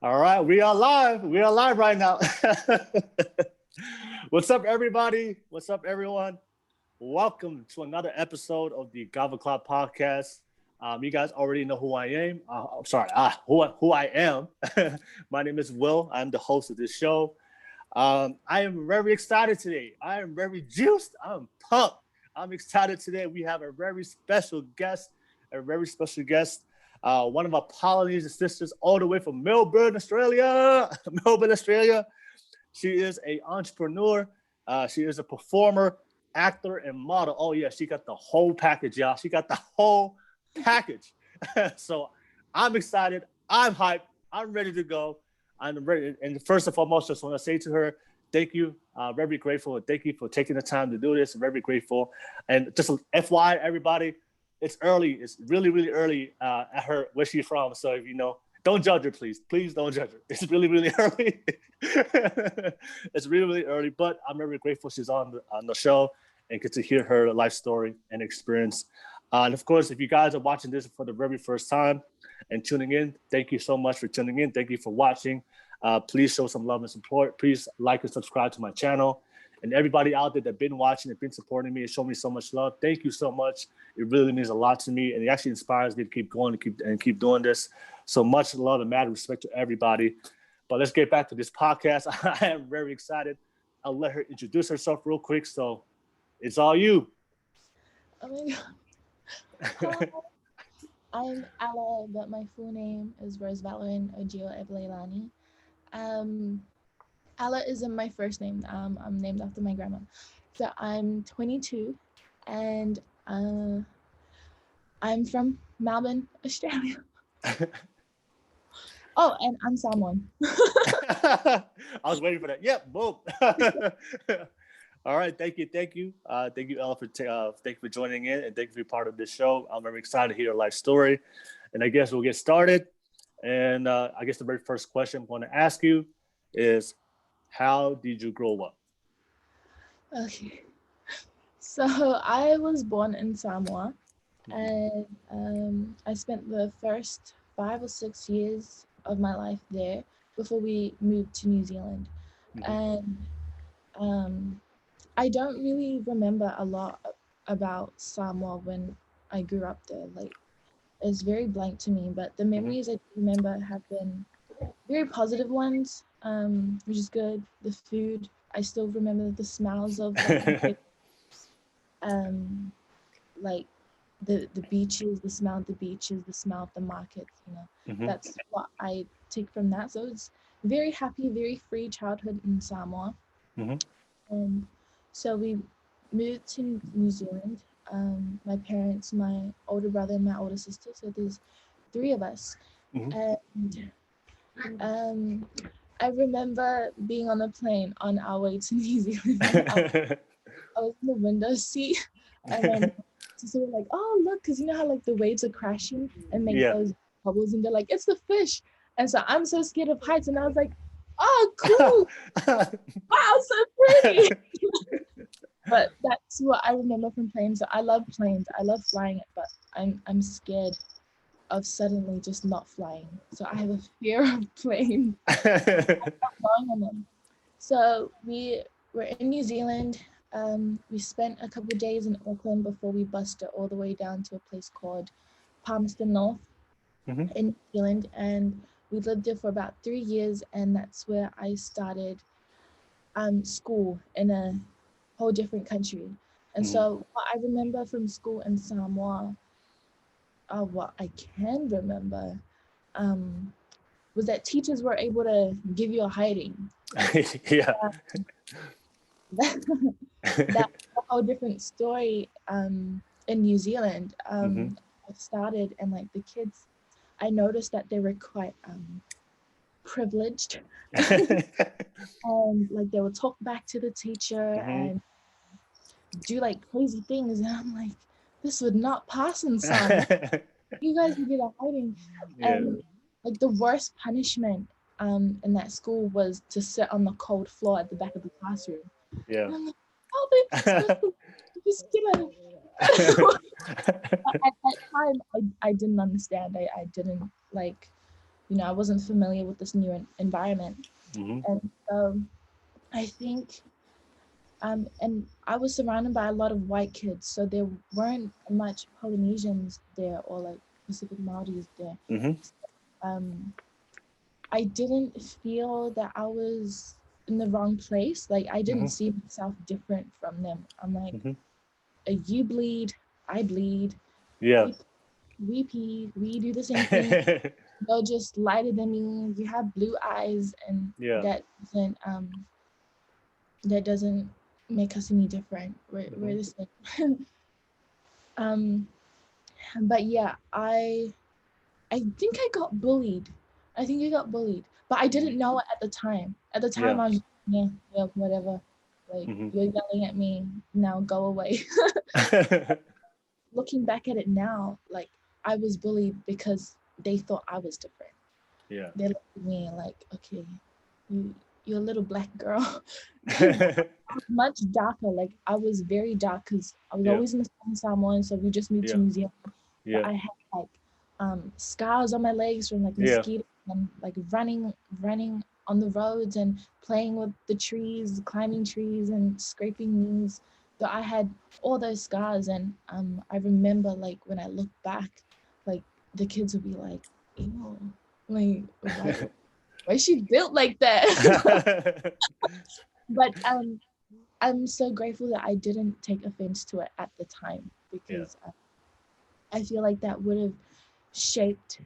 All right, we are live. We are live right now. What's up, everybody? What's up, everyone? Welcome to another episode of the Kava Club podcast. You guys already know who I am. I'm sorry, who I am. My name is Will. I'm the host of this show. I am very excited today. I am very juiced. I'm pumped. I'm excited today. We have a very special guest. One of our Polynesian sisters, all the way from Melbourne, Australia. Melbourne, Australia. She is an entrepreneur. She is a performer, actor, and model. Oh yeah, she got the whole package, y'all. She got the whole package. So I'm excited. I'm hyped. I'm ready to go. I'm ready. And first and foremost, just want to say to her, thank you. Very grateful. Thank you for taking the time to do this. Very grateful. And just FYI, everybody, it's early. It's really, really early at her where she's from. So if you know, don't judge her, please. Please don't judge her. It's really, really early. It's really, really early. But I'm very grateful she's on the show and get to hear her life story and experience. And of course, if you guys are watching this for the very first time and tuning in, thank you so much for tuning in. Thank you for watching. Please show some love and support. Please like and subscribe to my channel. And everybody out there that's been watching and been supporting me and showing me so much love, thank you so much. It really means a lot to me, and it actually inspires me to keep going and keep doing this. So much love and mad respect to everybody. But let's get back to this podcast. I am very excited. I'll let her introduce herself real quick. So it's all you. Oh my god. Hi, I'm Ella, but my full name is Rosevellaryn Everleilani. Um, Ella isn't my first name. I'm named after my grandma. So I'm 22, and I'm from Melbourne, Australia. Oh, and I'm Samoan. I was waiting for that. Yep, boom. All right, thank you, thank you, Ella, thank you for joining in, and thank you for being part of this show. I'm very excited to hear your life story, and I guess we'll get started. And I guess the very first question I'm going to ask you is, how did you grow up? Okay. So I was born in Samoa, and I spent the first 5 or 6 years of my life there before we moved to New Zealand. And I don't really remember a lot about Samoa when I grew up there. Like, it's very blank to me, but the memories I remember have been very positive ones, which is good. The food, I still remember the smells of um, like the beaches, the smell of the beaches, the smell of the markets. That's what I take from that. So it's very happy, very free childhood in Samoa. And so we moved to New Zealand. My parents, my older brother, and my older sister. So there's three of us. And I remember being on a plane on our way to New Zealand. I was in the window seat, and then sister were like, "Oh, look," because you know how like the waves are crashing and make those bubbles, and they're like, "It's the fish." And so I'm so scared of heights, and I was like, "Oh, cool! Wow, so pretty." But that's what I remember from planes. So I love planes. I love flying it, but I'm scared of suddenly just not flying. So I have a fear of planes. I'm not going on them. So we were in New Zealand. We spent a couple of days in Auckland before we busted all the way down to a place called Palmerston North in New Zealand. And we lived there for about 3 years, and that's where I started school in a whole different country. And so what I remember from school in Samoa, what I can remember, was that teachers were able to give you a hiding. Yeah. That's a whole different story in New Zealand. I started, and like the kids, I noticed that they were quite privileged. And like they would talk back to the teacher and do like crazy things, and I'm like, this would not pass in Samoa. You guys would get a hiding. And like the worst punishment in that school was to sit on the cold floor at the back of the classroom. Yeah. And I'm like, oh, they're just gonna. At that time, I didn't understand. I didn't like I wasn't familiar with this new environment. Mm-hmm. And so I think, and I was surrounded by a lot of white kids, so there weren't much Polynesians there or like Pacific Maoris there. Mm-hmm. I didn't feel that I was in the wrong place. Like I didn't Mm-hmm. see myself different from them. I'm like, Mm-hmm. you bleed, I bleed, Yeah. we pee, we do the same thing. You're just lighter than me. You have blue eyes, and Yeah. that doesn't make us any different. We're the same. But yeah, I think I got bullied. I think I got bullied, but I didn't know it at the time. At the time, Yeah. I was yeah, whatever. Like Mm-hmm. you're yelling at me now, go away. Looking back at it now, like I was bullied because they thought I was different. Yeah. They looked at me like, okay, you're a little black girl. Much darker. Like I was very dark because I was Yeah. always in Samoan, so we just moved to Yeah. New Zealand. But Yeah. I had like scars on my legs from like Yeah. mosquitoes and like running on the roads and playing with the trees, climbing trees and scraping knees. So I had all those scars, and I remember like when I look back, like the kids would be like, ew, like why is she built like that? But I'm so grateful that I didn't take offense to it at the time, because I feel like that would have shaped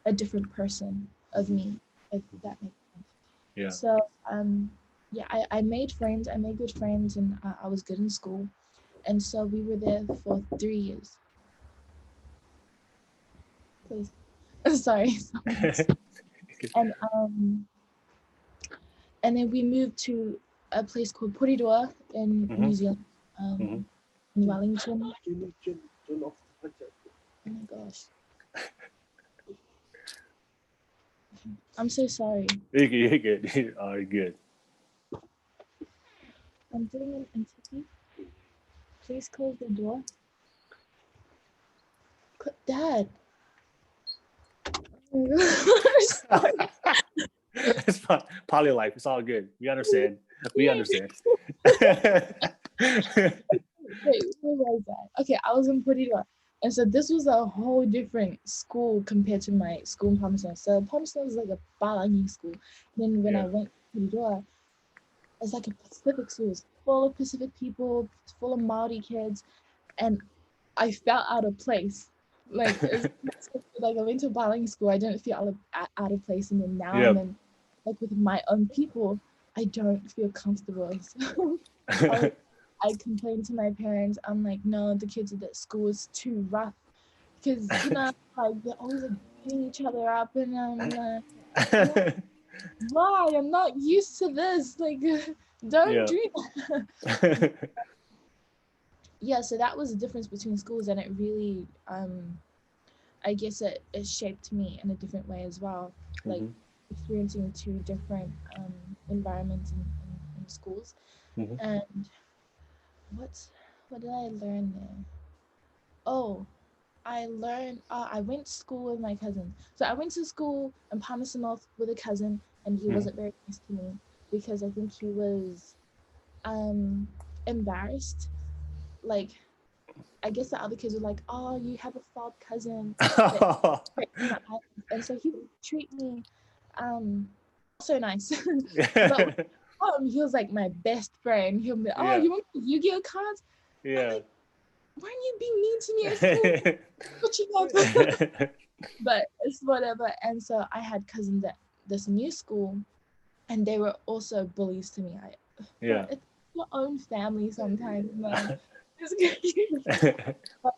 a different person of me, if that makes sense. Yeah. So yeah, I made friends. I made good friends, and I was good in school, and so we were there for 3 years. Please, sorry. And then we moved to a place called Porirua in Mm-hmm. New Zealand, Mm-hmm. in Wellington. Oh my gosh. I'm so sorry. You're good. You are good. I'm doing an interview. Please close the door. Dad. Sorry. It's fine. Poly life. It's all good. We understand. We understand. Wait, where was I? Okay, I was in Porirua. And so this was a whole different school compared to my school in Palmerston. So Palmerston was like a Balangi school. Then when I went to Porirua, it's like a Pacific school. It's full of Pacific people, full of Maori kids. And I felt out of place. Like, like I went to Balangi school, I didn't feel out of place. And then now I'm in, like with my own people, I don't feel comfortable. So I complained to my parents. I'm like, no, the kids at that school is too rough, because like they're always like beating each other up, and I'm like, why? I'm not used to this. Like, don't do that. Yeah, so that was the difference between schools, and it really, I guess it shaped me in a different way as well. Like experiencing 2 different environments in schools. And what did I learn there? Oh, I learned, I went to school with my cousin. So I went to school in Palmerston North with a cousin, and he wasn't very nice to me because I think he was embarrassed. Like, I guess the other kids were like, oh, you have a foul cousin. And so he would treat me so nice. But he was like my best friend. He'll be, oh, you want Yu-Gi-Oh cards? Yeah. Like, why are you being mean to me at school? What you know? But it's whatever. And so I had cousins at this new school, and they were also bullies to me. It's your own family sometimes, man. But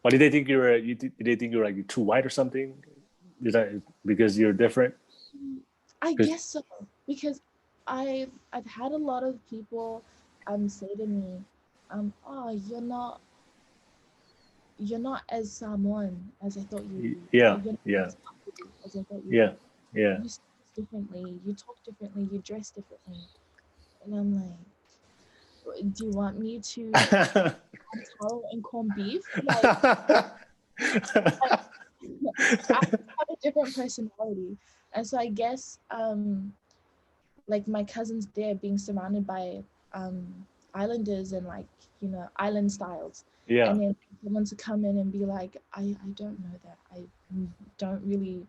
Why did they think you were? Did they think you were like too white or something? Is that because you're different? I guess so, because I've had a lot of people say to me, oh, you're not as Samoan as I thought you would be. Yeah, you're not yeah, as Papuan as I thought you yeah, would be. yeah. You speak differently, you talk differently, you dress differently. And I'm like, do you want me to have taro and corned beef? Like, I have a different personality. And so I guess like my cousins there being surrounded by islanders and like, you know, island styles. Yeah. And then someone to come in and be like, I don't know that. I don't really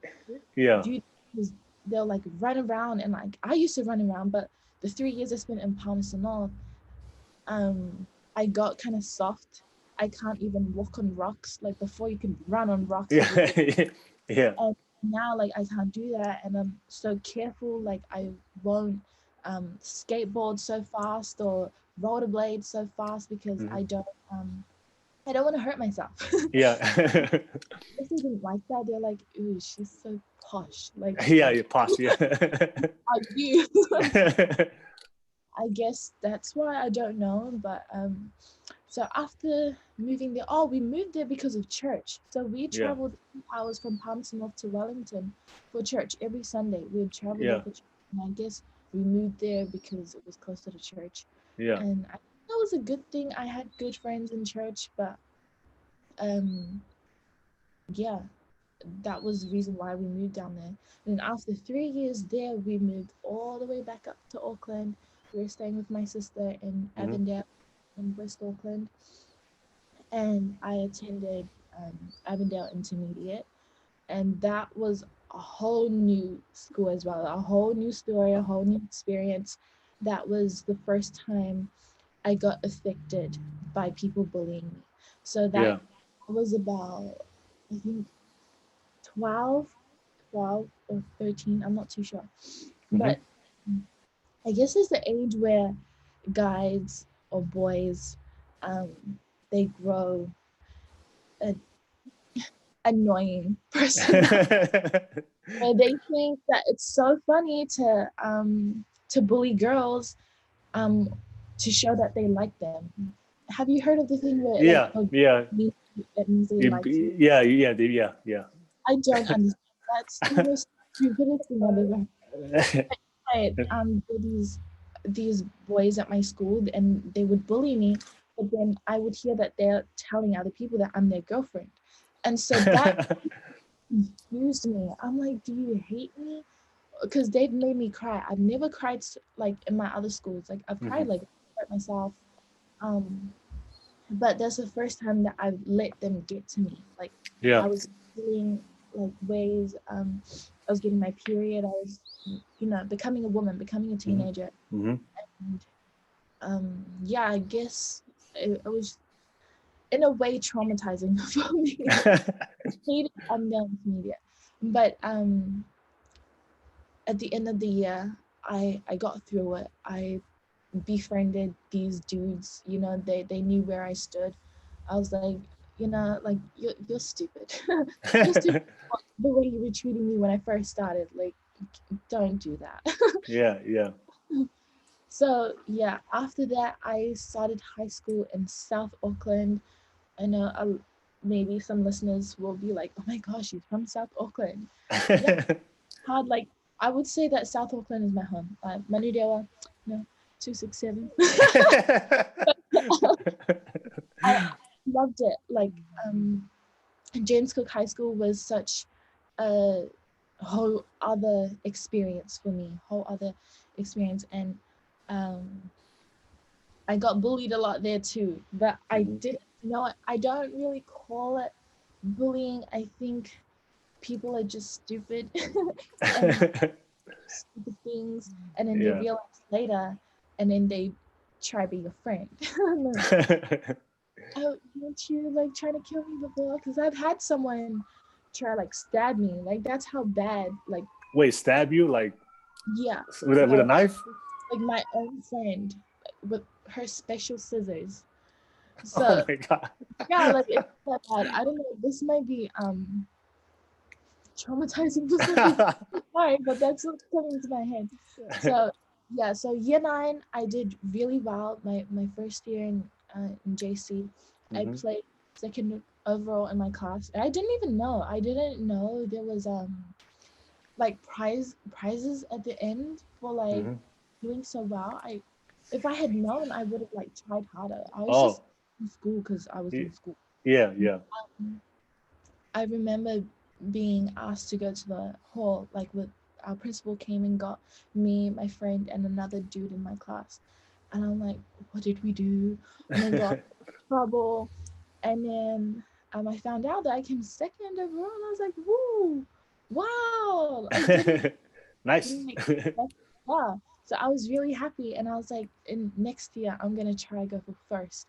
Yeah. do, because they'll like run around, and like I used to run around, but the 3 years I spent in Palmerston, I got kind of soft. I can't even walk on rocks. Like before, you can run on rocks. Yeah. Yeah. And now, like I can't do that, and I'm so careful. Like I won't skateboard so fast or rollerblade so fast because Mhm. I don't want to hurt myself. Yeah. If they didn't like that, they're like, "Ooh, she's so posh." Like, Yeah, you're posh, yeah. are you? I guess that's why, I don't know, but so after moving there, we moved there because of church. So we Yeah. traveled 2 hours from Palmerston North to Wellington for church every Sunday. We would travel Yeah. there for church, and I guess we moved there because it was closer to church. Yeah. And I think that was a good thing. I had good friends in church, but yeah, that was the reason why we moved down there. And after 3 years there, we moved all the way back up to Auckland. We were staying with my sister in Avondale in West Auckland, and I attended Avondale Intermediate, and that was a whole new school as well, a whole new story, a whole new experience. That was the first time I got affected by people bullying me. So that was about, I think, 12, 12 or 13, I'm not too sure. But I guess it's the age where guys or boys, they grow an annoying person. And they think that it's so funny to bully girls to show that they like them. Have you heard of the thing where like that means they like you? Yeah. Yeah. I don't understand. That's the most stupidest thing I've ever heard. There were these boys at my school, and they would bully me, but then I would hear that they're telling other people that I'm their girlfriend, and so that confused me. I'm like, do you hate me? Because they've made me cry. I've never cried like in my other schools. Like I've cried, like hurt myself, but that's the first time that I've let them get to me. Like I was feeling like ways. I was getting my period. I was, you know, becoming a woman, becoming a teenager. And yeah, I guess it was in a way traumatizing for me. Hated intermediate, but at the end of the year, I got through it. I befriended these dudes. You know, they knew where I stood. I was like, you know, like you're stupid. You're stupid. The way you were treating me when I first started, like, don't do that. Yeah. So yeah, after that, I started high school in South Auckland. I know maybe some listeners will be like, "Oh my gosh, she's from South Auckland." Yeah, hard. Like I would say that South Auckland is my home. Manurewa, 267. I loved it. Like James Cook High School was such a whole other experience for me, and I got bullied a lot there too, but I didn't know it. I don't really call it bullying. I think people are just stupid and stupid things, and then they realize later, and then they try to be your friend. Oh, weren't you like trying to kill me before? Because I've had someone try like stab me. Like that's how bad. Like wait, stab you like? Yeah. With a knife? Like my own friend with her special scissors. So oh my god. yeah, like it's that bad. I don't know. This might be traumatizing for some people. Sorry, but that's what's coming to my head. So yeah, so year 9, I did really well. My first year in JC, I played second overall in my class. And I didn't even know. I didn't know there was like prizes at the end for like doing so well. If I had known, I would have like tried harder. I was just in school because I was in school. Yeah. I remember being asked to go to the hall, like with our principal came and got me, my friend, and another dude in my class. And I'm like, what did we do? Oh my God, trouble. And then I found out that I came second overall, and I was like, woo, wow, I Nice. didn't expect that. So I was really happy, and I was like, in next year I'm gonna try go for first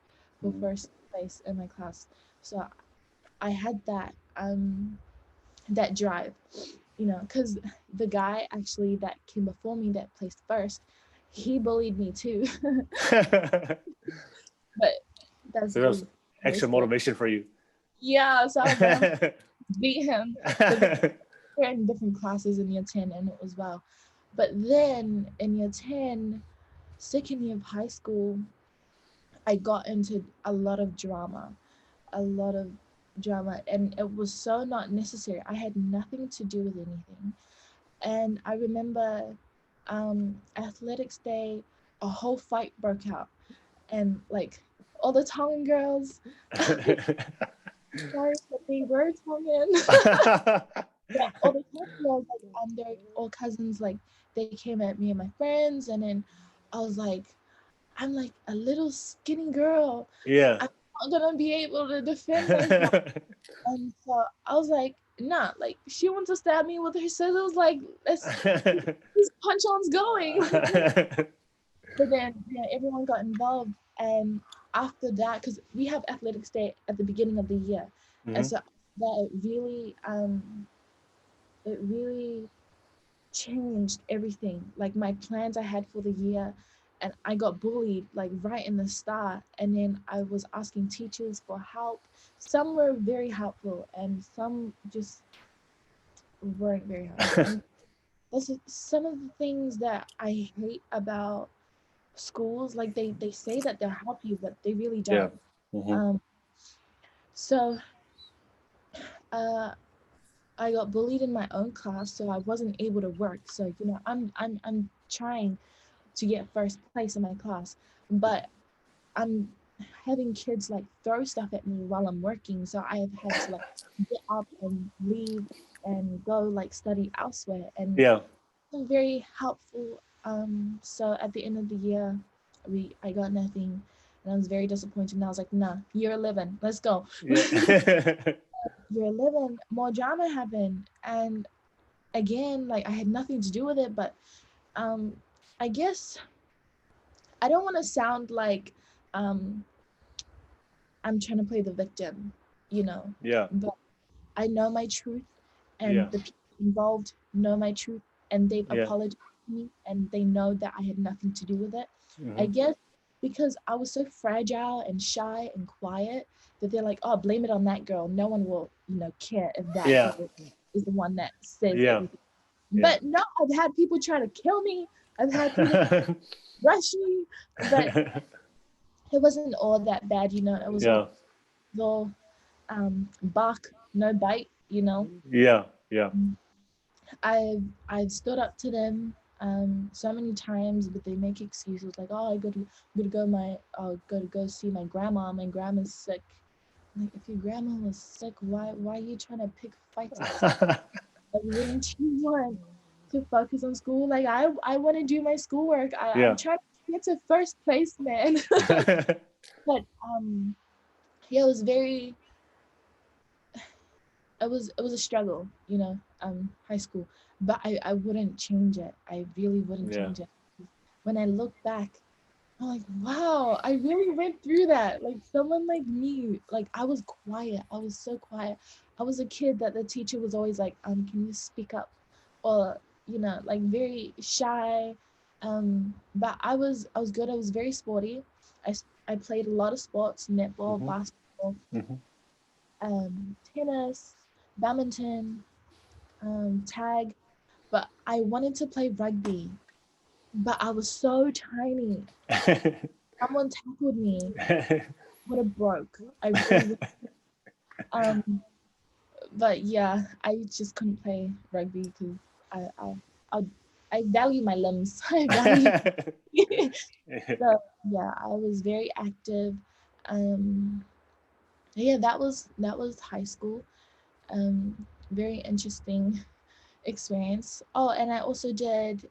place in my class. So I had that drive, you know, because the guy actually that came before me that placed first, he bullied me too. But So that was extra basically, motivation for you. yeah. So I was like, I'm gonna beat him. But we're in different classes in year 10, and it was well. But then in year 10, second year of high school, I got into a lot of drama, a lot of drama, and it was so not necessary. I had nothing to do with anything. And I remember athletics day, a whole fight broke out, and like all the Tongan girls, sorry, but they were Tongan. Yeah, all the Tongan girls, like they're all cousins, like they came at me and my friends, and then I was like, I'm like a little skinny girl. Yeah. I'm not gonna be able to defend myself. And so I was like, nah, like she wants to stab me with her scissors, like let's these punch ons going. But then yeah, everyone got involved, and after that, because we have athletics day at the beginning of the year, and so that it really changed everything. Like my plans I had for the year, and I got bullied like right in the start, and then I was asking teachers for help. Some were very helpful, and some just weren't very helpful. And that's some of the things that I hate about schools. Like they say that they'll help you, but they really Yeah. don't. Um, so uh, I got bullied in my own class, so I wasn't able to work. So you know, I'm trying to get first place in my class, but I'm having kids like throw stuff at me while I'm working, so I have had to like get up and leave and go like study elsewhere, and Yeah. it's very helpful. So at the end of the year, I got nothing, and I was very disappointed. And I was like, nah, year 11, let's go. Yeah. Year 11, more drama happened, and again, like I had nothing to do with it, but um, I guess I don't want to sound like um I'm trying to play the victim, you know. Yeah. But I know my truth, Yeah. and the people involved know my truth, and they've Yeah. apologized to me, and they know that I had nothing to do with it. I guess because I was so fragile and shy and quiet that they're like, oh, blame it on that girl. No one will, you know, care if that Yeah. girl is the one that says Yeah. everything. Yeah. But no, I've had people try to kill me. I've had people rush me, but it wasn't all that bad, you know. It was Yeah. all bark, no bite, you know. Yeah. Yeah. I've stood up to them so many times, but they make excuses like, oh, I gotta go see my grandma. My grandma's sick. Like, if your grandma was sick, why are you trying to pick fights at school? Like, wouldn't you want to focus on school? Like, I want to do my schoolwork. I'm Yeah. trying to get to first place, man. But yeah, it was a struggle, you know, high school, but I wouldn't change it. I really wouldn't Yeah. change it. When I look back, I'm like, wow, I really went through that. Like someone like me, like I was quiet. I was so quiet. I was a kid that the teacher was always like, can you speak up? Or, you know, like very shy. But I was good. I was very sporty. I played a lot of sports, netball, basketball, tennis, badminton, tag, but I wanted to play rugby, but I was so tiny. Someone tackled me, would have broke. I really, um, but yeah, I just couldn't play rugby because I, I, I, I value my limbs. I value. So yeah, I was very active. Um, yeah, that was high school. Um, very interesting experience. Oh, and I also did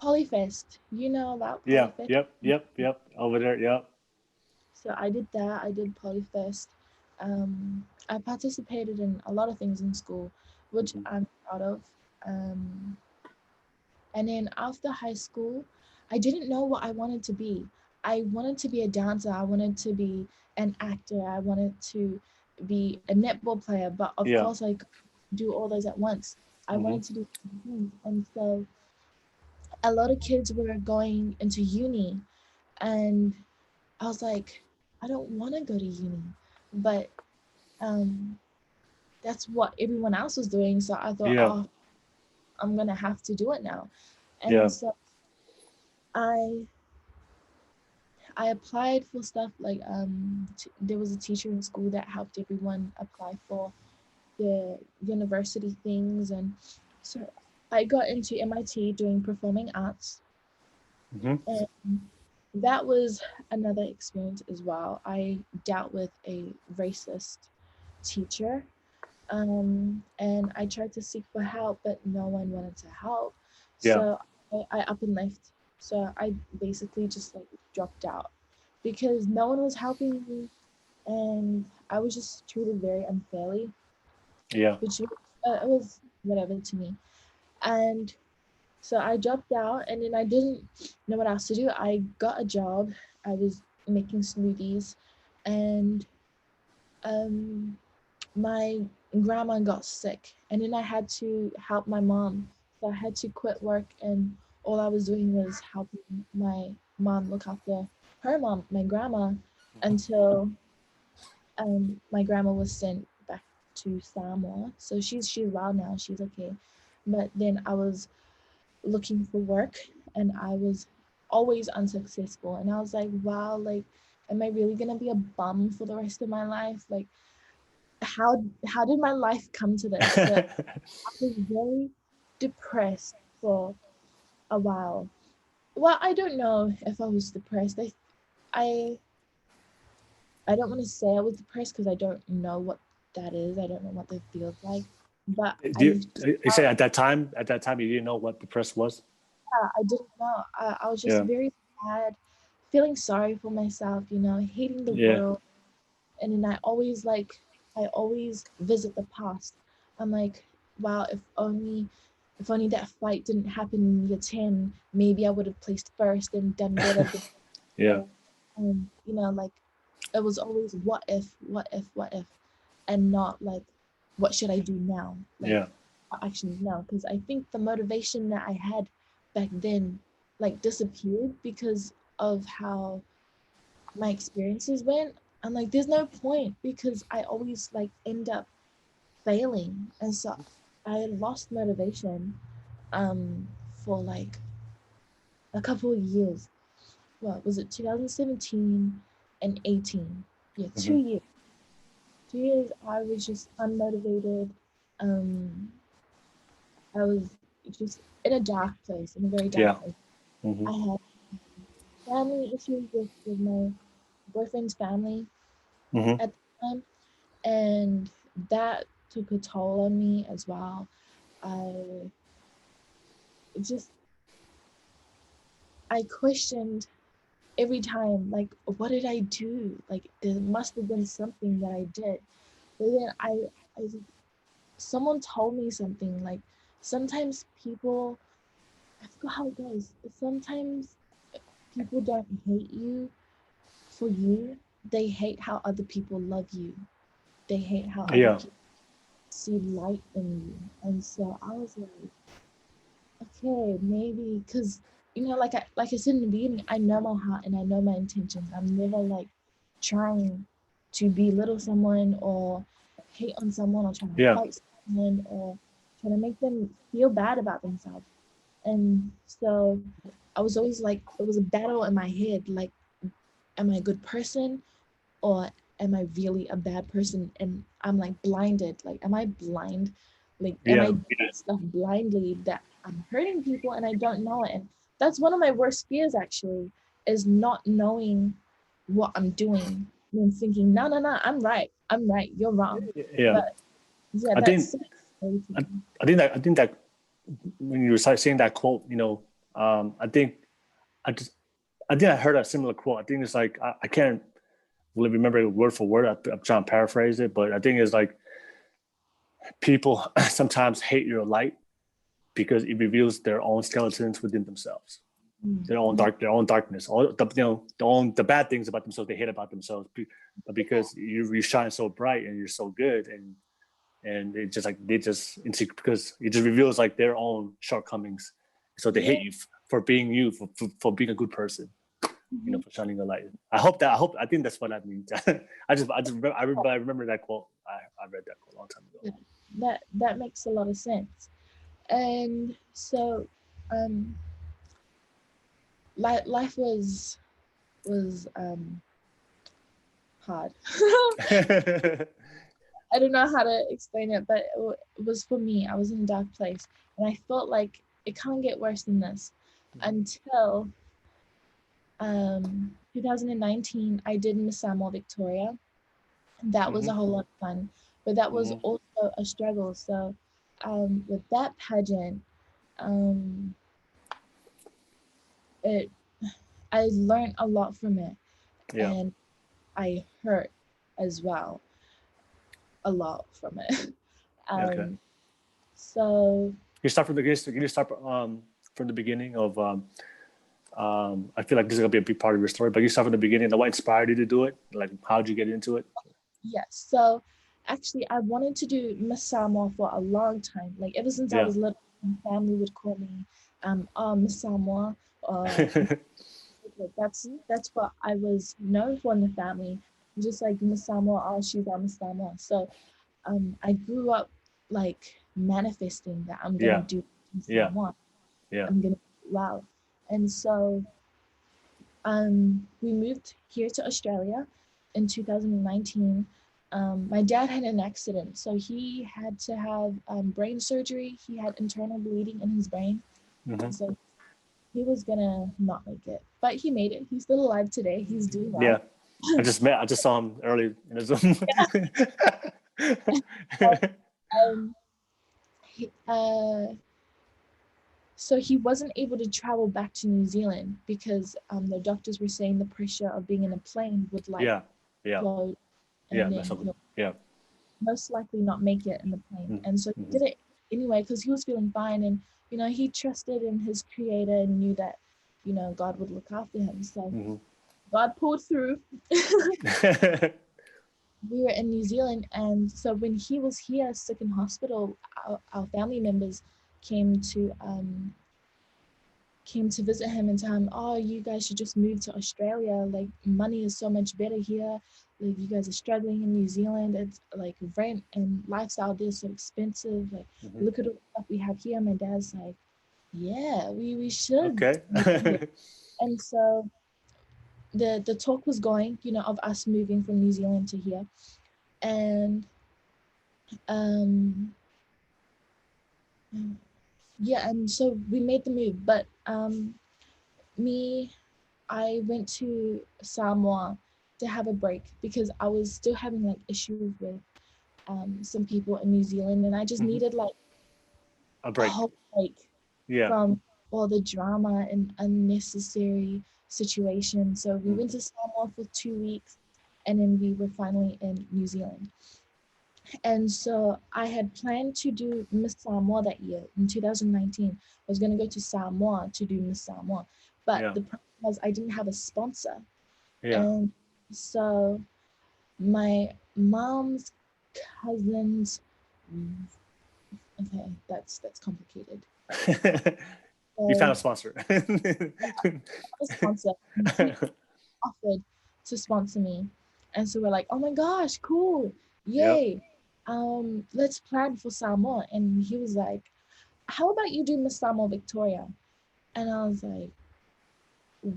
Polyfest. You know about Yeah. Polyfest? Yep. Over there. Yep. So I did that. I did Polyfest. I participated in a lot of things in school, which Mhm. I'm proud of. Um, and then after high school, I didn't know what I wanted to be. I wanted to be a dancer. I wanted to be an actor. I wanted to be a netball player. But of Yeah. course, I couldn't do all those at once. I Hmm. wanted to do things. And so a lot of kids were going into uni, and I was like, I don't want to go to uni, but um, that's what everyone else was doing. So I thought, Yeah. oh, I'm gonna have to do it now. And Yeah. so I I applied for stuff like there was a teacher in school that helped everyone apply for the university things, and so I got into MIT doing performing arts, Hmm. and that was another experience as well. I dealt with a racist teacher, and I tried to seek for help, but no one wanted to help. Yeah. So I up and left. So I basically just like dropped out because no one was helping me, and I was just treated very unfairly, Yeah. which it was whatever to me. And so I dropped out, and then I didn't know what else to do. I got a job. I was making smoothies, and um, my grandma got sick, and then I had to help my mom. So I had to quit work, and all I was doing was helping my mom look after her mom, my grandma, until my grandma was sent back to Samoa. So she's well now. She's okay. But then I was looking for work, and I was always unsuccessful. And I was like, wow, like, am I really gonna be a bum for the rest of my life? Like, how did my life come to this? So I was very depressed for a while. Well, I don't know if I was depressed. I I don't want to say I was depressed because I don't know what that is. I don't know what that feels like. But Do you say at that time you didn't know what depressed was? I didn't know. I was just Yeah. very sad, feeling sorry for myself, hating the Yeah. world. And then I always visit the past. I'm like, wow, if only that fight didn't happen in year 10, maybe I would have placed first and done better than Yeah. her. And like it was always what if, and not like what should I do now? Like Yeah. what actions now? Because I think the motivation that I had back then like disappeared because of how my experiences went. I'm like, there's no point because I always like end up failing. And so I lost motivation for like a couple of years. What was it, 2017 and 18? Yeah, Hmm. 2 years. 2 years I was just unmotivated. I was just in a dark place, in a very dark Yeah. place. Hmm. I had family issues with my boyfriend's family Hmm. at the time, and that took a toll on me as well. I just I questioned every time, like, what did I do? Like, there must have been something that I did. But then I someone told me something like sometimes people, I forgot how it goes. Sometimes people don't hate you for you. They hate how other people love you. They hate how other Yeah. people see light in you. And so I was like, okay, maybe because like I said in the beginning, I know my heart and I know my intentions. I'm never like trying to belittle someone or hate on someone or trying to Yeah. fight someone or trying to make them feel bad about themselves. And so I was always like, it was a battle in my head. Like, am I a good person or am I really a bad person? And I'm like blinded. Like, am I blind? Like, am I Yeah. doing stuff blindly that I'm hurting people and I don't know it? And that's one of my worst fears actually, is not knowing what I'm doing and thinking, no, no, no, I'm right. I'm right. You're wrong. Yeah. But Yeah, I that's think so scary to I, me. I think that when you were saying that quote, I think I just I think I heard a similar quote. I think it's like I can't really remember it word for word. I'm trying to paraphrase it, but I think it's like people sometimes hate your light because it reveals their own skeletons within themselves, Yeah, their own darkness, all the bad things about themselves they hate about themselves, but because you shine so bright and you're so good, and it just like because it just reveals like their own shortcomings, so they hate yeah. you for being you, for being a good person, Mhm. for shining a light. I think that's what that means. I remember that quote. I read that quote a long time ago. Yeah, that makes a lot of sense. And so, um, life was hard. I don't know how to explain it, but it was for me. I was in a dark place, and I felt like it can't get worse than this until 2019. I did Miss Samoa Victoria. That was Mm-hmm. a whole lot of fun, but that was Mm-hmm. also a struggle. So, with that pageant, um, it I learned a lot from it, Yeah. and I hurt as well a lot from it. Yeah. Okay. So You start from the you start from the beginning of I feel like this is gonna be a big part of your story, but you start from the beginning. What inspired you to do it? Like, how did you get into it? yes, so actually, I wanted to do Miss Samoa for a long time. Like ever since I Yeah. was little, my family would call me, oh, Miss Samoa. Uh, that's what I was known for in the family. Just like Miss Samoa, oh, she's our Miss Samoa. So, I grew up like manifesting that I'm gonna Yeah. do Miss Yeah. Samoa. Yeah. I'm gonna do well, and so we moved here to Australia in 2019. My dad had an accident, so he had to have brain surgery. He had internal bleeding in his brain, Mm-hmm. and so he was gonna not make it, but he made it. He's still alive today. He's doing Yeah. well. I just saw him early in the Zoom. Um, he, so he wasn't able to travel back to New Zealand because the doctors were saying the pressure of being in a plane would like Yeah. Yeah. explode, Yeah. and That's then something. Yeah. most likely not make it in the plane. And so he Mm-hmm. did it anyway because he was feeling fine, and he trusted in his creator and knew that God would look after him. So Mm-hmm. God pulled through. We were in New Zealand, and so when he was here sick in hospital, our family members came to um came to visit him and tell him, oh, you guys should just move to Australia. Like, money is so much better here. Like, you guys are struggling in New Zealand. It's like rent and lifestyle there is so expensive. Like, Mm-hmm. look at all the stuff we have here. My dad's like, yeah, we should. Okay. And so the talk was going, of us moving from New Zealand to here. And um yeah, and so we made the move. But me I went to Samoa to have a break because I was still having like issues with some people in New Zealand, and I just Mm-hmm. needed like A a break. whole break Yeah. from all the drama and unnecessary situations. So we went to Samoa for 2 weeks, and then we were finally in New Zealand. And so I had planned to do Miss Samoa that year in 2019. I was going to go to Samoa to do Miss Samoa, but Yeah. the problem was I didn't have a sponsor. Yeah. And so my mom's cousins, okay, that's complicated. You found So a sponsor. a sponsor, he offered to sponsor me. And so we're like, oh my gosh, cool, Yep. yay. Let's plan for Samoa. And he was like, how about you do Miss Samoa Victoria? And I was like,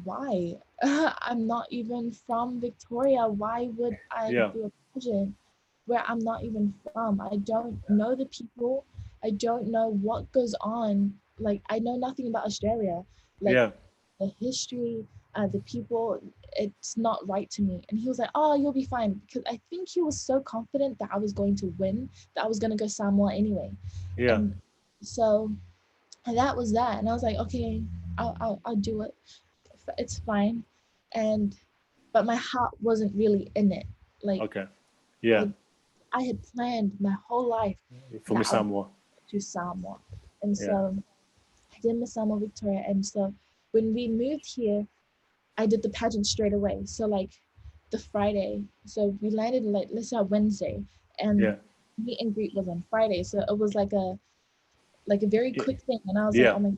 why? I'm not even from Victoria. Why would I Yeah. do a pageant where I'm not even from? I don't know the people. I don't know what goes on. Like, I know nothing about Australia. Like, Yeah. the history, the people, it's not right to me. And he was like, oh, you'll be fine. Because I think he was so confident that I was going to win, that I was going to go Samoa anyway. Yeah. And so that was that. And I was like, okay, I'll do it. It's fine. But my heart wasn't really in it. Like, Okay. Yeah. I had planned my whole life For that Miss I would Samoa. go to Samoa. And Yeah. so I did Miss Samoa Victoria. And so when we moved here, I did the pageant straight away. So like the Friday, so we landed like, let's say Wednesday, and Yeah. meet and greet was on Friday. So it was like a very quick thing. And I was like, Yeah. oh my,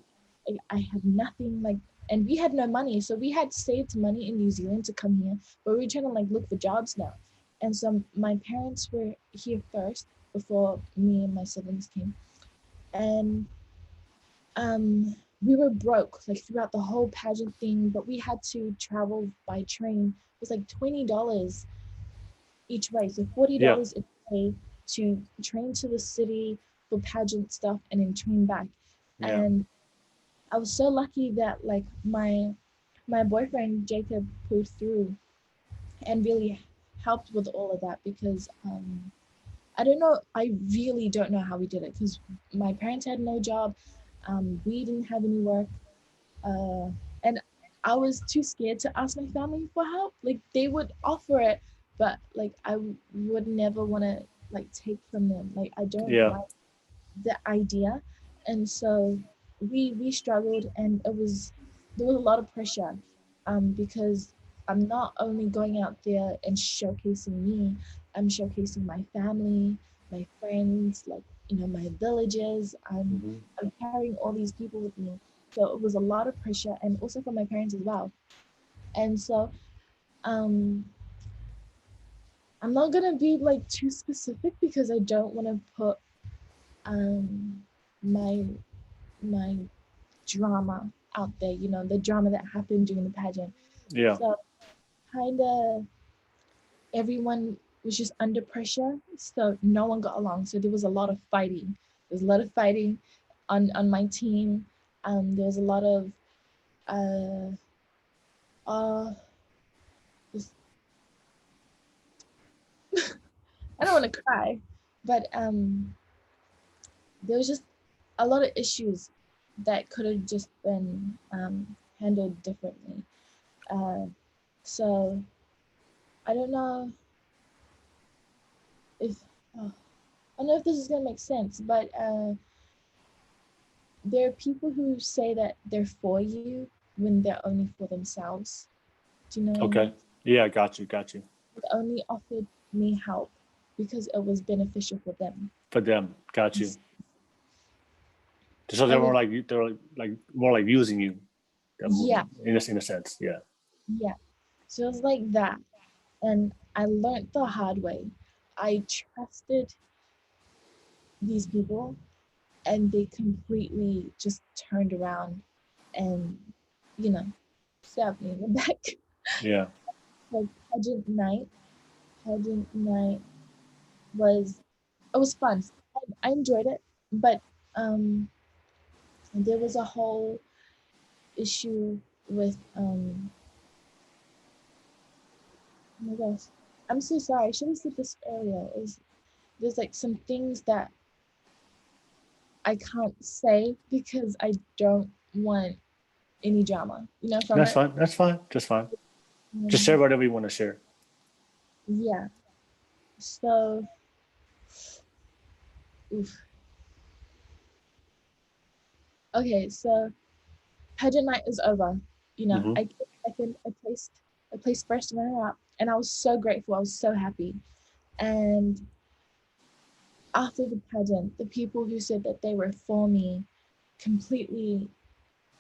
I have nothing, like, and we had no money. So we had saved money in New Zealand to come here, but we were trying to like look for jobs now. And so my parents were here first before me and my siblings came. And we were broke like throughout the whole pageant thing, but we had to travel by train. It was like $20 each way, so Yeah. $40 each way to train to the city for pageant stuff and then train back. Yeah. And I was so lucky that like my boyfriend Jacob pulled through and really helped with all of that, because I don't know, I really don't know how we did it, because my parents had no job, we didn't have any work, and I was too scared to ask my family for help. Like they would offer it, but like I would never want to like take from them. Like I don't Yeah. like the idea. And so we struggled, and there was a lot of pressure, because I'm not only going out there and showcasing me, I'm showcasing my family, my friends, like, you know, my villages. Mm-hmm. I'm carrying all these people with me. So it was a lot of pressure, and also for my parents as well. And so um I'm not gonna be like too specific, because I don't want to put um my my drama out there, you know, the drama that happened during the pageant. Yeah. So kind of everyone was just under pressure, so no one got along. So there was a lot of fighting. There was a lot of fighting on my team. There was a lot of uh uh just, I don't want to cry, but there was just a lot of issues that could have just been handled differently. Uh, so I don't know if oh, I don't know if this is gonna make sense, but there are people who say that they're for you when they're only for themselves. Do you know what I Okay. mean? Yeah. Got you. Got you. They only offered me help because it was beneficial for them. For them. Got you. So So they're like more like using you. yeah, In a sense. Yeah. yeah. So it was like that. And I learned the hard way. I trusted these people, and they completely just turned around and, you know, stabbed me in the back. Yeah. Like pageant night was, it was fun. I enjoyed it, but um, there was a whole issue with oh my gosh, I'm so sorry. I should have said this earlier. There's like some things that I can't say because I don't want any drama, you know, from That's it. fine. That's fine. Just fine. Just share Um, whatever you want to share. yeah. So, oof. Okay. So pageant night is over. You know, Mm-hmm. I came second. I placed first runner up, and I was so grateful. I was so happy. And after the pageant, the people who said that they were for me completely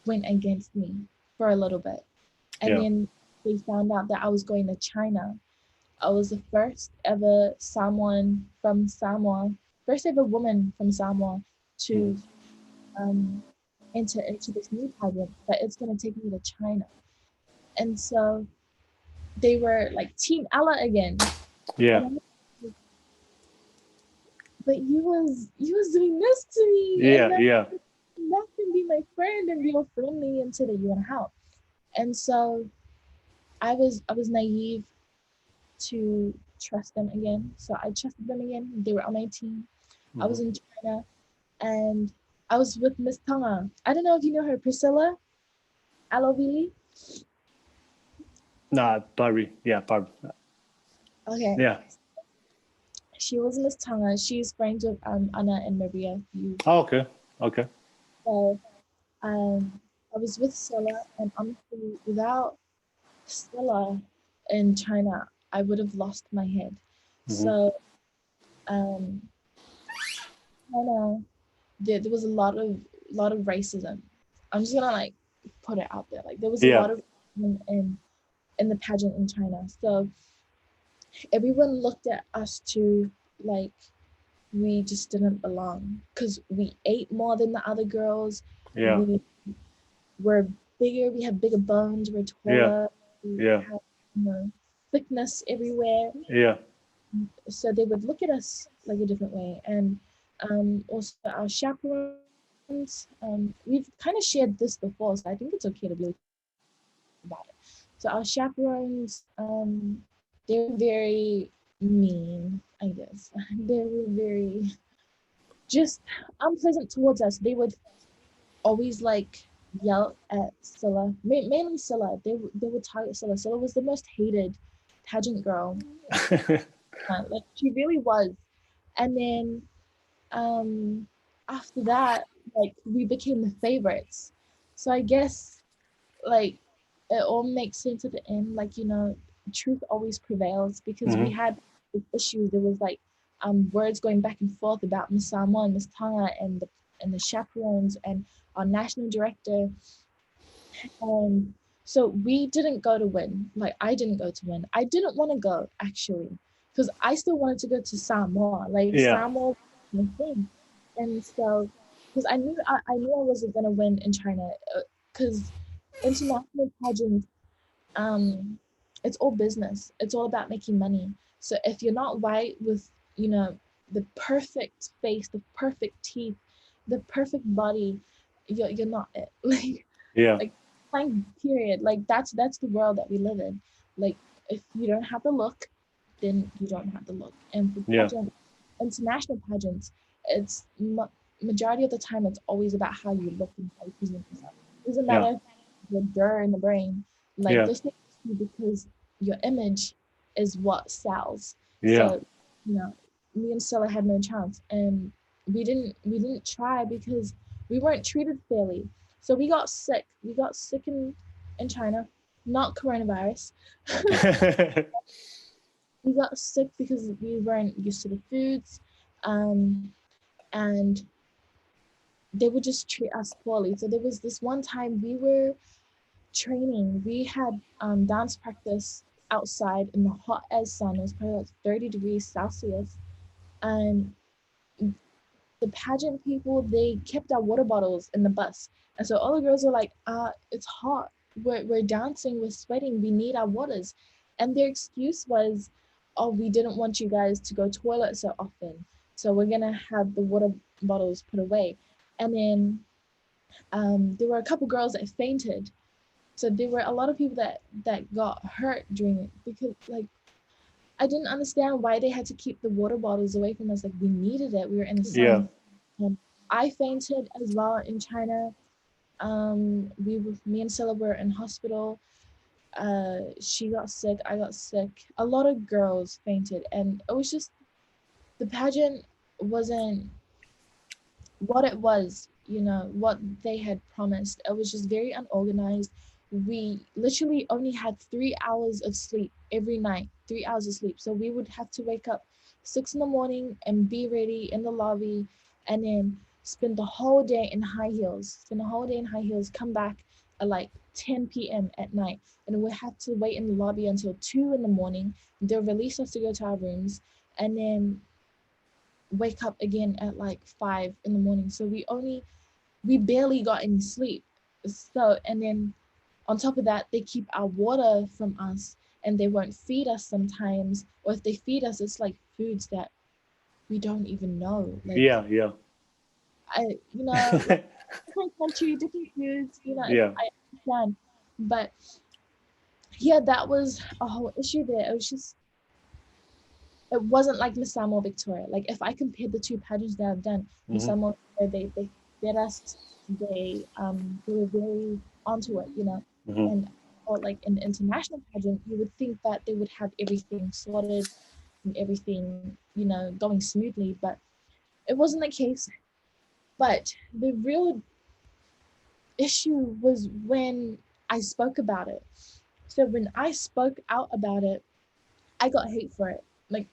went against me for a little bit. And Yeah. then they found out that I was going to China. I was the first ever Samoan from Samoa, first ever woman from Samoa to Mm-hmm. um, enter into this new pageant, but it's going to take me to China. And so they were like Team Ella again. Yeah. And I'm like, but you was doing this to me, and Yeah. then Yeah. let them be my friend and be all friendly and say that you want to help. And so I was naive to trust them again. So I trusted them again. They were on my team. I was in China, and I was with Miss Tanga. I don't know if you know her, Priscilla Alovili. Nah, Barbie. Yeah, Barbie. Okay. Yeah. She was Miss Tanga. She's friends with Anna and Maria. You. Oh, okay. Okay. So I was with Stella, and honestly, without Stella in China, I would have lost my head. So um, China, there was a lot of racism. I'm just gonna like put it out there. Like there was a Yeah. lot of racism in the pageant in China. So everyone looked at us too like we just didn't belong because we ate more than the other girls. Yeah. We were bigger. We had bigger bones. We're Yeah. taller. We Yeah. had thickness everywhere. Yeah. So they would look at us like a different way. And also our chaperones. We've kind of shared this before, so I think it's okay to be about it. So our chaperones, they were very mean, I guess. They were very just unpleasant towards us. They would always like yell at Scylla, mainly Scylla. They would target Scylla. Scylla was the most hated pageant girl. Like she really was. And then after that, like we became the favorites. So I guess like it all makes sense at the end. Like truth always prevails because we had this issue. There was like words going back and forth about Miss Samoa and Miss Tanga and the chaperones and our national director. So we didn't go to win. Like I didn't go to win. I didn't want to go actually because I still wanted to go to Samoa. Like Yeah. Samoa was my thing, and so because I knew I wasn't gonna win in China because international pageants, it's all business. It's all about making money. So if you're not white with the perfect face, the perfect teeth, the perfect body, you're not it. Yeah. Like fine period. Like that's the world that we live in. Like if you don't have the look, then you don't have the look. And for Yeah. international pageants, it's majority of the time it's always about how you look and how you present yourself. It doesn't Yeah. matter the dirt in the brain. Like Yeah. this thing because your image is what sells. Yeah. So me and Stella had no chance, and we didn't try because we weren't treated fairly. So we got sick. We got sick in China, not coronavirus. We got sick because we weren't used to the foods, and they would just treat us poorly. So there was this one time we were training. We had dance practice outside in the hot as sun. It was probably like 30 degrees Celsius, and the pageant people, they kept our water bottles in the bus. And so all the girls were like, it's hot. We're dancing, we're sweating, we need our waters. And their excuse was, oh, we didn't want you guys to go toilet so often. So we're gonna have the water bottles put away. And then there were a couple girls that fainted. So there were a lot of people that got hurt during it because like I didn't understand why they had to keep the water bottles away from us. Like we needed it. We were in the Yeah. sun. I fainted as well in China. Me and Stella were in hospital. She got sick. I got sick. A lot of girls fainted, and it was just the pageant wasn't what it was. What they had promised. It was just very unorganized. We literally only had 3 hours of sleep every night. 3 hours of sleep. So we would have to wake up 6 in the morning and be ready in the lobby, and then spend the whole day in high heels. Spend the whole day in high heels. Come back at like 10 p.m. at night, and we have to wait in the lobby until 2 in the morning. They'll release us to go to our rooms, and then wake up again at like 5 in the morning. So we barely got any sleep. So and then on top of that, they keep our water from us, and they won't feed us sometimes. Or if they feed us, it's like foods that we don't even know. Like Yeah. Yeah. like different country, different foods. Yeah. I understand, but yeah, that was a whole issue there. It was just, it wasn't like Miss Samoa Victoria. Like if I compared the two pageants that I've done, Miss Mm-hmm. Samoa, they fed us, they were very onto it, you know. Mm-hmm. And or like in the international pageant, you would think that they would have everything sorted and everything, you know, going smoothly, but it wasn't the case. But the real issue was when I spoke about it. So when I spoke out about it, I got hate for it, like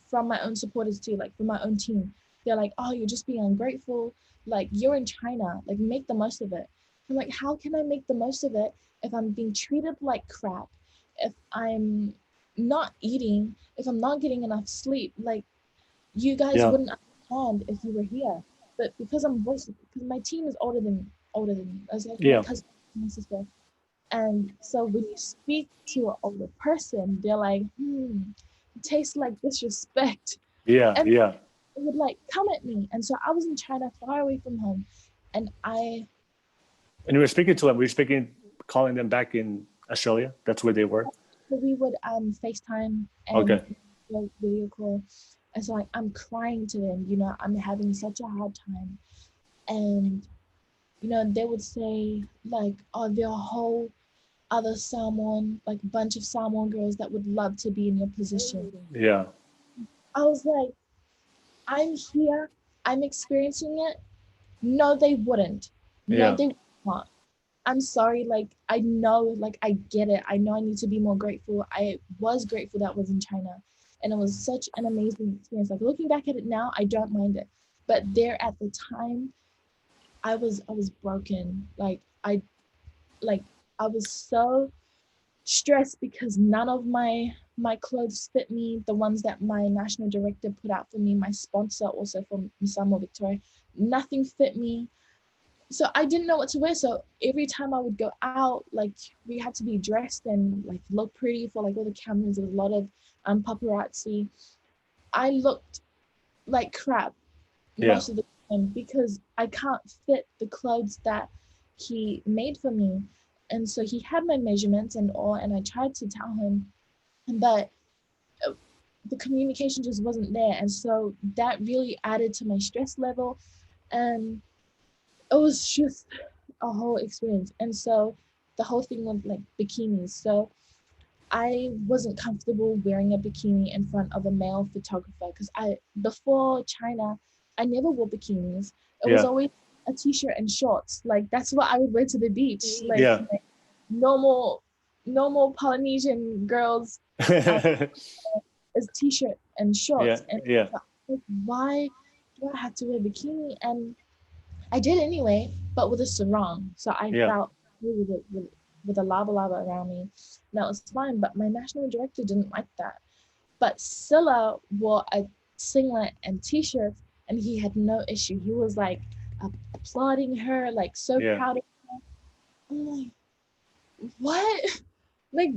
from my own supporters too, like from my own team. They're like, "Oh, you're just being ungrateful. Like you're in China. Like make the most of it." I'm like, "How can I make the most of it if I'm being treated like crap? If I'm not eating? If I'm not getting enough sleep? Like you guys Yeah. wouldn't understand if you were here. But because I'm voice, because my team is older than as like my Yeah. cousin, my sister, and so when you speak to an older person, they're like, it tastes like disrespect. Yeah. And Yeah. it would like come at me. And so I was in China, far away from home. And And we were speaking to them. We were speaking, calling them back in Australia. That's where they were. we would FaceTime and Okay. video call. And so like I'm crying to them, you know, I'm having such a hard time. And, you know, they would say like, oh, there are a whole other Samoan, like a bunch of Samoan girls that would love to be in your position. Yeah. I was like, I'm here, I'm experiencing it. No, they wouldn't. No, Yeah. they would not. I'm sorry, like I know, like I get it. I know I need to be more grateful. I was grateful that I was in China. And it was such an amazing experience. Like looking back at it now, I don't mind it. But there at the time, I was broken. Like I was so stressed because none of my clothes fit me. The ones that my national director put out for me, my sponsor also from Samoa Victoria, nothing fit me. So I didn't know what to wear. So every time I would go out, like we had to be dressed and like look pretty for like all the cameras. There was a lot of paparazzi. I looked like crap Yeah. most of the time because I can't fit the clothes that he made for me. And so he had my measurements and all, and I tried to tell him, but the communication just wasn't there. And so that really added to my stress level. And it was just a whole experience. And so the whole thing with like bikinis. So I wasn't comfortable wearing a bikini in front of a male photographer because before China, I never wore bikinis. It was Yeah. always a t-shirt and shorts. Like that's what I would wear to the beach. Yeah. Like normal Polynesian girls uh, is t-shirt and Yeah. shorts. And Yeah. like, why do I have to wear a bikini? And I did anyway, but with a sarong. So I Yeah. felt with a lava lava around me. That was fine, but my national director didn't like that. But Scylla wore a singlet and t-shirts, and he had no issue. He was like applauding her, like so Yeah. proud of her. I'm like, what? Like,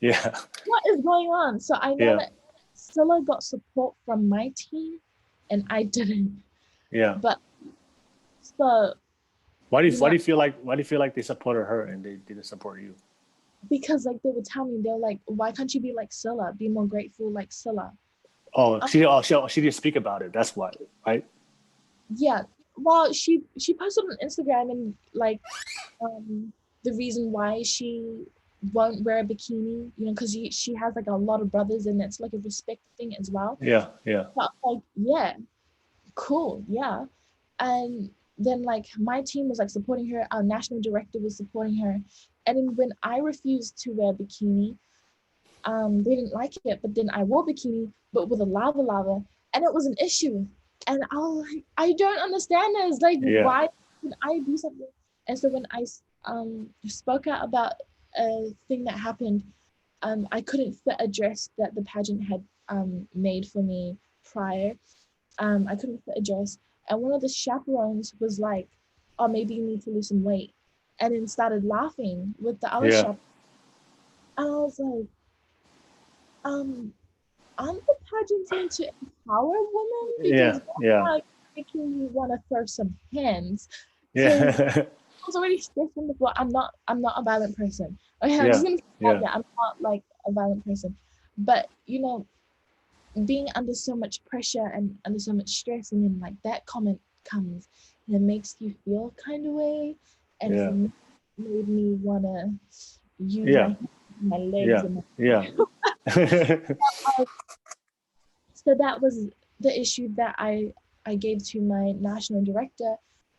Yeah. what is going on? So I know Yeah. that Scylla got support from my team, and I didn't. Yeah. But so you Why know, do you feel like they supported her and they didn't support you? because like they would tell me, they're like, why can't you be like Scylla? Be more grateful like Scylla. Oh, Um, she didn't speak about it. That's why, right? yeah. Well, she posted on Instagram and like um the reason why she won't wear a bikini, you know, because she has like a lot of brothers and it's like a respect thing as well. Yeah. Yeah. But like, yeah, cool, yeah. And then like my team was like supporting her, our national director was supporting her. And then when I refused to wear bikini, they didn't like it, but then I wore bikini, but with a lava lava, and it was an issue. And I was like, I don't understand this. Like, Yeah. why can I do something? And so when I spoke out about a thing that happened, I couldn't fit a dress that the pageant had made for me prior. I couldn't fit a dress, and one of the chaperones was like, "Oh, maybe you need to lose some weight," and then started laughing with the other Yeah. chaperone. And I was like, um, aren't the pageants meant to empower women? Yeah. Because that's Yeah. not making me want to throw some hands. Because Yeah. was already stressed from before. I'm not a violent person. Okay, I'm Yeah. just gonna say Yeah. that I'm not like a violent person. But being under so much pressure and under so much stress, and then like that comment comes and it makes you feel kind of way, and Yeah. for me, made me wanna use Yeah. my legs Yeah. and Yeah. so that was the issue that I gave to my national director,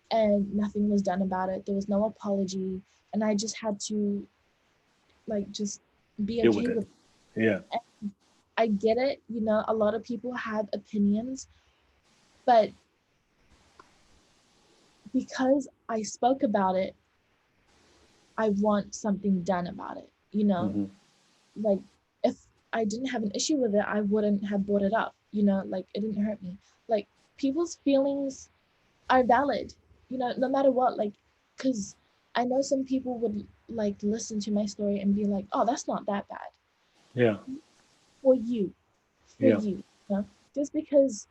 and nothing was done about it. There was no apology, and I just had to like just be Deal with okay it. with it. Yeah. And I get it, a lot of people have opinions, but because I spoke about it, I want something done about it. Mm-hmm. Like if I didn't have an issue with it, I wouldn't have brought it up. Like it didn't hurt me. Like people's feelings are valid, no matter what. Like, because I know some people would like listen to my story and be like, oh, that's not that bad. Yeah. For you, for Yeah. you, just because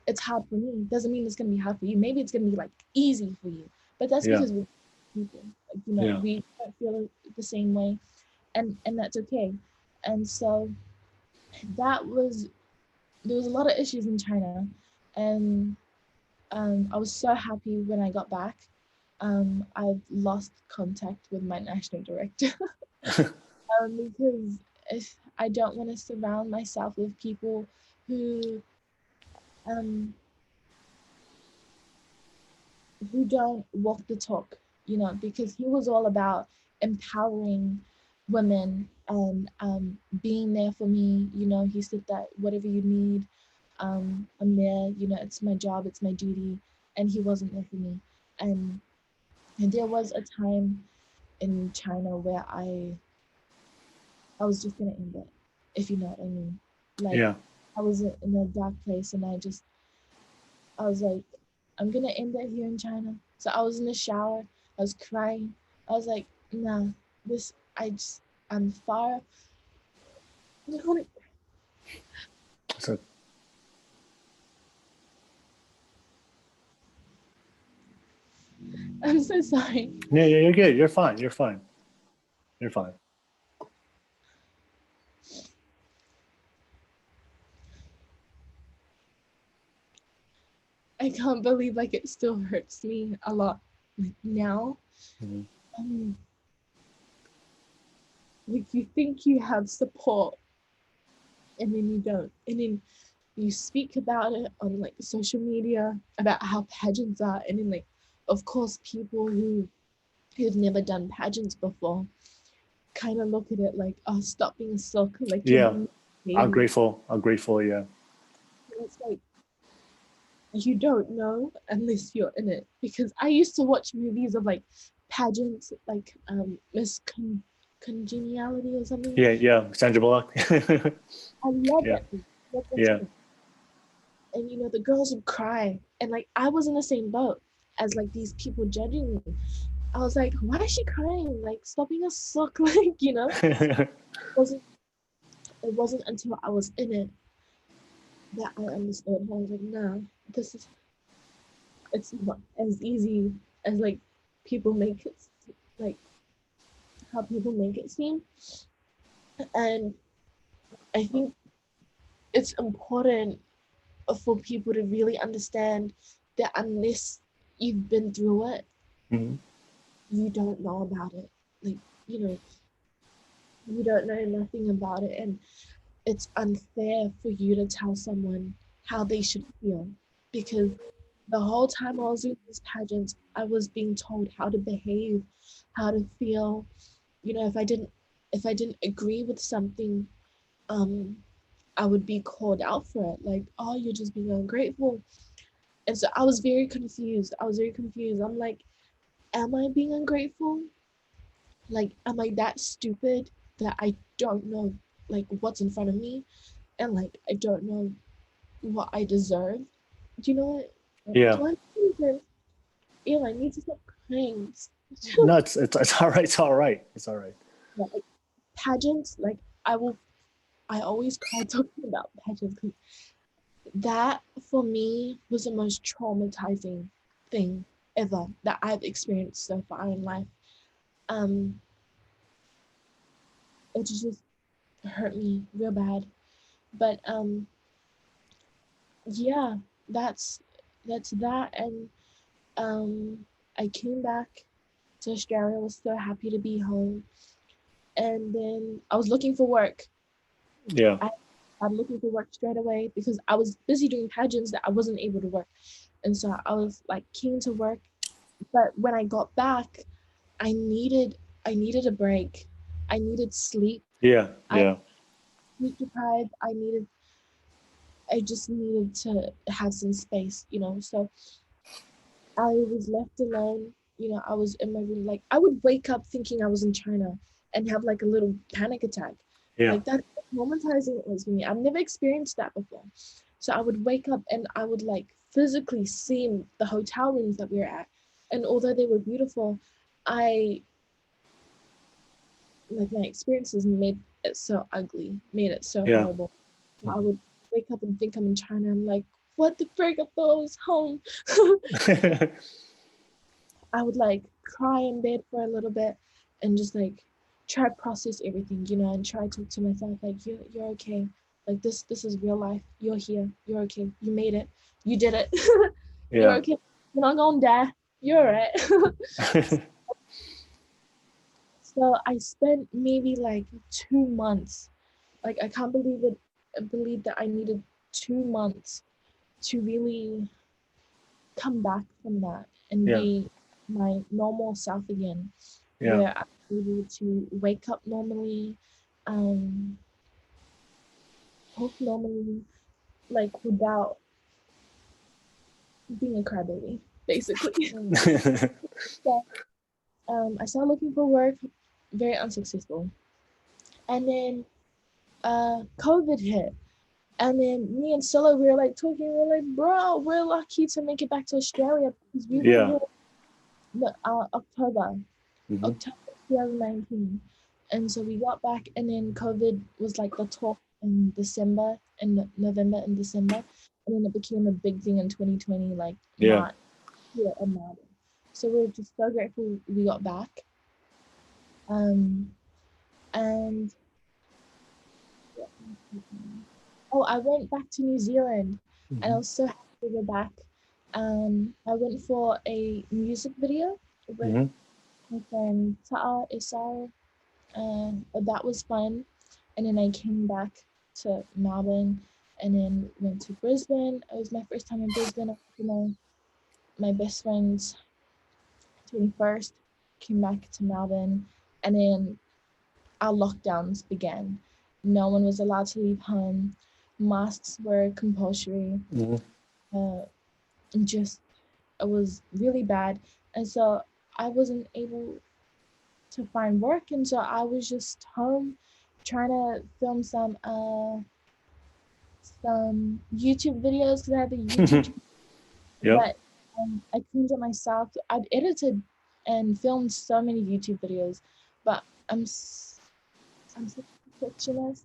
it's hard for me doesn't mean it's gonna be hard for you. Maybe it's gonna be like easy for you, but that's Yeah. because we're people. Like, Yeah. we don't feel the same way, and that's okay. And so that was there was a lot of issues in China, and I was so happy when I got back. I've lost contact with my national director because if I don't want to surround myself with people who um, who don't walk the talk, because he was all about empowering women and being there for me. He said that whatever you need, I'm there. It's my job, it's my duty, and he wasn't there for me. And there was a time in China where I was just gonna end it, if you know what I mean. Like Yeah. I was in a dark place, and I was like, I'm gonna end it here in China. So I was in the shower, I was crying. I was like, nah, this I'm far. So I'm so sorry. yeah, you're good. You're fine. You're fine. You're fine. I can't believe like it still hurts me a lot like now. Mm-hmm. Um, like you think you have support, and then you don't, and then you speak about it on like social media about how pageants are, and then like of course people who've never done pageants before kind of look at it like, oh, stop being so like you're Yeah. being a I'm baby. grateful. I'm grateful. Yeah. And it's like you don't know unless you're in it, because I used to watch movies of like pageants like Miss Congeniality or something. Yeah. Yeah. Sandra Bullock. I love Yeah. that movie. Love that Yeah. show. And the girls would cry, and like I was in the same boat as like these people judging me. I was like, why is she crying? Like, stop being a suck. Like, wasn't it wasn't until I was in it that I understood. I was like, no, this is it's not as easy as like people make it, like how people make it seem. And I think it's important for people to really understand that unless you've been through it, Mm-hmm. you don't know about it. Like, you don't know nothing about it, and it's unfair for you to tell someone how they should feel, because the whole time I was doing these pageants, I was being told how to behave, how to feel. If I didn't agree with something, um, I would be called out for it. Like, oh, you're just being ungrateful. And so I was very confused. I'm like, am I being ungrateful? Like, am I that stupid that I don't know like what's in front of me, and like I don't know what I deserve? Do you know what? Yeah. Do I deserve? Ew, I need to stop crying. No, it's all right. It's all right. It's all right. Like pageants, like I always cry talking about pageants, because that for me was the most traumatizing thing ever that I've experienced so far in life. It just hurt me real bad. But yeah, that's that. And I came back to Australia. I was so happy to be home. And then I was looking for work. Yeah. I'm looking for work straight away because I was busy doing pageants that I wasn't able to work. And so I was like keen to work. But when I got back, I needed a break. I needed sleep. Yeah. I Yeah. sleep deprived. I just needed to have some space, you know. So I was left alone. You know, I was in my room. Like I would wake up thinking I was in China and have like a little panic attack. Yeah. Like that's how traumatizing it was for me. I've never experienced that before. So I would wake up and I would like physically see the hotel rooms that we were at. And although they were beautiful, I like my experiences made it so ugly, made it so Yeah. horrible. I would wake up and think I'm in China. I'm like, what the frick? I thought I was home. I would like cry in bed for a little bit and just like try to process everything, you know, and try to talk to myself like you're okay. Like this is real life. You're here. You're okay. You made it. You did it. You're Yeah. okay. You're not gonna die. You're alright. So I spent maybe like 2 months. Like I can't believe it. I believe that I needed 2 months to really come back from that and Yeah. be my normal self again, Yeah. where I'm able to wake up normally, um, talk normally, like without being a crybaby, basically. So I started looking for work, very unsuccessful. And then COVID hit. And then me and Scylla, we were like talking, we were like, bro, we're lucky to make it back to Australia because we were Yeah. here October Mhm. October 2019. And so we got back, and then COVID was like the talk in December and November and December. And then it became a big thing in 2020, like Yeah. March, yeah, and March. So we're just so grateful we got back. And oh, I went back to New Zealand, and I Mhm. was so happy to go back. I went for a music video with Mhm. my friend Ta'a Isar, and that was fun. And then I came back to Melbourne, and then went to Brisbane. It was my first time in Brisbane. I went to my best friend's 21st. Came back to Melbourne, and then our lockdowns began. No one was allowed to leave home. Masks were compulsory. Mhm. Uh, just it was really bad, and so I wasn't able to find work, and so I was just home trying to film some YouTube videos because I have a YouTube channel, Yep. but I couldn't do it myself. I've edited and filmed so many YouTube videos, but I'm such a perfectionist,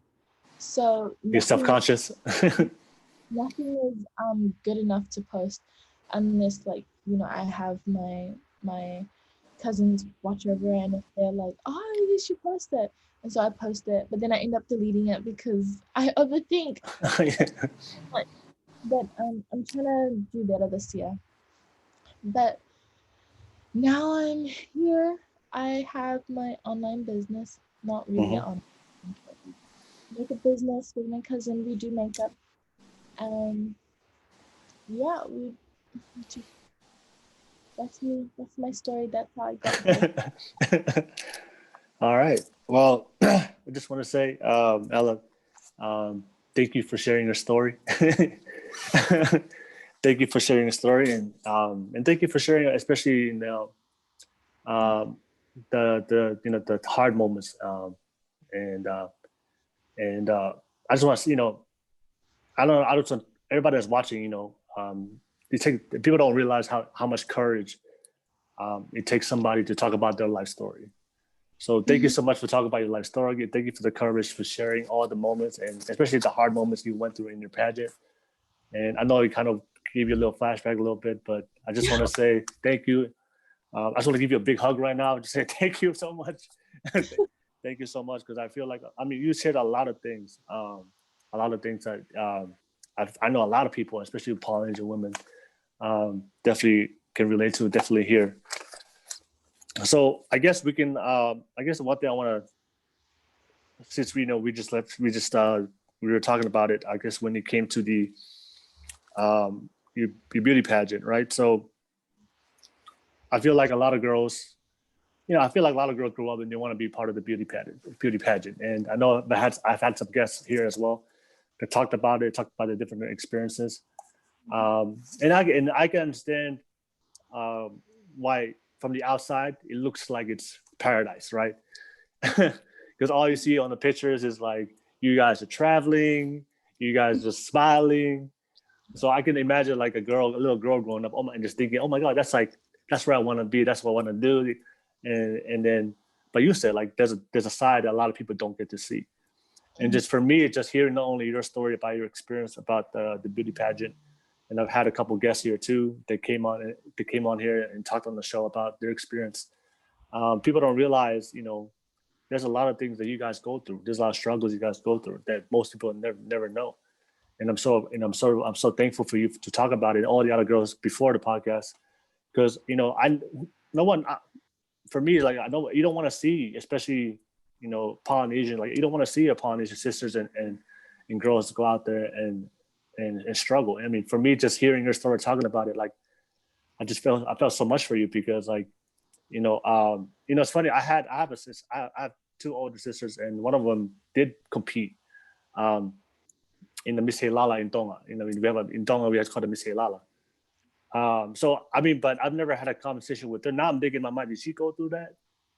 so You're self-conscious. nothing is good enough to post unless like you know I have my cousins watch over and they're like, oh, you should post it. And so I post it, but then I end up deleting it because I overthink. But I'm trying to do better this year. But now I'm here. I have my online business, not really Mhm. an online business, but make a business with my cousin. We do makeup. And yeah, we just that's me. That's my story. That's how I got here. All right. Well, I just want to say, Ella, thank you for sharing your story. Thank you for sharing your story, and thank you for sharing, especially um, the the hard moments, and and I just want to I don't want everybody that's watching, people don't realize how much courage it takes somebody to talk about their life story. So thank you Mhm. so much for talking about your life story. Thank you for the courage for sharing all the moments and especially the hard moments you went through in your pageant. And I know it kind of give you a little flashback a little bit, but I just want to say thank you. I just want to give you a big hug right now. Just say thank you so much. Thank you so much, because I feel like, I mean, you shared a lot of things that I know a lot of people, especially Polynesian women, definitely can relate to, definitely here. So I guess we can, I guess one thing I want to, since we were talking about it, I guess when it came to the your beauty pageant, right? So I feel like a lot of girls, grow up and they want to be part of the beauty pageant. And I know I've had some guests here as well that talked about the different experiences. And I can understand why from the outside it looks like it's paradise, right? Because all you see on the pictures is like you guys are traveling, you guys are smiling. So I can imagine like a little girl growing up, and just thinking, oh my God, that's where I want to be, that's what I want to do. And then, but you said like there's a side that a lot of people don't get to see. And just for me, it's just hearing not only your story about your experience about the beauty pageant, and I've had a couple guests here too that came on here and talked on the show about their experience. People don't realize, there's a lot of things that you guys go through. There's a lot of struggles you guys go through that most people never know. And I'm so thankful for you to talk about it. And all the other girls before the podcast, because for me, like, I know you don't want to see, especially Polynesian, like you don't want to see your Polynesian sisters and girls go out there and struggle. I mean, for me, just hearing your story, talking about it, like I felt so much for you, because like it's funny. I have a sister. I have two older sisters, and one of them did compete in the Miss Lala in Tonga. In Tonga we have called the Miss Lala. So I mean, but I've never had a conversation with her. Now I'm thinking in my mind, did she go through that?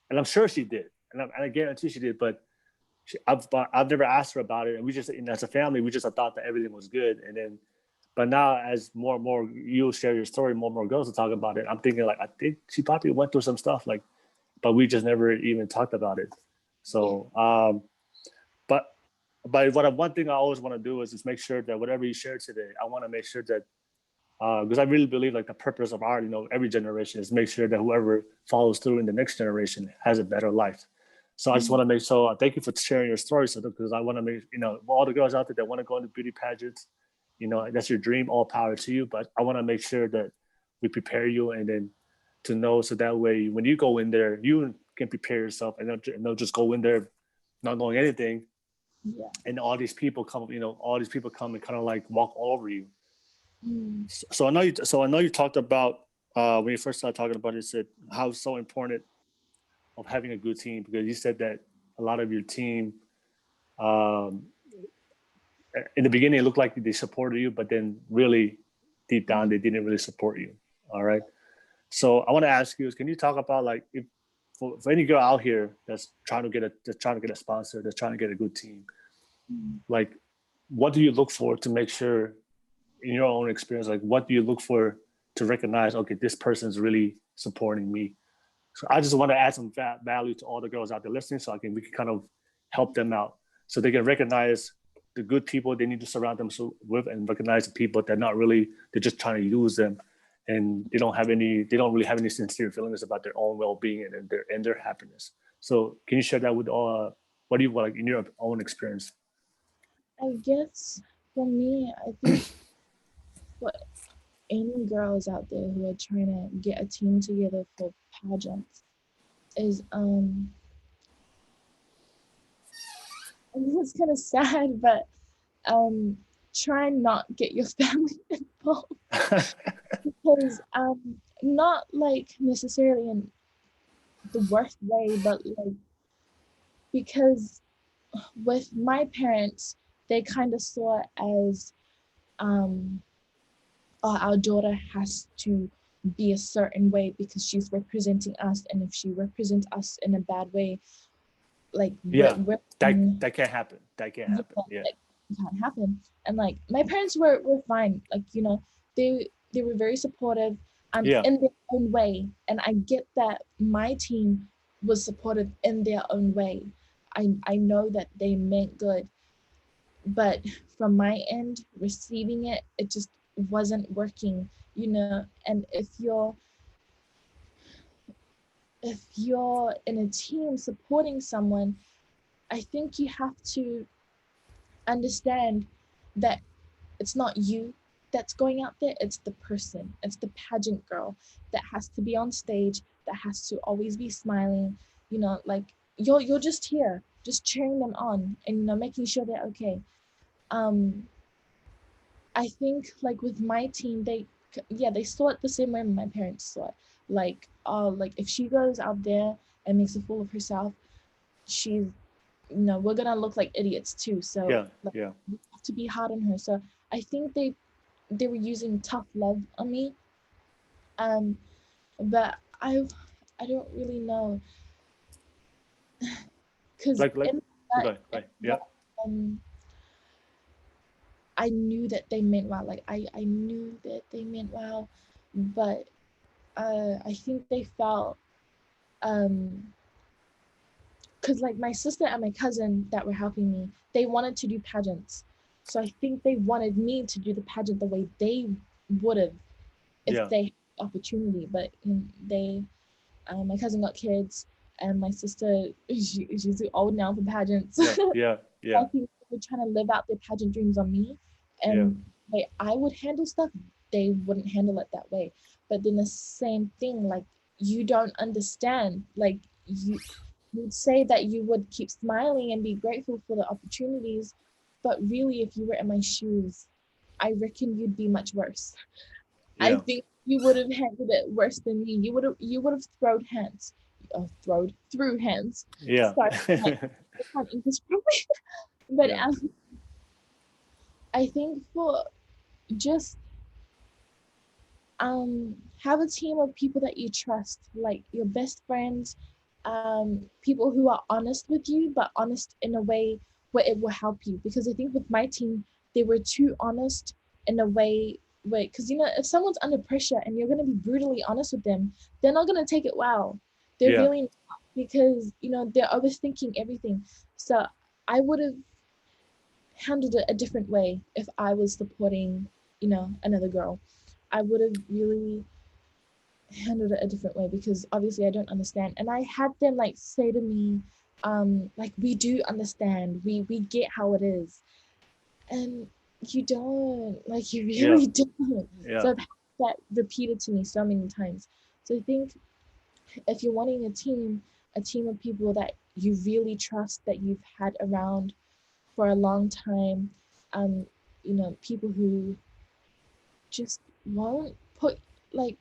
And I'm sure she did, and I guarantee she did. But I've never asked her about it, and we just, as a family, we just thought that everything was good. And then, but now as more and more you share your story, more and more girls will talk about it. I'm thinking like, I think she probably went through some stuff, like, but we just never even talked about it. So, but one thing I always want to do is just make sure that whatever you shared today, I want to make sure that, because I really believe like the purpose of our, every generation is make sure that whoever follows through in the next generation has a better life. So I just want to make sure, thank you for sharing your story, so because I want to make, all the girls out there that want to go into beauty pageants, that's your dream, all power to you. But I want to make sure that we prepare you, and then to know, so that way when you go in there, you can prepare yourself and not just go in there not knowing anything. Yeah. And all these people come and kind of like walk all over you. So I know you talked about when you first started talking about it, said how it's so important of having a good team, because you said that a lot of your team in the beginning it looked like they supported you, but then really deep down they didn't really support you. All right. So I want to ask you, can you talk about, like, if for any girl out here that's trying to get a sponsor, that's trying to get a good team, like, what do you look for to make sure, in your own experience, like what do you look for to recognize, okay, this person's really supporting me? So I just want to add some value to all the girls out there listening, so we can kind of help them out, so they can recognize the good people they need to surround themselves with, and recognize the people that they're just trying to use them, and they don't really have any sincere feelings about their own well-being and their happiness. So can you share that with all? What do you want, like, in your own experience? I guess for me, I think for any girls out there who are trying to get a team together for pageants is it's kind of sad, but try not get your family involved. Because not like necessarily in the worst way, but like, because with my parents, they kind of saw it as our daughter has to be a certain way because she's representing us, and if she represents us in a bad way, like, that can't happen. That can't happen. Yeah. Like, it can't happen. And like, my parents were fine. Like, they were very supportive in their own way. And I get that my team was supportive in their own way. I know that they meant good. But from my end, receiving it just wasn't working, you know. And if you're in a team supporting someone, I think you have to understand that it's not you that's going out there, it's the person, it's the pageant girl that has to be on stage, that has to always be smiling, you know, like you're just here, just cheering them on and, you know, making sure they're okay. I think like with my team, they saw it the same way my parents saw it. Like if she goes out there and makes a fool of herself, she's, you know, we're gonna look like idiots too. So like, we have to be hard on her. So I think they were using tough love on me. But I don't really know, because like in okay, right, yeah, um I knew that they meant well. Like I knew that they meant well, but I think they felt because like my sister and my cousin that were helping me, they wanted to do pageants. So I think they wanted me to do the pageant the way they would have if yeah, they had the opportunity. But my cousin got kids, and my sister, she's too old now for pageants. yeah, yeah, I yeah, think they were trying to live out their pageant dreams on me, yeah, and the way I would handle stuff, they wouldn't handle it that way. But then the same thing, like you don't understand, like you'd say that you would keep smiling and be grateful for the opportunities, but really, if you were in my shoes, I reckon you'd be much worse. I yeah, think you would have handled it worse than me. You would have thrown hands, threw hands. yeah, Sorry, like I can't English properly. But yeah, I think for just have a team of people that you trust, like your best friends, people who are honest with you, but honest in a way where it will help you. Because I think with my team, they were too honest in a way where, because you know, if someone's under pressure and you're going to be brutally honest with them, they're not going to take it well. They're yeah, really not, because you know they're overthinking everything. So I would have handled it a different way if I was supporting, you know, another girl. I would have really handled it a different way, because obviously I don't understand. And I had them like say to me, like we do understand, we get how it is. And you don't, like you yeah, really don't. yeah, So I've had that repeated to me so many times. So I think if you're wanting a team of people that you really trust, that you've had around for a long time, um, you know, people who just won't put like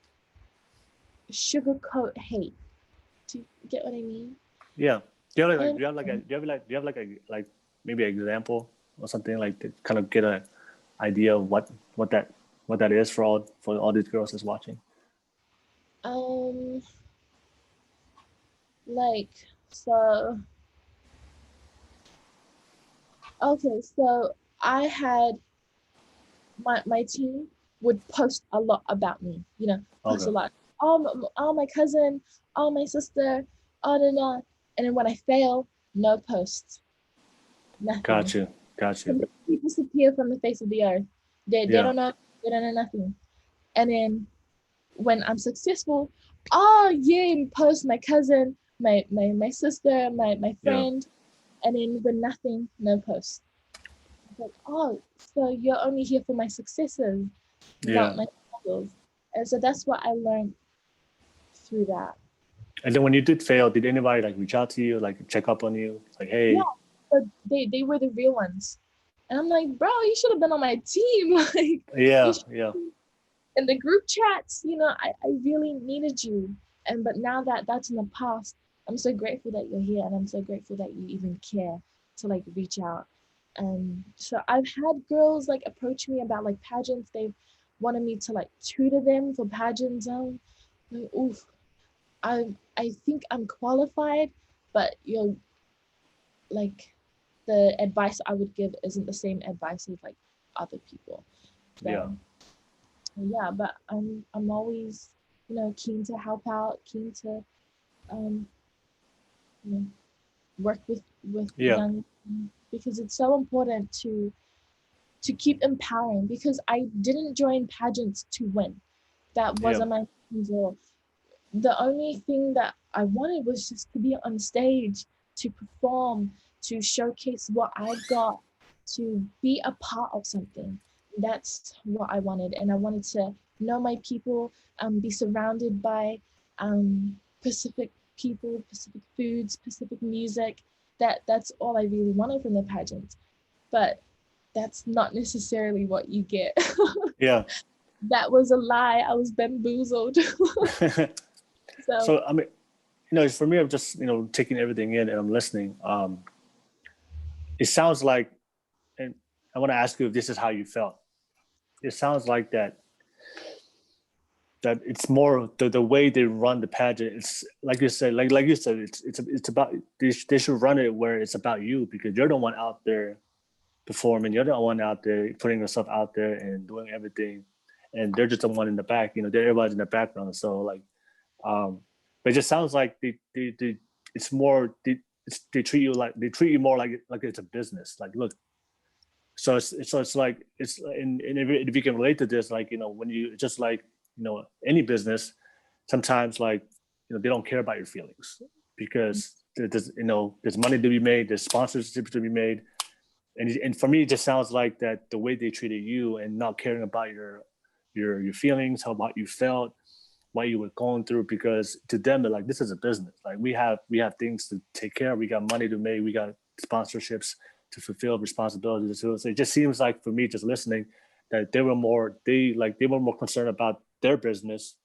sugarcoat hate. Do you get what I mean? yeah. Do you have like And do you have like a do you have like do you have like maybe an example or something like to kind of get an idea of what that what that is for all these girls that's watching? um like so okay, so I had my team would post a lot about me, you know, post a Okay, lot. Oh my cousin, oh my sister, oh no no. And then when I fail, no posts, nothing. got you, got you. Completely disappear from the face of the earth. They Yeah, don't know nothing. And then when I'm successful, oh yeah, post my cousin, my sister, my yeah, friend, and then when nothing, no post. It's like, oh, so you're only here for my successes, yeah. not my struggles. And so that's what I learned through that. And then when you did fail, did anybody like reach out to you, like check up on you, like, Yeah, hey, but they were the real ones. And I'm like, bro, you should have been on my team. Like you yeah, should, yeah, in the group chats, you know, I really needed you. And but now that that's in the past, I'm so grateful that you're here, and I'm so grateful that you even care to like reach out. So I've had girls like approach me about like pageants. They've wanted me to like tutor them for pageants. Like, oof, I think I'm qualified, but you're like the advice I would give isn't the same advice as like other people. yeah, So yeah, but I'm always, you know, keen to help out, keen to um you know, work with yeah, young, because it's so important to to keep empowering, because I didn't join pageants to win. That wasn't my goal. The only thing that I wanted was just to be on stage, to perform, to showcase what I've got, to be a part of something. That's what I wanted. And I wanted to know my people, be surrounded by Pacific people, Pacific foods, Pacific music. That's all I really wanted from the pageant. But that's not necessarily what you get. Yeah. That was a lie. I was bamboozled. So I mean, for me, I'm just taking everything in and I'm listening. It sounds like, and I want to ask you if this is how you felt. It sounds like that it's more the way they run the pageant. It's like you said, it's about they should run it where it's about you, because you're the one out there performing. You're the one out there putting yourself out there and doing everything, and they're just the one in the back. Everybody's in the background. So like, but it just sounds like they it's more they treat you more like it's a business. Like, look, so it's like and if you can relate to this, like when you just like any business, sometimes like they don't care about your feelings, because there's money to be made, there's sponsorships to be made, and for me it just sounds like that the way they treated you and not caring about your feelings, how about you felt, what you were going through, because to them they're like, this is a business. Like we have things to take care of, we got money to make, we got sponsorships to fulfill, responsibilities. So it just seems like, for me, just listening, that they were more concerned about their business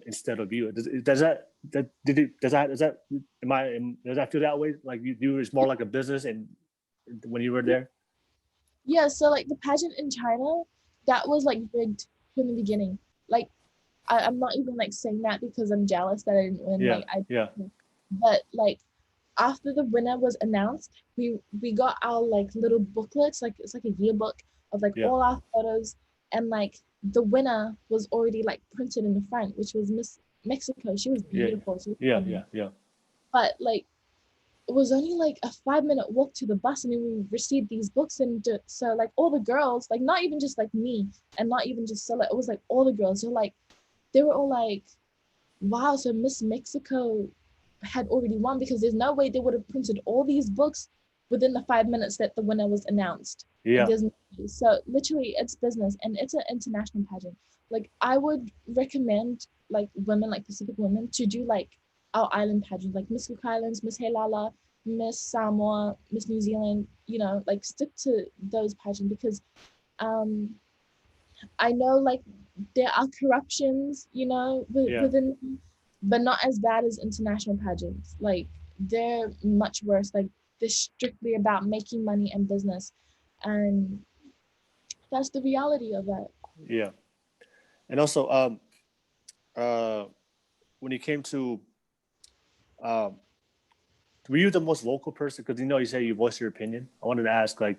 instead of you. Does that feel that way? Like you was more like a business, and when you were there? Yeah, so like the pageant in China, that was like rigged from the beginning. Like I'm not even like saying that because I'm jealous that I didn't win. But like after the winner was announced, we got our like little booklets, like it's like a yearbook of like all our photos, and like the winner was already like printed in the front, which was Miss Mexico. She was beautiful. Yeah. But like it was only like a 5-minute walk to the bus, and then we received these books, and so like all the girls, like not even just like me, and not even just Scylla, it was like all the girls. They were all like, wow, so Miss Mexico had already won, because there's no way they would have printed all these books within the 5 minutes that the winner was announced. Yeah. So literally it's business, and it's an international pageant. Like I would recommend like women, like Pacific women, to do like our island pageants, like Miss Cook Islands, Miss Heilala, Miss Samoa, Miss New Zealand, like stick to those pageants, because I know like there are corruptions, within, but not as bad as international pageants. Like they're much worse. Like they're strictly about making money and business, and that's the reality of it. Yeah. And also, when it came to, were you the most vocal person? Because you say you voice your opinion. I wanted to ask, like,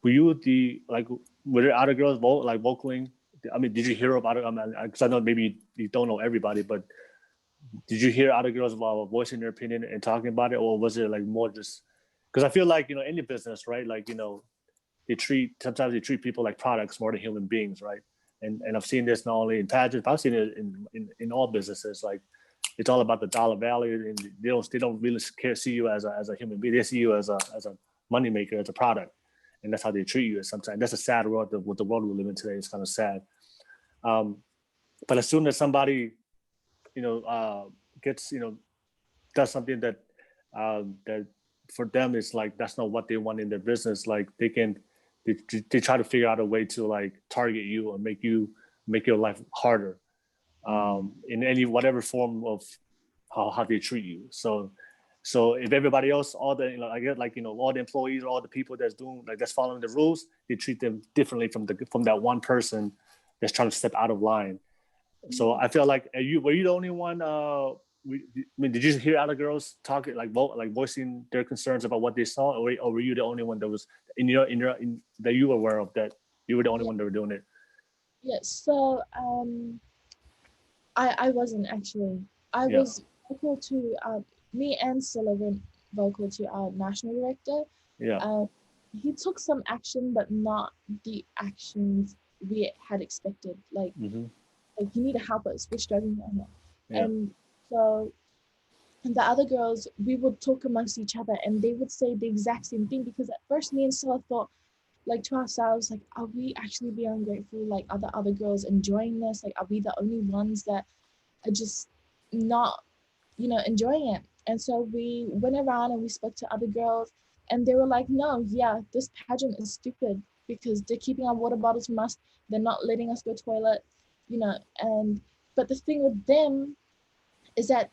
were you were there other girls vocaling? I mean, did you hear about it? Because I know maybe you don't know everybody, but did you hear other girls voicing their opinion and talking about it, or was it like more just? Because I feel like any business, right? Like sometimes they treat people like products more than human beings, right? And I've seen this not only in pageants, but I've seen it in all businesses. Like it's all about the dollar value, and they don't really see you as a human being. They see you as a money maker, as a product, and that's how they treat you. Sometimes that's a sad world. With the world we live in today, it's kind of sad. But as soon as somebody gets does something that that for them is like that's not what they want in their business, like they try to figure out a way to like target you or make your life harder in any whatever form of how they treat you. So if everybody else, all the I get like all the employees, all the people that's following the rules, they treat them differently from that one person that's trying to step out of line. So I feel like were you the only one? I mean, did you hear other girls talking voicing their concerns about what they saw, or were you the only one that was that you were aware of, that you were the only one that were doing it? Yeah. So I wasn't actually. I was vocal to me and Scylla went vocal to our national director. Yeah. he took some action, but not the actions we had expected. Like you need to help us. We're struggling right now. Yeah. And so and the other girls, we would talk amongst each other and they would say the exact same thing, because at first me and Stella thought like to ourselves, like, are we actually being ungrateful? Like, are the other girls enjoying this? Like, are we the only ones that are just not, enjoying it? And so we went around and we spoke to other girls, and they were like, no, yeah, this pageant is stupid because they're keeping our water bottles from us. They're not letting us go toilet, and but the thing with them is that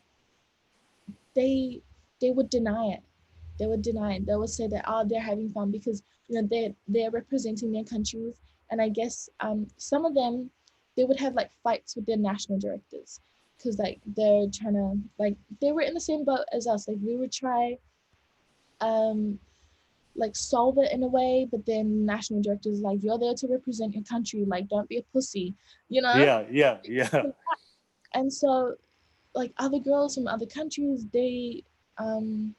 they they would deny it. They would deny it. They would say that, oh, they're having fun because they're representing their countries. And I guess some of them, they would have like fights with their national directors, because like they're trying to, like, they were in the same boat as us. Like we would try um like solve it in a way, but then national directors like, you're there to represent your country, like don't be a pussy, Yeah. And so like other girls from other countries, um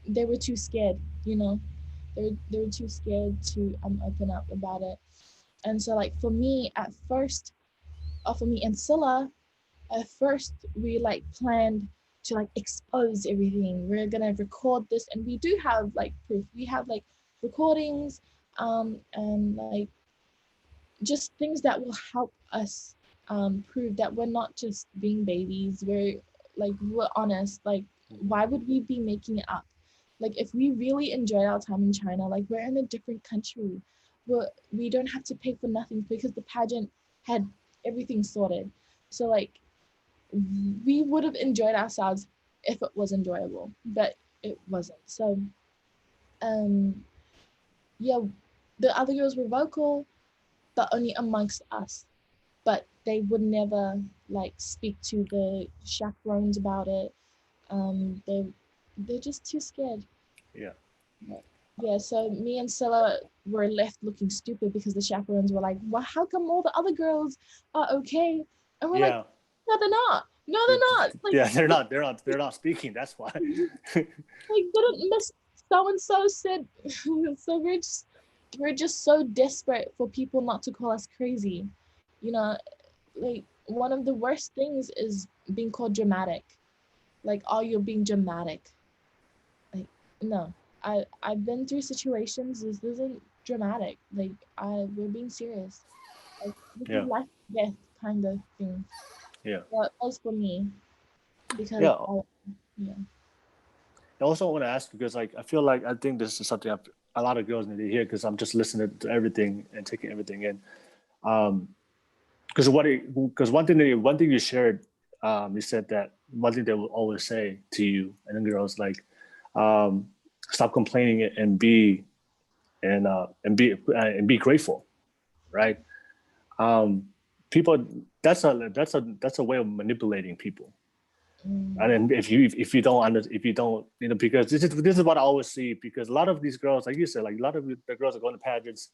they were too scared, they were too scared to open up about it. And so like for me at first, or for me and Scylla, at first we like planned to like expose everything. We're gonna record this, and we do have like proof. We have like recordings, and like just things that will help us prove that we're not just being babies. We're honest. Like, why would we be making it up? Like, if we really enjoyed our time in China, like we're in a different country, we don't have to pay for nothing because the pageant had everything sorted. So like we would have enjoyed ourselves if it was enjoyable, but it wasn't. So um yeah, the other girls were vocal, but only amongst us. But they would never like speak to the chaperones about it. They're just too scared. Yeah. Yeah, so me and Scylla were left looking stupid because the chaperones were like, well, how come all the other girls are okay? And we're like, Yeah. no, they're not. No, they're not. Like, Yeah, they're not speaking. That's why. like didn't Miss So and so said. So we're just so desperate for people not to call us crazy. You know, like one of the worst things is being called dramatic. Like, oh, you're being dramatic. Like, no. I've been through situations. This isn't dramatic. Like, we're being serious. Like, this is Yeah. life death kind of thing. Yeah. Well, as for me, because Yeah. yeah. I also want to ask, because like I feel like I think this is something a lot of girls need to hear, because I'm just listening to everything and taking everything in. Because one thing you shared, you said that one thing they will always say to you and the girls, like, stop complaining and be grateful, right? Um, People, that's a way of manipulating people. And then if you don't, because this is what I always see, because a lot of these girls, like you said, like a lot of the girls are going to pageants,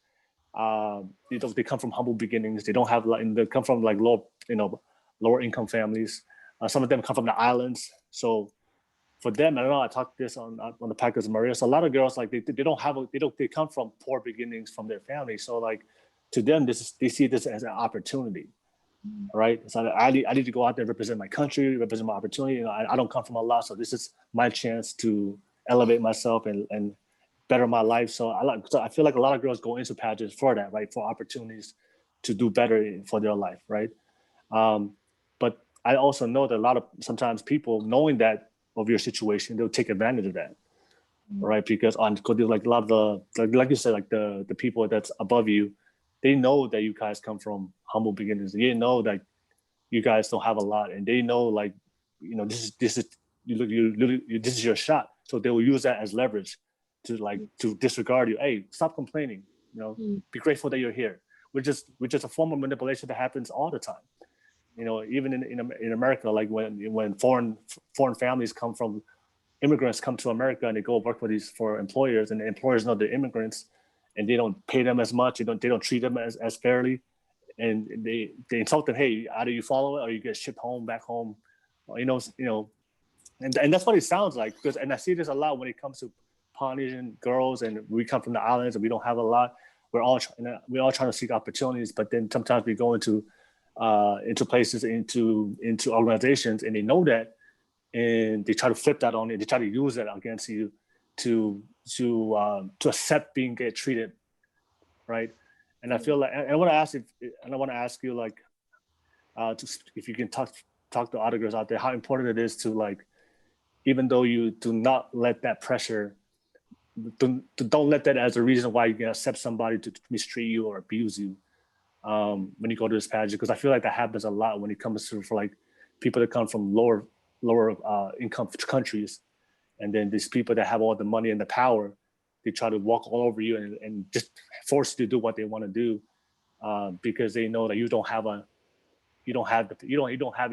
they come from humble beginnings. They don't have like, they come from like lower income families. Some of them come from the islands. So for them, I don't know, I talked this on the podcast with Maria. So a lot of girls, like they come from poor beginnings from their family. So like to them, they see this as an opportunity, right? So I need to go out there, represent my country, represent my opportunity. I don't come from a lot, so this is my chance to elevate myself and better my life. So I feel like a lot of girls go into pageants for that, right? For opportunities to do better for their life, right? But I also know that sometimes people, knowing that of your situation, they'll take advantage of that, right? Because like a lot of like you said, like the people that's above you, they know that you guys come from humble beginnings. They know that you guys don't have a lot, and they know, like, this is this is your shot. So they will use that as leverage to disregard you. Hey, stop complaining. Be grateful that you're here. Which is a form of manipulation that happens all the time. Even in America, like when foreign families immigrants come to America, and they go work for employers, and the employers know they're immigrants, and they don't pay them as much. They don't treat them as fairly, and they insult them. Hey, either you follow it or you get shipped back home, and that's what it sounds like. And I see this a lot when it comes to Polynesian girls, and we come from the islands, and we don't have a lot. We're all trying to seek opportunities, but then sometimes we go into places, into organizations, and they know that, and they try to flip that on you. They try to use that against you to accept get treated, right? And I feel like, and I want to ask you, like, if you can talk to other girls out there, how important it is to, like, even though you do not let that pressure, don't let that as a reason why you can accept somebody to mistreat you or abuse you when you go to this pageant, because I feel like that happens a lot when it comes to, for like, people that come from lower income countries, and then these people that have all the money and the power, they try to walk all over you and just force you to do what they want to do, because they know that you don't have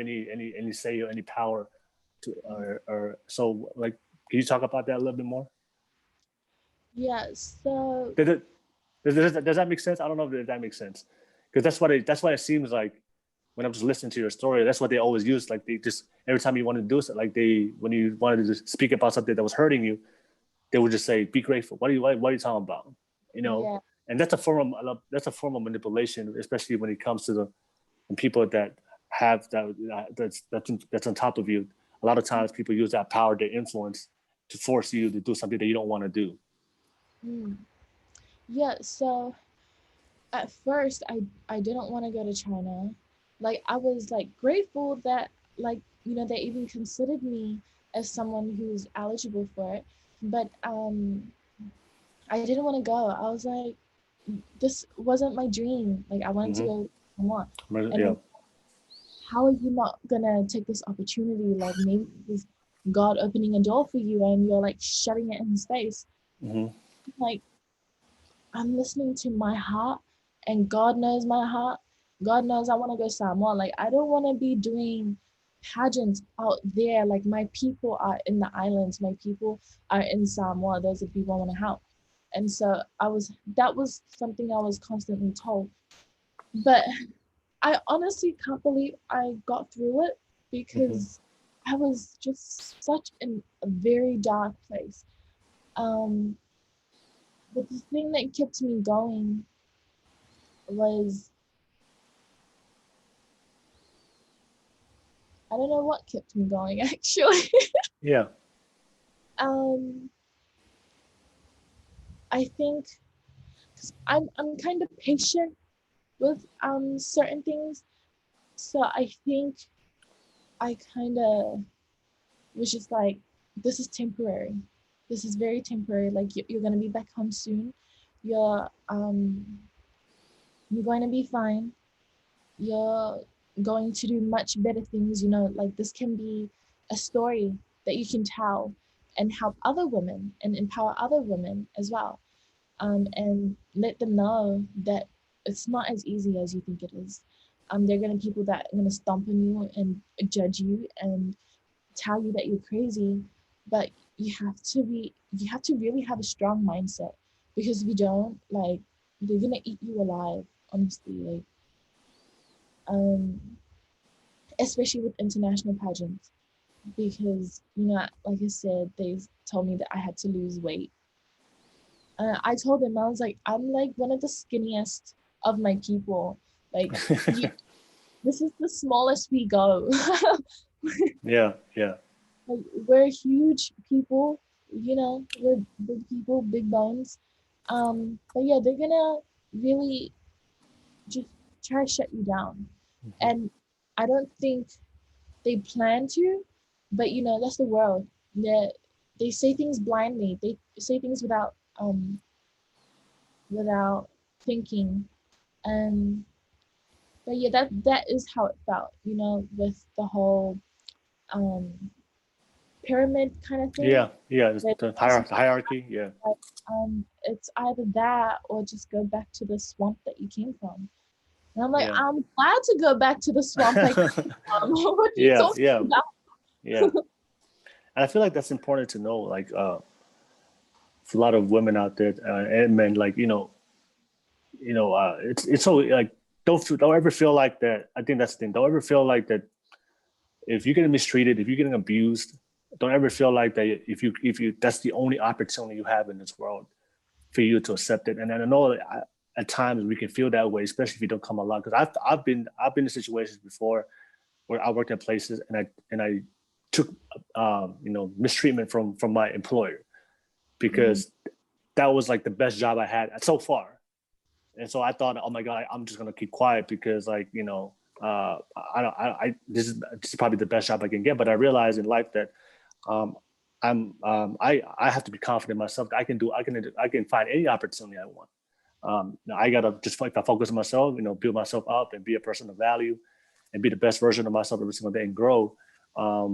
any say or any power to, or so, like, can you talk about that a little bit more? Yeah, so does that make sense? I don't know if that makes sense, because that's what it seems like when I'm just listening to your story. That's what they always use. Like, they just, every time you want to do something, like, when you wanted to speak about something that was hurting you, they would just say, "Be grateful." What are you talking about? yeah. And that's a form of manipulation, especially when it comes to the people that have that's on top of you. A lot of times, people use that power, their influence, to force you to do something that you don't want to do. Yeah, so at first I didn't want to go to China. Like, I was like grateful that, like, they even considered me as someone who's eligible for it. But I didn't want to go. I was like, this wasn't my dream. Like, I wanted to go to Samoa. Yeah. How are you not gonna take this opportunity? Like, maybe this God opening a door for you and you're like shutting it in his face. Like, I'm listening to my heart, and God knows my heart. God knows I want to go Samoa. Like, I don't want to be doing pageants out there. Like, my people are in the islands. My people are in Samoa. Those are the people I want to help. And so that was something I was constantly told. But I honestly can't believe I got through it, because I was just such in a very dark place. But the thing that kept me going was, I don't know what kept me going, actually. Yeah. I think, because I'm kind of patient with certain things, so I think I kind of was just like, this is temporary. This is very temporary. Like, you're gonna be back home soon. You're going to be fine. You're going to do much better things. Like, this can be a story that you can tell and help other women and empower other women as well, and let them know that it's not as easy as you think it is. There are going to be people that are going to stomp on you and judge you and tell you that you're crazy, but you have to really have a strong mindset, because if you don't, like, they're going to eat you alive, honestly. Like, especially with international pageants, because, like I said, they told me that I had to lose weight. I told them, I was like, I'm like one of the skinniest of my people. Like, this is the smallest we go. Yeah. Like, we're huge people, we're big people, big bones. But yeah, they're gonna really just try to shut you down. And I don't think they plan to, but that's the world. They say things blindly. They say things without thinking. And but yeah, that is how it felt, with the whole pyramid kind of thing. Yeah. The hierarchy. Yeah. Like, it's either that or just go back to the swamp that you came from. And I'm like, I'm glad to go back to the swamp. Like, what are you talking about? Yeah. And I feel like that's important to know, like, for a lot of women out there, and men, like, it's so, like, don't ever feel like that. I think that's the thing. Don't ever feel like that if you're getting mistreated, if you're getting abused, don't ever feel like that if you that's the only opportunity you have in this world for you to accept it. And I know at times we can feel that way, especially if you don't come along. Because I've been in situations before where I worked at places and I took mistreatment from my employer because that was like the best job I had so far. And so I thought, oh my God, I'm just gonna keep quiet because like, this is probably the best job I can get. But I realized in life that I have to be confident in myself. I can find any opportunity I want. I gotta just focus on myself, build myself up and be a person of value and be the best version of myself every single day and grow. I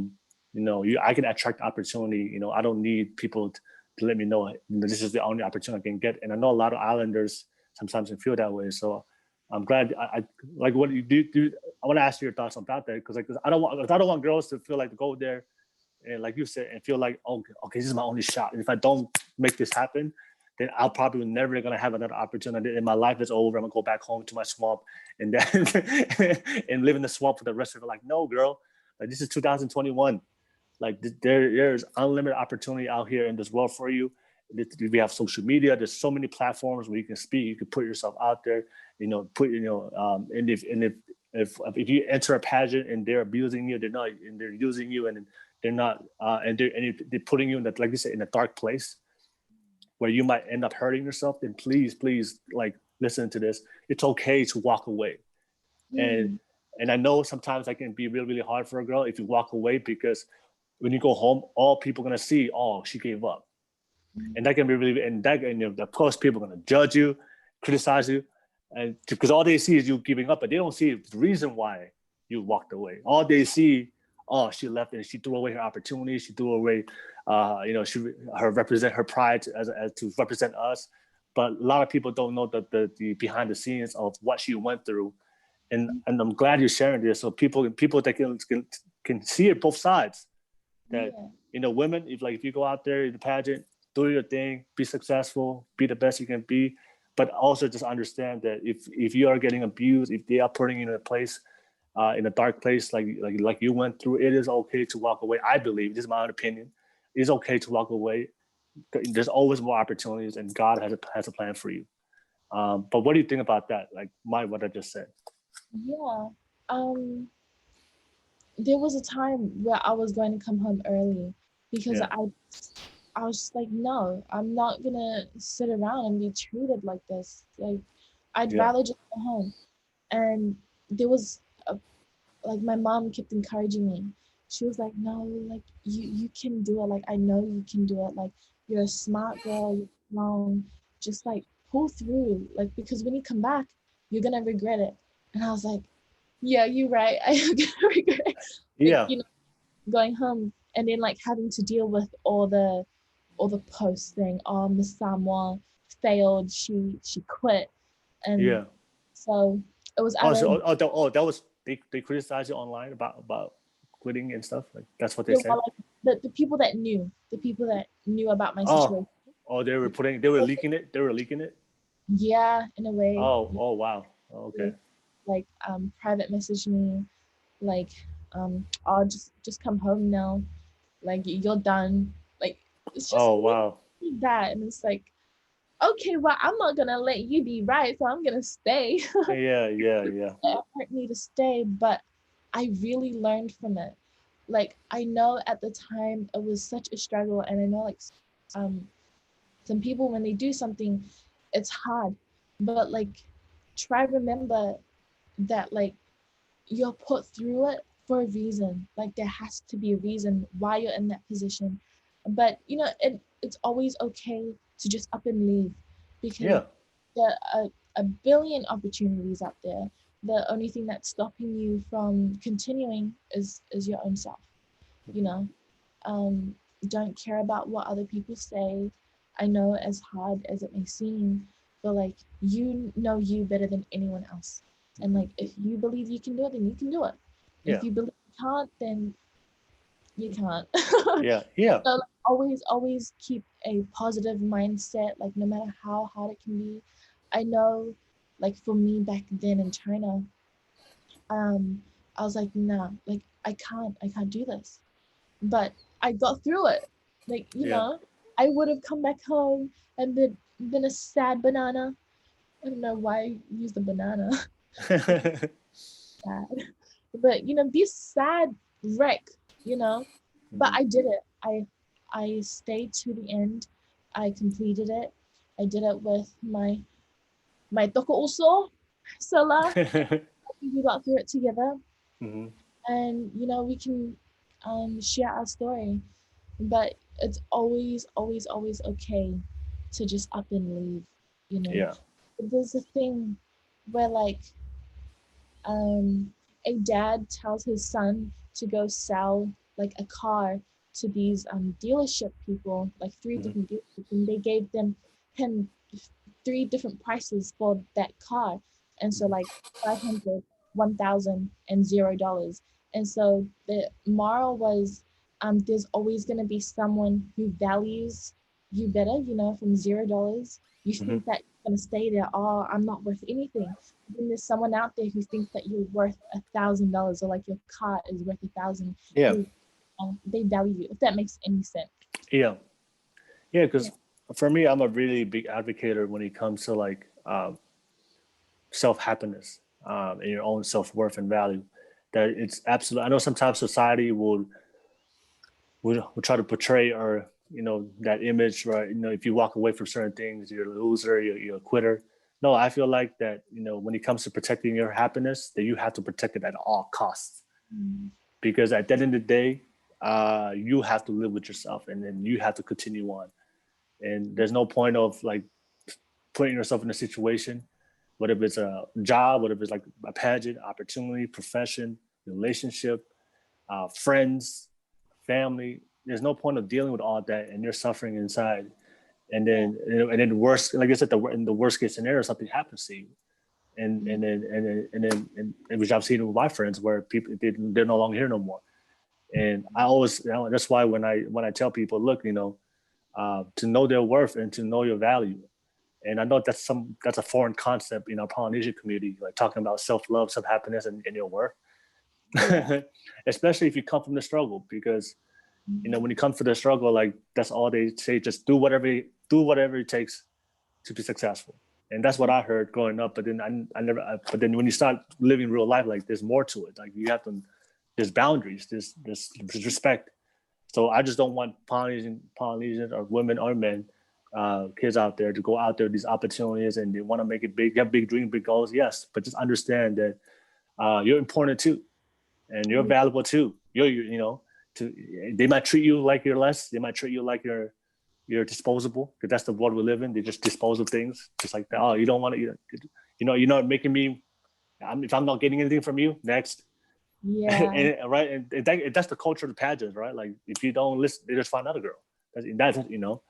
can attract opportunity. I don't need people to let me know, this is the only opportunity I can get. And I know a lot of islanders sometimes can feel that way. So I'm glad I like what you do. I want to ask you your thoughts about that because I don't want girls to feel like to go there and like you said and feel like, oh, okay, this is my only shot. And if I don't make this happen, then I'll probably never gonna have another opportunity. And my life is over. I'm gonna go back home to my swamp and then and live in the swamp for the rest of it. Like, no, girl, like this is 2021. Like there's unlimited opportunity out here in this world for you. We have social media. There's so many platforms where you can speak. You can put yourself out there. And if you enter a pageant and they're abusing you, they're using you, and they're not, and they're putting you in that, like you said, in a dark place where you might end up hurting yourself. Then please, like listen to this. It's okay to walk away, and I know sometimes that can be really, really hard for a girl if you walk away because when you go home, all people are gonna see, oh, she gave up. And that can be really, and of course, people are going to judge you, criticize you, and because all they see is you giving up, but they don't see the reason why you walked away. All they see, oh, she left and she threw away her opportunity. She threw away, represent her pride as to represent us. But a lot of people don't know the behind the scenes of what she went through, and I'm glad you're sharing this so people that can see it both sides. That women, if you go out there in the pageant, do your thing, be successful, be the best you can be, but also just understand that if you are getting abused, if they are putting you in a place, in a dark place like you went through, it is okay to walk away. I believe, this is my own opinion, it's okay to walk away. There's always more opportunities, and God has a plan for you. But what do you think about that? Like what I just said. Yeah. There was a time where I was going to come home early because I was just like, no, I'm not gonna sit around and be treated like this. Like, I'd rather just go home. And there was like my mom kept encouraging me. She was like, no, like you can do it. Like, I know you can do it. Like, you're a smart girl, you're strong. Just like pull through. Like, because when you come back, you're gonna regret it. And I was like, yeah, you're right. I'm gonna regret it. Like, going home and then like having to deal with all the posts saying, oh, Miss Samoa failed, she quit. And so it was that was they criticized you online about quitting and stuff, like that's what they said. Like the people that knew about my situation. They were leaking it. Yeah, in a way. Oh wow. Okay. Like private message me like oh, just come home now, like you're done, like it's just wow, that. And it's like, okay, well, I'm not gonna let you be right, so I'm gonna stay. yeah It hurt me to stay, but I really learned from it. Like, I know at the time it was such a struggle, and I know like some people, when they do something, it's hard, but like try remember that like you're put through it for a reason. Like, there has to be a reason why you're in that position. But it's always okay to just up and leave, because there are a billion opportunities out there. The only thing that's stopping you from continuing is your own self. Don't care about what other people say. I know, as hard as it may seem, but like, you know you better than anyone else. And like, if you believe you can do it, then you can do it. If you believe you can't, then you can't. So like, always keep a positive mindset, like no matter how hard it can be. I know, like for me back then in China, I was like, nah, like I can't do this. But I got through it. Like, you know, I would have come back home and been a sad banana. I don't know why I used the banana. Sad. But, you know, be a sad wreck, you know. But I did it. I stayed to the end. I completed it. I did it with my toko also, Sala. We got through it together. And, you know, we can share our story. But it's always, always, always okay to just up and leave, you know. Yeah. There's a thing where like a dad tells his son to go sell like a car to these dealership people, like three different dealerships, and they gave him three different prices for that car, and so like 500, 1,000, and $0. And so the moral was, there's always going to be someone who values you better, you know, from $0. You think that you're going to stay there, oh, I'm not worth anything. Then there's someone out there who thinks that you're worth $1,000, or like your car is worth 1,000. Yeah. They value you, if that makes any sense. Yeah. Yeah, because for me, I'm a really big advocate when it comes to like self-happiness and your own self-worth and value. That it's absolutely, I know sometimes society will try to portray or, you know, that image, right? You know, if you walk away from certain things, you're a loser, you're a quitter. No, I feel like that, you know, when it comes to protecting your happiness, that you have to protect it at all costs. Because at the end of the day, you have to live with yourself, and then you have to continue on. And there's no point of like putting yourself in a situation, whether it's a job, whether it's like a pageant, opportunity, profession, relationship, friends, family. There's no point of dealing with all that, and you're suffering inside. And then worst, like I said, in the worst case scenario, something happens to you, and then which I've seen with my friends where people they're no longer here no more. And I always, you know, that's why when I tell people, look, you know, to know their worth and to know your value. And I know that's a foreign concept in our Polynesian community, like talking about self-love, self-happiness, and your worth. Especially if you come from the struggle, because you know when you come from the struggle, like that's all they say, just do whatever it takes to be successful. And that's what I heard growing up. But then but then when you start living real life, like there's more to it. Like you have to, there's boundaries, there's respect. So I just don't want Polynesians or women or men, kids out there to go out there these opportunities and they want to make it big, have big dreams, big goals. Yes, but just understand that you're important too, and you're valuable too. You know, they might treat you like you're less. They might treat you like you're disposable, because that's the world we live in. They just dispose of things just like that. Oh, you don't want to, you know, you're not making me. If I'm not getting anything from you, next. Yeah. And right, and that's the culture of the pageants, right? Like if you don't listen, they just find another girl. That's you know,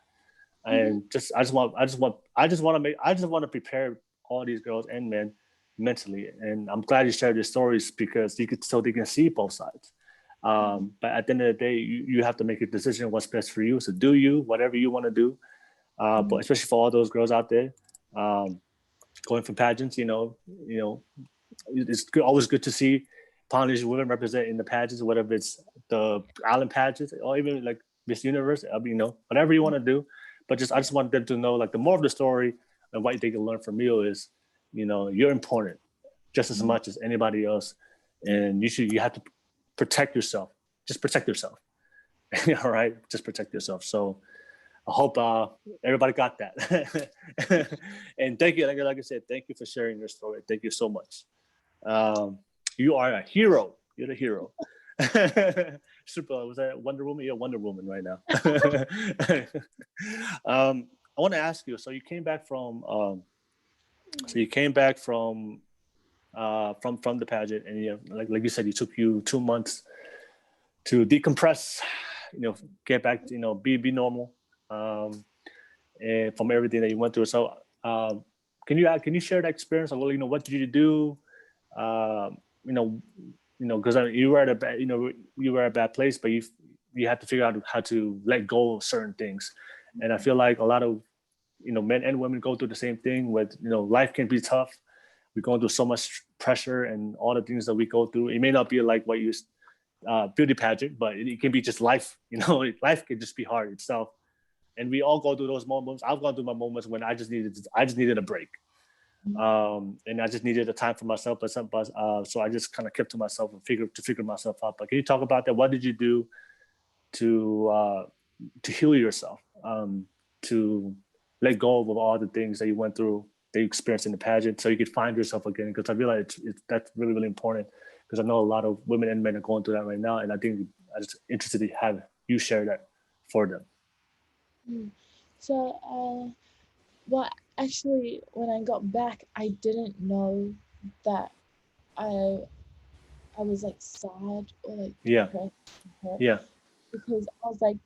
and I just want to prepare all these girls and men mentally. And I'm glad you shared your stories, because so they can see both sides. But at the end of the day, you have to make a decision what's best for you. So do you whatever you want to do. But especially for all those girls out there, going for pageants, you know, it's always good to see Polynesian women represent in the pageants, whether it's the island pageants or even like Miss Universe. You know, whatever you want to do. But I just want them to know, like, the more of the story and what they can learn from you is, you know, you're important just as much as anybody else, and you have to protect yourself. Just protect yourself. All right, just protect yourself. So I hope everybody got that. And thank you, like I said, thank you for sharing your story. Thank you so much. You are a hero. You're the hero. Super. Was that Wonder Woman? You're Wonder Woman right now. I want to ask you. So you came back from. From the pageant, and you know, like you said, it took you 2 months to decompress. You know, get back. You know, be normal. And from everything that you went through. So, can you share that experience? Well, you know, what did you do? Because you were at a bad place, but you had to figure out how to let go of certain things. And I feel like a lot of, you know, men and women go through the same thing. With, you know, life can be tough. We're going through so much pressure and all the things that we go through. It may not be like what beauty pageant, but it can be just life. You know, life can just be hard itself, and we all go through those moments. I've gone through my moments when I just needed a break, and I just needed a time for myself. So I just kind of kept to myself and figure myself out. But can you talk about that? What did you do to heal yourself, to let go of all the things that you went through, that you experienced in the pageant, so you could find yourself again? Because I realize that's really, really important, because I know a lot of women and men are going through that right now, and I think I'm just interested to have you share that for them. So, well, actually, when I got back, I didn't know that I was like sad or like depressed, because I was like,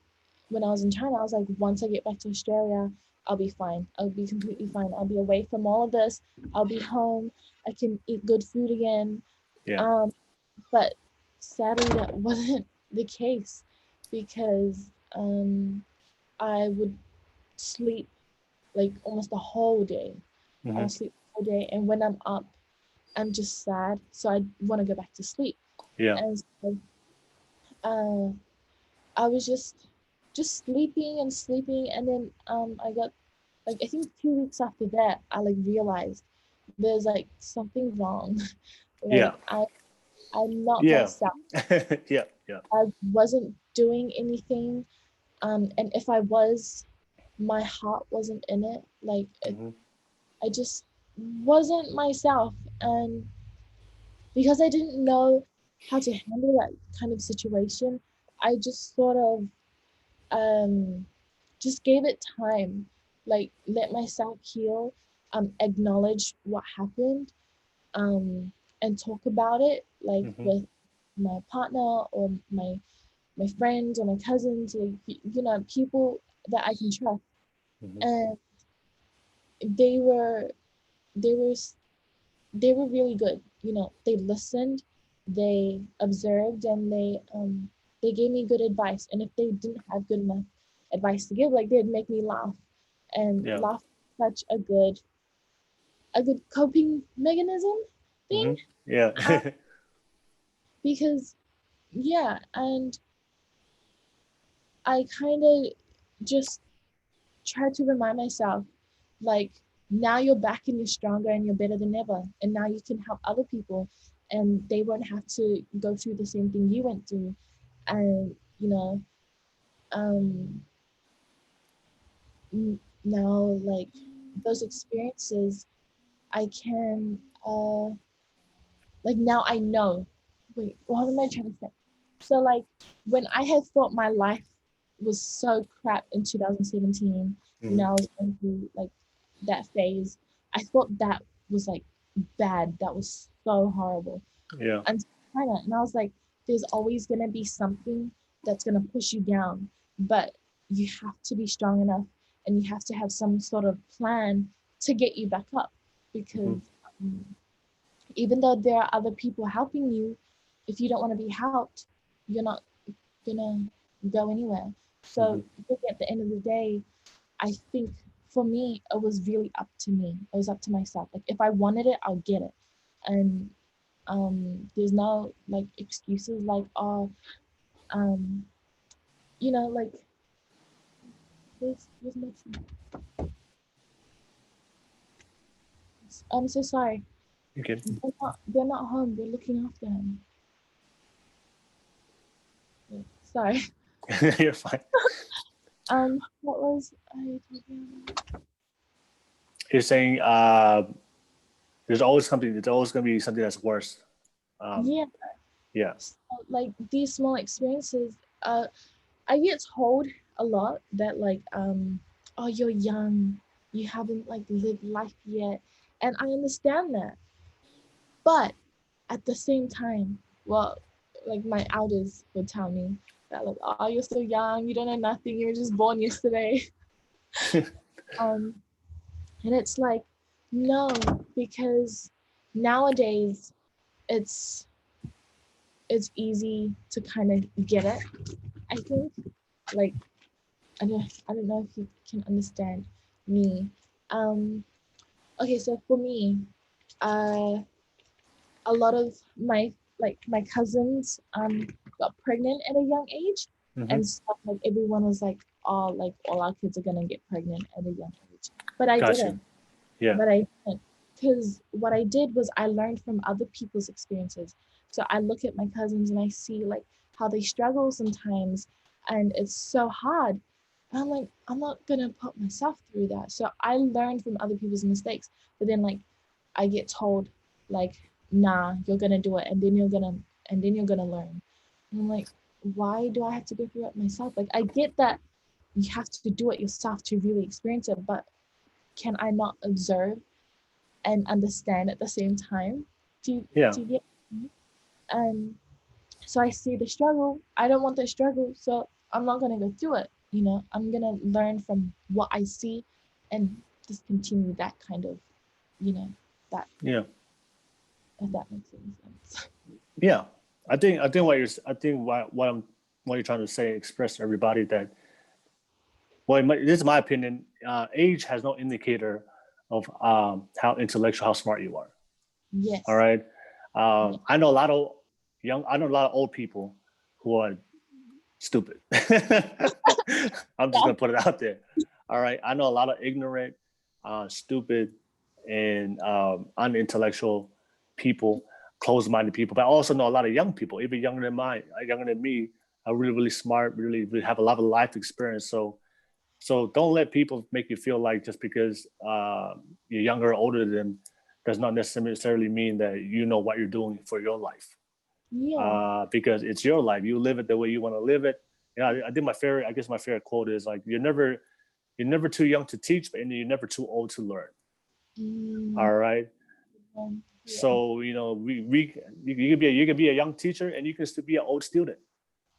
when I was in China, I was like, once I get back to Australia, I'll be fine. I'll be completely fine. I'll be away from all of this. I'll be home. I can eat good food again. But sadly, that wasn't the case, because I would sleep like almost the whole day. I'll sleep the whole day, and when I'm up, I'm just sad, so I want to go back to sleep. And so, I was just sleeping, and then I got, like, I think 2 weeks after that, I like realized there's like something wrong. Like I'm not myself. I wasn't doing anything, and if I was, my heart wasn't in it. Like I just wasn't myself, and because I didn't know how to handle that kind of situation, I just sort of just gave it time, like let myself heal, acknowledge what happened, and talk about it, like with my partner or my friends or my cousins, like, you know, people that I can trust. And they were they were they were really good. You know, they listened, they observed, and they gave me good advice. And if they didn't have good enough advice to give, like, they'd make me laugh, and laugh is such a good coping mechanism thing. Because and I kind of just try to remind myself, like, now you're back and you're stronger and you're better than ever, and now you can help other people, and they won't have to go through the same thing you went through. And you know, now, like, those experiences, I can like, now I know. Wait, what am I trying to say? So, like, when I had thought my life was so crap in 2017, you know, I was going through like that phase, I thought that was like bad. That was so horrible. And I was like, there's always gonna be something that's gonna push you down, but you have to be strong enough, and you have to have some sort of plan to get you back up, because even though there are other people helping you, if you don't want to be helped, you're not gonna go anywhere. So at the end of the day, I think for me, it was really up to me. It was up to myself. Like, if I wanted it, I'll get it. And there's no like excuses like, oh, you know, like, where's my son? I'm so sorry. Okay. They're not home. They're looking after him. Yeah, sorry. You're fine. What was I talking about? You're saying there's always going to be something that's worse. So, like, these small experiences, I get told a lot that, like, oh, you're young, you haven't like lived life yet, and I understand that. But at the same time, well, like, my elders would tell me that, like, oh, you're so young, you don't know nothing, you were just born yesterday. And it's like, no, because nowadays it's easy to kind of get it, I think. Like, I don't know if you can understand me. Okay, so for me, a lot of my like my cousins got pregnant at a young age, and so like everyone was like, oh, like all our kids are gonna get pregnant at a young age, but I Got you. didn't. Yeah. But I didn't, because what I did was I learned from other people's experiences. So I look at my cousins and I see like how they struggle sometimes, and it's so hard. And I'm like, I'm not gonna put myself through that. So I learned from other people's mistakes, but then like I get told like, nah, you're gonna do it, and then you're gonna learn. And I'm like, why do I have to go through it myself? Like I get that you have to do it yourself to really experience it, but can I not observe and understand at the same time? Yeah. Do you get me? And so I see the struggle. I don't want the struggle, so I'm not gonna go through it. You know, I'm gonna learn from what I see, and just continue that kind of, you know, that Yeah. if that makes any sense. Yeah. I think what you're trying to say, express to everybody that, well, this is my opinion. Age has no indicator of how intellectual, how smart you are. Yes. All right. I know a lot of old people who are stupid. I'm just gonna put it out there. All right. I know a lot of ignorant, stupid, and unintellectual people, closed-minded people. But I also know a lot of young people, even younger than me, are really, really smart, really, really have a lot of life experience. So don't let people make you feel like just because you're younger or older than them does not necessarily mean that you know what you're doing for your life. Yeah. Because it's your life. You live it the way you want to live it. I think my favorite quote is like, you're never too young to teach, and you're never too old to learn. All right. Yeah. So, you can be a young teacher and you can still be an old student.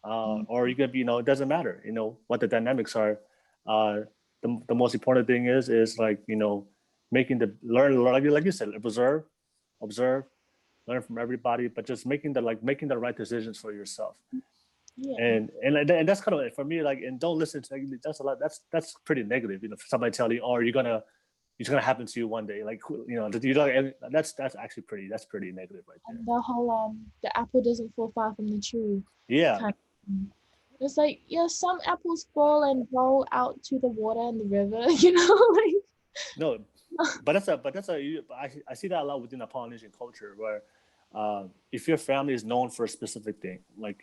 Or you could be, it doesn't matter, what the dynamics are. The most important thing is like, making the learn, like you said, observe, learn from everybody, but just making the right decisions for yourself. Yeah. And that's kind of for me, like, and don't listen to, that's a lot. That's pretty negative. For somebody telling you, oh, it's gonna happen to you one day. Like, that's pretty negative right there. And the whole the apple doesn't fall far from the tree. Yeah. Kind of, it's like, yeah, some apples fall and roll out to the water and the river, like. No, but I see that a lot within the Polynesian culture, where if your family is known for a specific thing, like,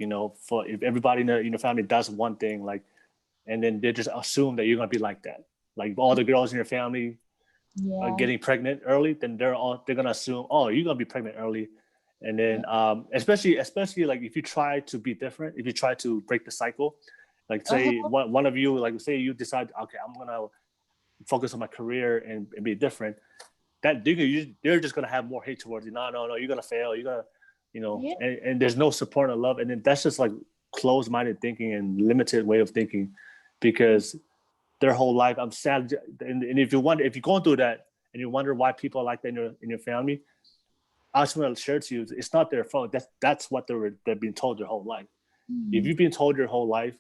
for if everybody in your family does one thing, like, and then they just assume that you're gonna be like that. Like, all the girls in your family are getting pregnant early, then they're gonna assume, oh, you're gonna be pregnant early. And then especially like if you try to be different, if you try to break the cycle, like say one of you, like say you decide, okay, I'm gonna focus on my career and be different, that they're just gonna have more hate towards you. No, you're gonna fail. You're gonna, and there's no support and love, and then that's just like closed-minded thinking and limited way of thinking, because their whole life, I'm sad. And if you're going through that and you wonder why people are like that in your family, I just want to share to you, it's not their fault. That's what they've been told their whole life. If you've been told your whole life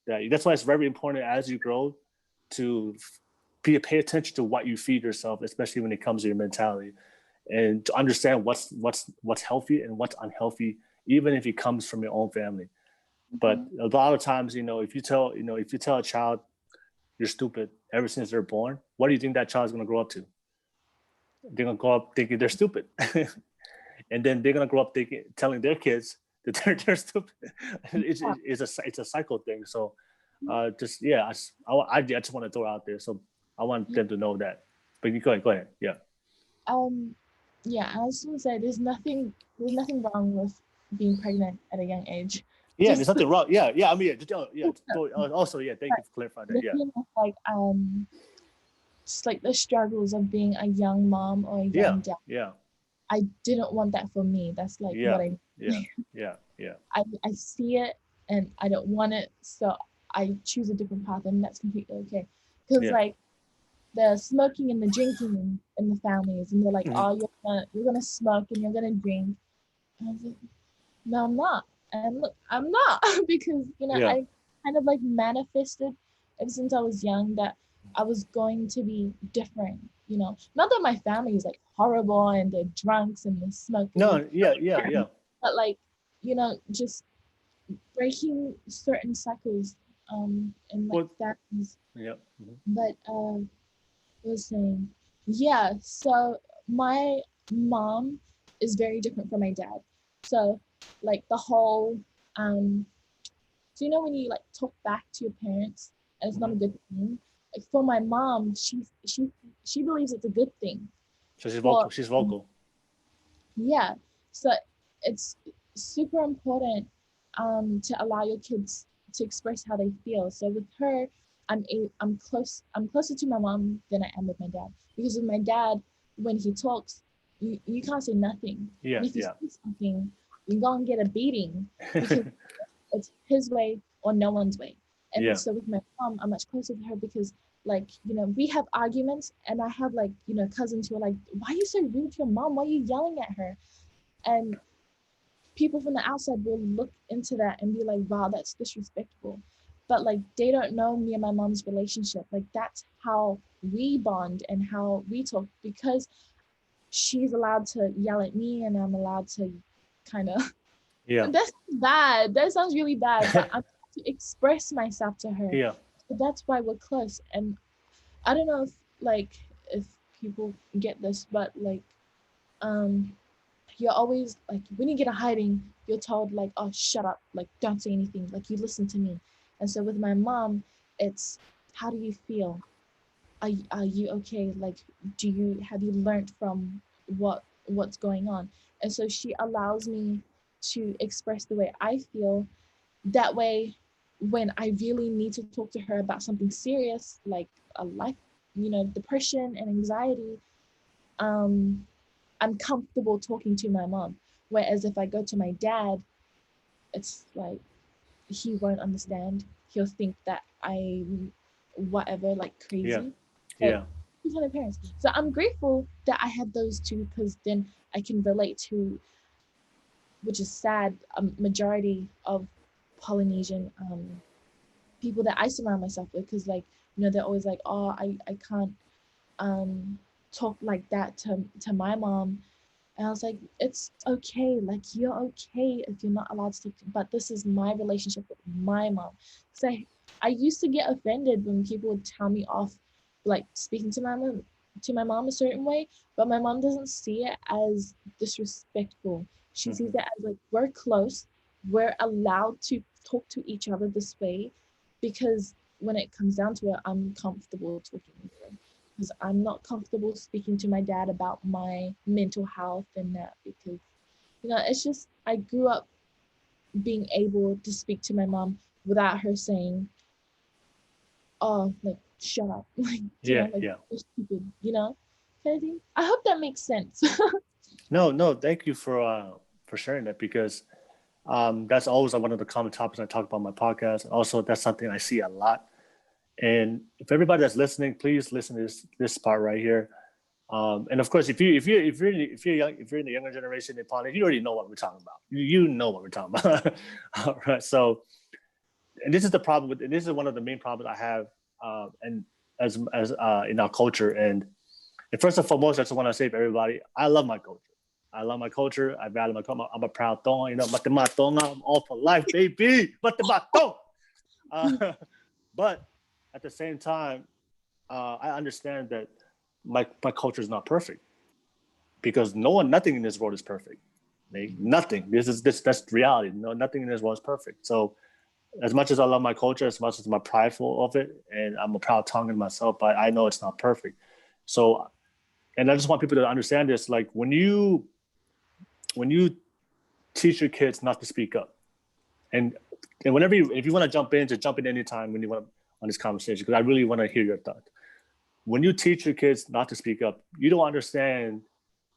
that's why it's very important as you grow to pay attention to what you feed yourself, especially when it comes to your mentality, and to understand what's healthy and what's unhealthy, even if it comes from your own family. But a lot of times, if you tell a child you're stupid ever since they're born, what do you think that child's going to grow up to? They're going to grow up thinking they're stupid. And then they're going to grow up telling their kids that they're stupid. It's a cycle thing. So I just want to throw it out there. So I want them to know that. But you go ahead. Yeah. Yeah, I was going to say there's nothing wrong with being pregnant at a young age. Yeah, there's nothing wrong. Yeah. I mean, also, thank you for clarifying that. Yeah. Like just like the struggles of being a young mom or a young dad. Yeah. I didn't want that for me. That's like what I. Yeah. I see it and I don't want it, so I choose a different path, and that's completely okay. Because like the smoking and the drinking in the families, and they're like, oh, you're gonna smoke and you're gonna drink, and I was like, no, I'm not. And look, I'm not because I kind of like manifested ever since I was young that I was going to be different. Not that my family is like horrible and they're drunks and they smoke. No, yeah. But like, just breaking certain cycles, and like Well, that is, yeah. but was saying, yeah, so my mom is very different from my dad. So like the whole so when you like talk back to your parents and it's not a good thing. Like for my mom, she believes it's a good thing. So she's For vocal. She's vocal. yeah. So it's super important to allow your kids to express how they feel. So with her, I'm closer to my mom than I am with my dad. Because with my dad, when he talks, you can't say nothing. Yeah, And if you yeah. say something, you're gonna get a beating because it's his way or no one's way. And Yeah. so with my mom, I'm much closer to her because like, we have arguments and I have like, cousins who are like, why are you so rude to your mom? Why are you yelling at her? And people from the outside will look into that and be like, wow, that's disrespectful. But like they don't know me and my mom's relationship. Like that's how we bond and how we talk because she's allowed to yell at me and I'm allowed to kind of Yeah. that's bad. That sounds really bad, but I'm to express myself to her. Yeah. So that's why we're close. And I don't know if people get this, but like um you're always like when you get a hiding, you're told like, oh shut up, like don't say anything, like you listen to me. And so with my mom, it's how do you feel? Are you okay? Like have you learned from what's going on? And so she allows me to express the way I feel. That way, when I really need to talk to her about something serious, like a life, depression and anxiety, um, I'm comfortable talking to my mom. Whereas if I go to my dad, it's like he won't understand. He'll think that I'm whatever, like Yeah. crazy. But Yeah. these are my parents. So I'm grateful that I have those two because then I can relate to, which is sad, a majority of Polynesian people that I surround myself with because like, they're always like, oh, I can't talk like that to my mom. And I was like, it's okay. Like, you're okay if you're not allowed to talk to, but this is my relationship with my mom. So I used to get offended when people would tell me off, like speaking to my mom a certain way, but my mom doesn't see it as disrespectful. She sees it as like, we're close. We're allowed to talk to each other this way because when it comes down to it, I'm comfortable talking with her because I'm not comfortable speaking to my dad about my mental health and that because it's just I grew up being able to speak to my mom without her saying, oh, like shut up, like Yeah. like Yeah. you're stupid, kind of thing. I hope that makes sense. No, no, thank you for sharing that because that's always one of the common topics I talk about on my podcast. And also that's something I see a lot. And if everybody that's listening, please listen to this part right here. And of course, if you're in the younger generation in politics, you already know what we're talking about. You know what we're talking about. All right. So, and this is the problem with, and this is one of the main problems I have, and as in our culture. And first and foremost, I just want to say to everybody, I love my culture. I love my culture. I value my culture. I'm a proud Tonga. Matematonga. I'm all for life, baby. Matematonga. But at the same time, I understand that my culture is not perfect because nothing in this world is perfect. Like, nothing. That's reality. No, nothing in this world is perfect. So as much as I love my culture, as much as I'm prideful of it, and I'm a proud Tongan myself, but I know it's not perfect. So, and I just want people to understand this. Like when you teach your kids not to speak up, and whenever if you want to jump in, just jump in anytime when you want on this conversation because I really want to hear your thoughts. When you teach your kids not to speak up, you don't understand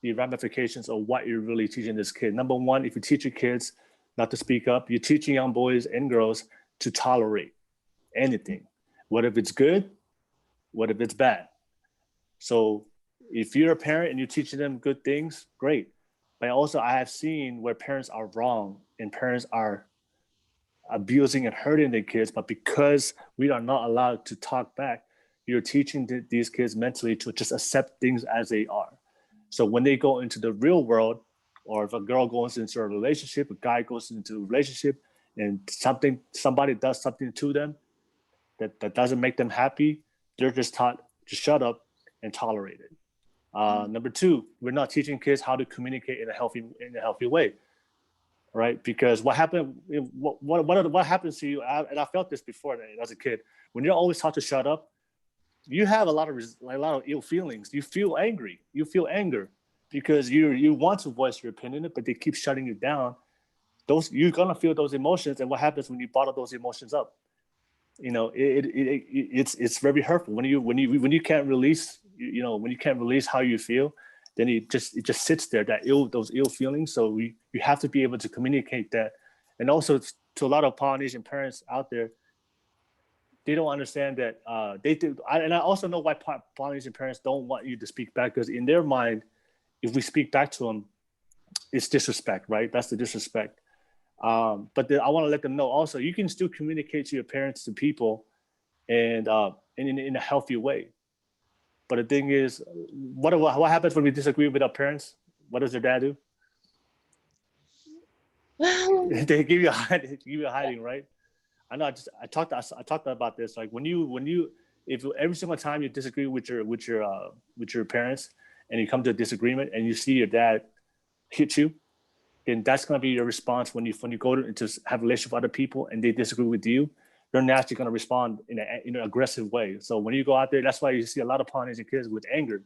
the ramifications of what you're really teaching this kid. Number one, if you teach your kids not to speak up, you're teaching young boys and girls to tolerate anything, what if it's good, what if it's bad. So if you're a parent and you're teaching them good things, great. But also I have seen where parents are wrong and parents are abusing and hurting their kids, but because we are not allowed to talk back, you're teaching these kids mentally to just accept things as they are. So when they go into the real world, or if a girl goes into a relationship, a guy goes into a relationship, and somebody does something to them that doesn't make them happy, they're just taught to shut up and tolerate it. Number two, we're not teaching kids how to communicate in a healthy way, right? Because what happens to you, and I felt this before as a kid, when you're always taught to shut up, you have a lot of ill feelings. You feel angry. You feel anger because you want to voice your opinion, but they keep shutting you down. You're gonna feel those emotions, and what happens when you bottle those emotions up? It's very hurtful when you can't release when you can't release how you feel, then it just sits there, those ill feelings. So you have to be able to communicate that. And also to a lot of Polynesian parents out there, they don't understand that they do. And I also know why Polynesian parents don't want you to speak back, because in their mind, if we speak back to them, it's disrespect, right? That's the disrespect. But I want to let them know also, you can still communicate to your parents, to people, and in a healthy way. But the thing is, what happens when we disagree with our parents? What does their dad do? They give you a hiding, right? I know. I talked about this. Like if every single time you disagree with your parents, and you come to a disagreement, and you see your dad hit you, then that's going to be your response when you go to have a relationship with other people and they disagree with you. They're naturally going to respond in an aggressive way. So when you go out there, that's why you see a lot of Polynesian kids with anger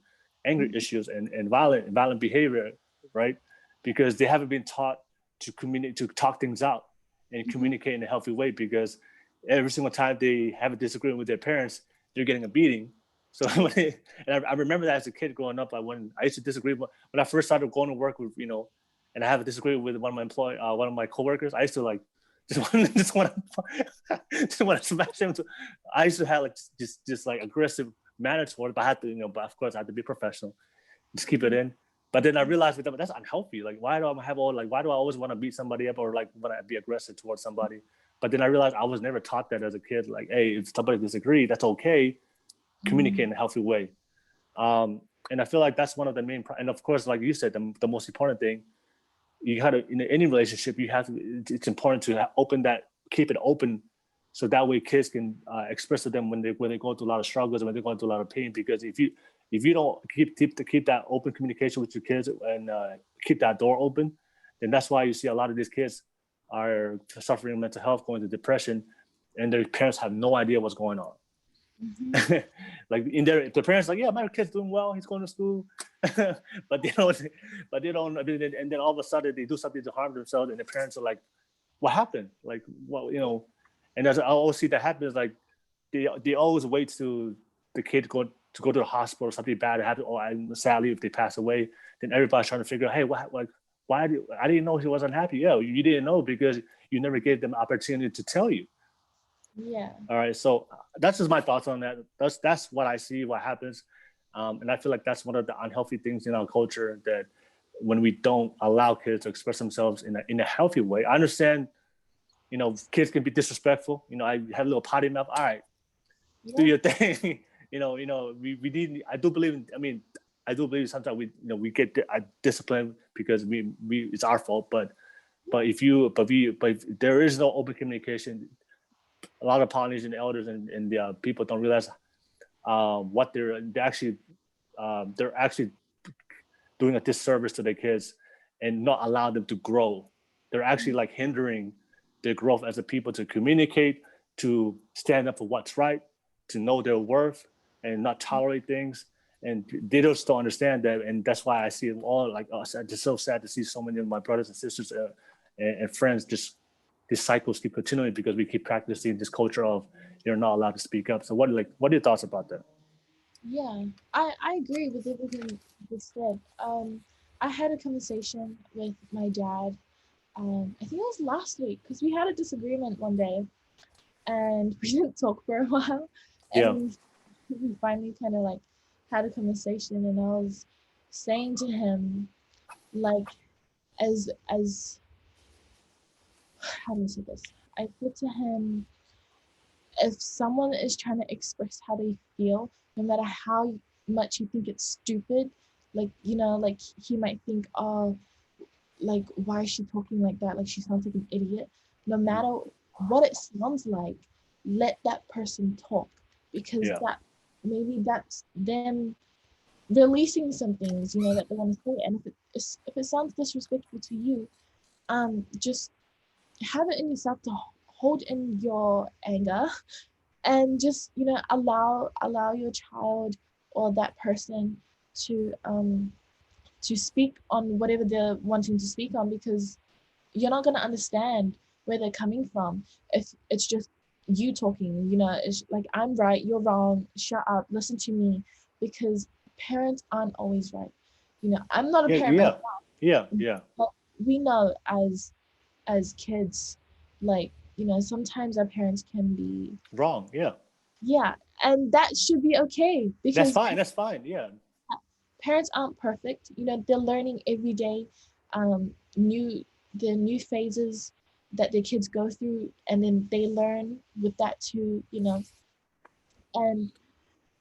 issues and violent behavior, right? Because they haven't been taught to communicate, to talk things out and communicate in a healthy way. Because every single time they have a disagreement with their parents, they're getting a beating. So I remember that as a kid growing up, when I used to disagree when I first started going to work with and I have a disagreement with one of my coworkers, I used to just want to smash him. I used to have just aggressive manner toward it, but I had to, but of course I had to be professional, just keep it in. But then I realized that's unhealthy. Like, why do I always want to beat somebody up or want to be aggressive towards somebody? But then I realized I was never taught that as a kid. Like, hey, if somebody disagrees, that's okay. Communicate in a healthy way. And I feel like that's one of the main, and of course, like you said, the most important thing, you got to, in any relationship, it's important to keep it open, so that way kids can express to them when they go through a lot of struggles, when they're going through a lot of pain. Because if you don't keep that open communication with your kids and keep that door open, then that's why you see a lot of these kids are suffering mental health, going to depression, and their parents have no idea what's going on. Like the parents like, yeah, my kid's doing well, he's going to school, but they don't, and then all of a sudden they do something to harm themselves, and the parents are like, what happened? Like, well, and as I always see that happens, like they always wait to the kid to go to the hospital or something bad happens, or sadly if they pass away, then everybody's trying to figure out, hey, why I didn't know he was unhappy. Yeah, you didn't know because you never gave them opportunity to tell you. Yeah. All right. So that's just my thoughts on that. That's what I see, what happens. And I feel like that's one of the unhealthy things in our culture, that when we don't allow kids to express themselves in a healthy way. I understand, kids can be disrespectful. I have a little potty mouth. All right, do your thing. We need, I do believe sometimes we get disciplined because we it's our fault. But if there is no open communication, a lot of Polynesian elders and the people don't realize what they're actually doing a disservice to their kids and not allow them to grow. They're actually hindering their growth as a people to communicate, to stand up for what's right, to know their worth and not tolerate things. And they just don't understand that. And that's why I see it all us. It's just so sad to see so many of my brothers and sisters and friends these cycles keep continuing because we keep practicing this culture of you're not allowed to speak up. So what are your thoughts about that? Yeah, I agree with everything you said. I had a conversation with my dad. I think it was last week, because we had a disagreement one day, and we didn't talk for a while. And we finally kind of had a conversation, and I was saying to him, as how do I say this? I said to him, if someone is trying to express how they feel, no matter how much you think it's stupid, he might think, oh, like, why is she talking like that? Like, she sounds like an idiot. No matter what it sounds like, let that person talk, because Yeah. that maybe that's them releasing some things, you know, that they want to say. And if it sounds disrespectful to you, just have it in yourself to hold in your anger, and just, you know, allow your child or that person to speak on whatever they're wanting to speak on, because you're not going to understand where they're coming from if it's just you talking. You know, it's like, I'm right, you're wrong, shut up, listen to me. Because parents aren't always right. You know, I'm not a Yeah. parent Yeah. myself, Yeah. Yeah. but we know as kids, like, you know, sometimes our parents can be, Wrong. Yeah. yeah, and that should be okay, That's because fine. That's fine. Yeah. parents aren't perfect. You know, they're learning every day, new the new phases that their kids go through, and then they learn with that too. You know, and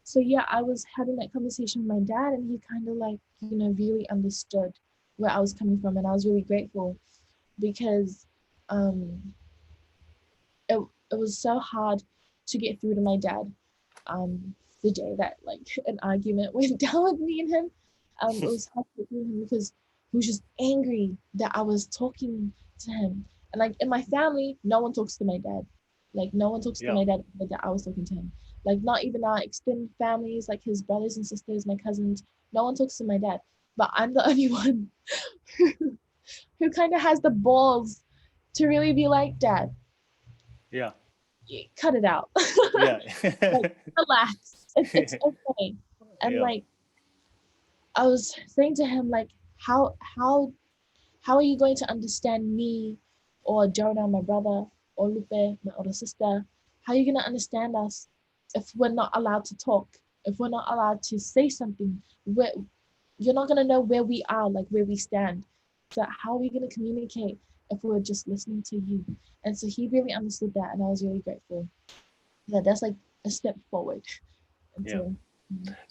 so yeah, I was having that conversation with my dad, and he kind of like, you know, really understood where I was coming from, and I was really grateful, because um, it it was so hard to get through to my dad. The day that like an argument went down with me and him, it was hard to get through him, because he was just angry that I was talking to him. And like, in my family, no one talks to my dad. Like, no one talks to Yeah. my dad that I was talking to him. Like, not even our extended families, like his brothers and sisters, my cousins. No one talks to my dad. But I'm the only one who kind of has the balls to really be like, Dad, Yeah. cut it out. Yeah. Like, relax. It's okay. And Yeah. like, I was saying to him, like, how are you going to understand me, or Jonah, my brother, or Lupe, my older sister? How are you going to understand us if we're not allowed to talk? If we're not allowed to say something? You're not going to know where we are, like where we stand. So how are we going to communicate if we're just listening to you? And so he really understood that, and I was really grateful. Yeah, that's like a step forward Yeah. into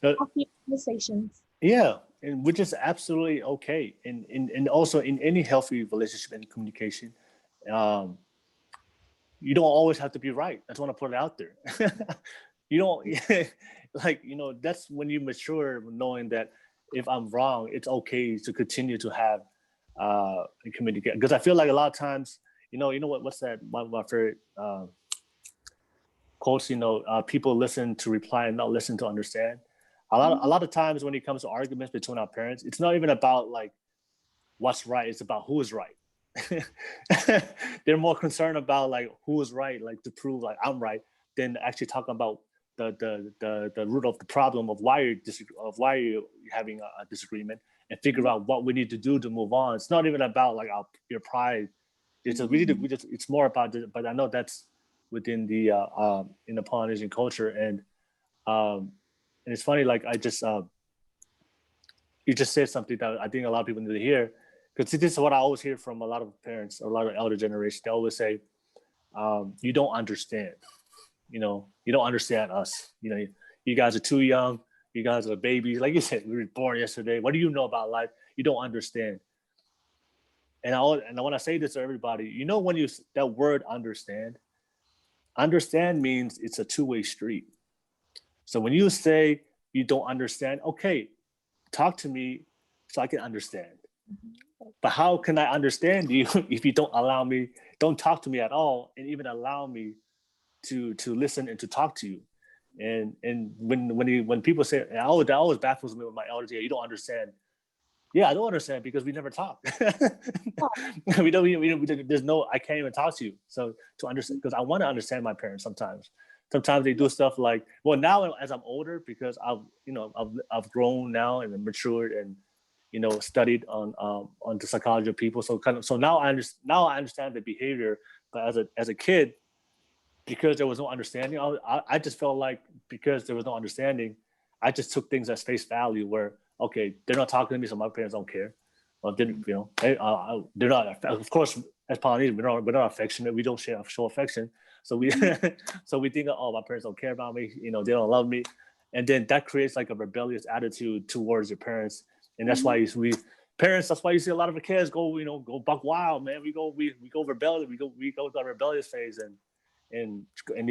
No, healthy conversations. yeah. And which is absolutely okay. And also in any healthy relationship and communication, um, you don't always have to be right. I just want to put it out there. You don't like, that's when you mature, knowing that if I'm wrong, it's okay to continue to have communicate. Because I feel like a lot of times, what's that? My favorite quotes. People listen to reply and not listen to understand. A lot of times when it comes to arguments between our parents, it's not even about like what's right. It's about who is right. They're more concerned about like who is right, like to prove like I'm right, than actually talking about the root of the problem of why you're having a disagreement, and figure out what we need to do to move on. It's not even about like your pride. It's more about this, but I know that's within the in the Polynesian culture. And it's funny, like I just you just said something that I think a lot of people need to hear, because this is what I always hear from a lot of parents, a lot of elder generation. They always say, "You don't understand. You don't understand us. You guys are too young. You guys are babies. Like you said, we were born yesterday. What do you know about life? You don't understand." And when I say this to everybody, when that word understand means it's a two-way street. So when you say you don't understand, okay, talk to me so I can understand. But how can I understand you if you don't talk to me at all, and even allow me to listen and to talk to you? And when people say, that always baffles me with my elders, yeah, you don't understand. Yeah, I don't understand because we never talk. we don't. There's no. I can't even talk to you. So to understand, because I want to understand my parents sometimes. Sometimes they do stuff like, well, now as I'm older, because I've grown now and matured and studied on the psychology of people. So now I understand the behavior. But as a kid, because there was no understanding, I just felt like because there was no understanding, I just took things at face value. Where okay, they're not talking to me, so my parents don't care. Well, they're not. Of course, as Polynesians, we're not affectionate. We don't show affection. So we so we think, oh, my parents don't care about me. They don't love me, and then that creates like a rebellious attitude towards your parents, and that's why parents, that's why you see a lot of the kids go, go buck wild, man. We go rebellious, we go to the rebellious phase, and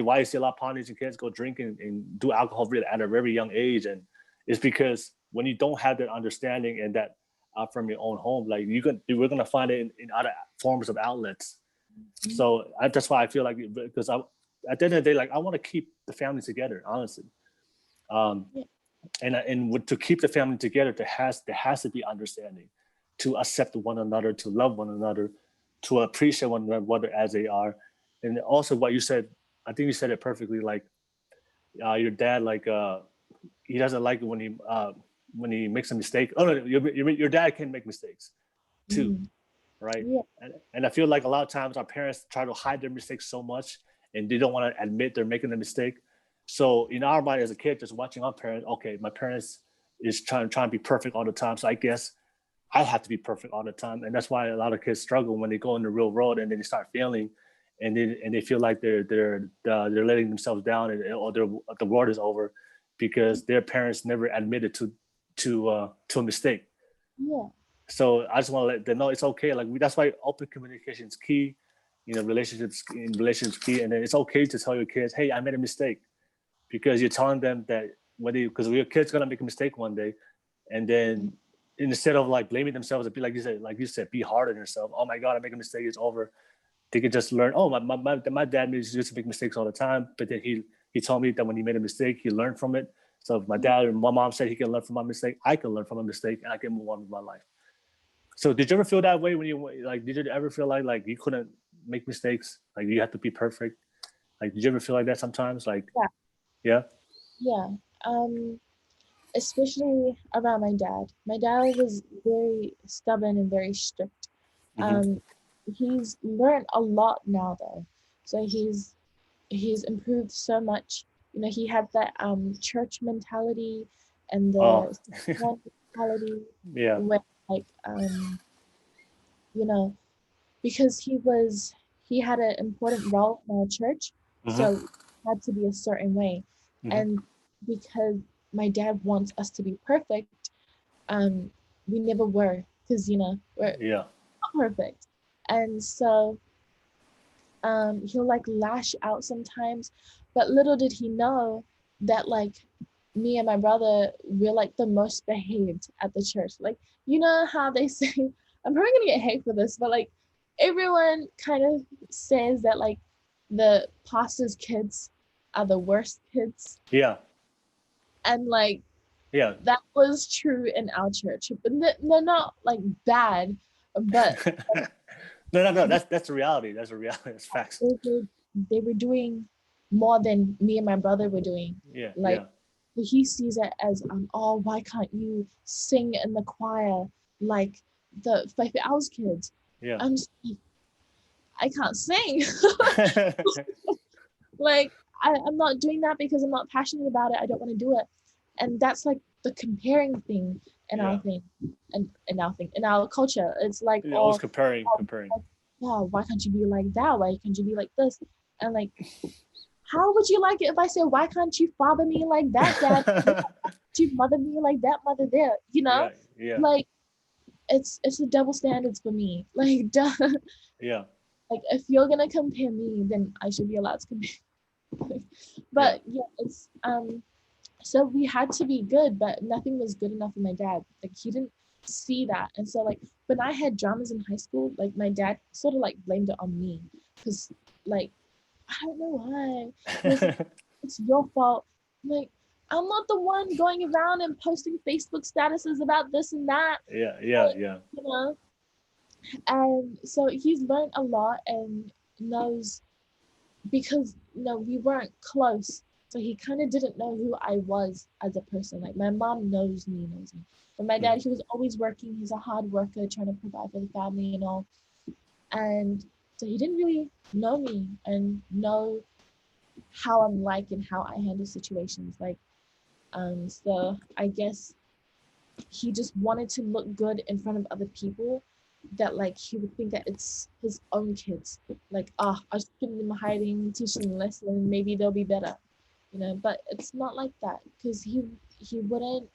why you see a lot of Polynesian kids go drinking and do alcohol really at a very young age, and it's because when you don't have that understanding and that from your own home, like we're gonna find it in other forms of outlets. So that's why I feel like, because at the end of the day, like I want to keep the family together, honestly. And to keep the family together, there has to be understanding, to accept one another, to love one another, to appreciate one another as they are. And also what you said, I think you said it perfectly. Like your dad, like he doesn't like it when he makes a mistake. Oh no, your dad can make mistakes too, right? Yeah. And I feel like a lot of times our parents try to hide their mistakes so much, and they don't want to admit they're making a mistake. So in our mind as a kid, just watching our parents, okay, my parents is trying to be perfect all the time. So I guess I have to be perfect all the time. And that's why a lot of kids struggle when they go in the real world and then they start failing, and they feel like they're letting themselves down, or the world is over because their parents never admitted to a mistake. Yeah. So I just want to let them know it's okay. Like that's why open communication is key. Relationships key, and then it's okay to tell your kids, hey, I made a mistake. Because you're telling them that because your kid's gonna make a mistake one day, and then instead of like blaming themselves, be like you said, be hard on yourself. Oh my God, I make a mistake, it's over. They could just learn. Oh, my dad used to make mistakes all the time, but then he told me that when he made a mistake, he learned from it. So if my dad and my mom said he can learn from my mistake, I can learn from a mistake, and I can move on with my life. So did you ever feel that way when did you ever feel like you couldn't make mistakes, like you have to be perfect? Like did you ever feel like that sometimes? Like yeah. Yeah. Especially around my dad. My dad was very stubborn and very strict. He's learned a lot now though. So he's improved so much. He had that church mentality and the Samoan mentality. Yeah. Where like because he had an important role in our church, so it had to be a certain way. And because my dad wants us to be perfect, we never were, because we're not perfect. And so he'll like lash out sometimes, but little did he know that like me and my brother, we're like the most behaved at the church. Like, how they say, I'm probably gonna get hate for this, but like everyone kind of says that like the pastor's kids are the worst kids. Yeah. And like yeah, that was true in our church, but they're not like bad, but no, that's the reality. That's a reality. That's facts. They were doing more than me and my brother were doing. He sees it as oh, why can't you sing in the choir like the Faith Hours kids? Yeah. I'm just like, I can't sing. Like I'm not doing that because I'm not passionate about it. I don't want to do it. And that's like the comparing thing in our thing, and in our culture. It's like always comparing. Yeah, why can't you be like that? Why can't you be like this? And like, how would you like it if I said, why can't you father me like that, dad? Why can't you mother me like that, mother there? Yeah. Like it's the double standards for me. Like duh. Yeah. Like if you're gonna compare me, then I should be allowed to compare. But it's so we had to be good, but nothing was good enough for my dad. Like he didn't see that. And so like when I had dramas in high school, like my dad sort of like blamed it on me, because like I don't know why. It's your fault. Like I'm not the one going around and posting Facebook statuses about this and that. Yeah. And so he's learned a lot and knows, because we weren't close, so he kind of didn't know who I was as a person. Like my mom knows me, but my dad, he was always working. He's a hard worker, trying to provide for the family and all. And so he didn't really know me and know how I'm like and how I handle situations. Like, so I guess he just wanted to look good in front of other people, that like he would think that it's his own kids. Like, I'll just keep them hiding, teach them a lesson, maybe they'll be better. But it's not like that, because he wouldn't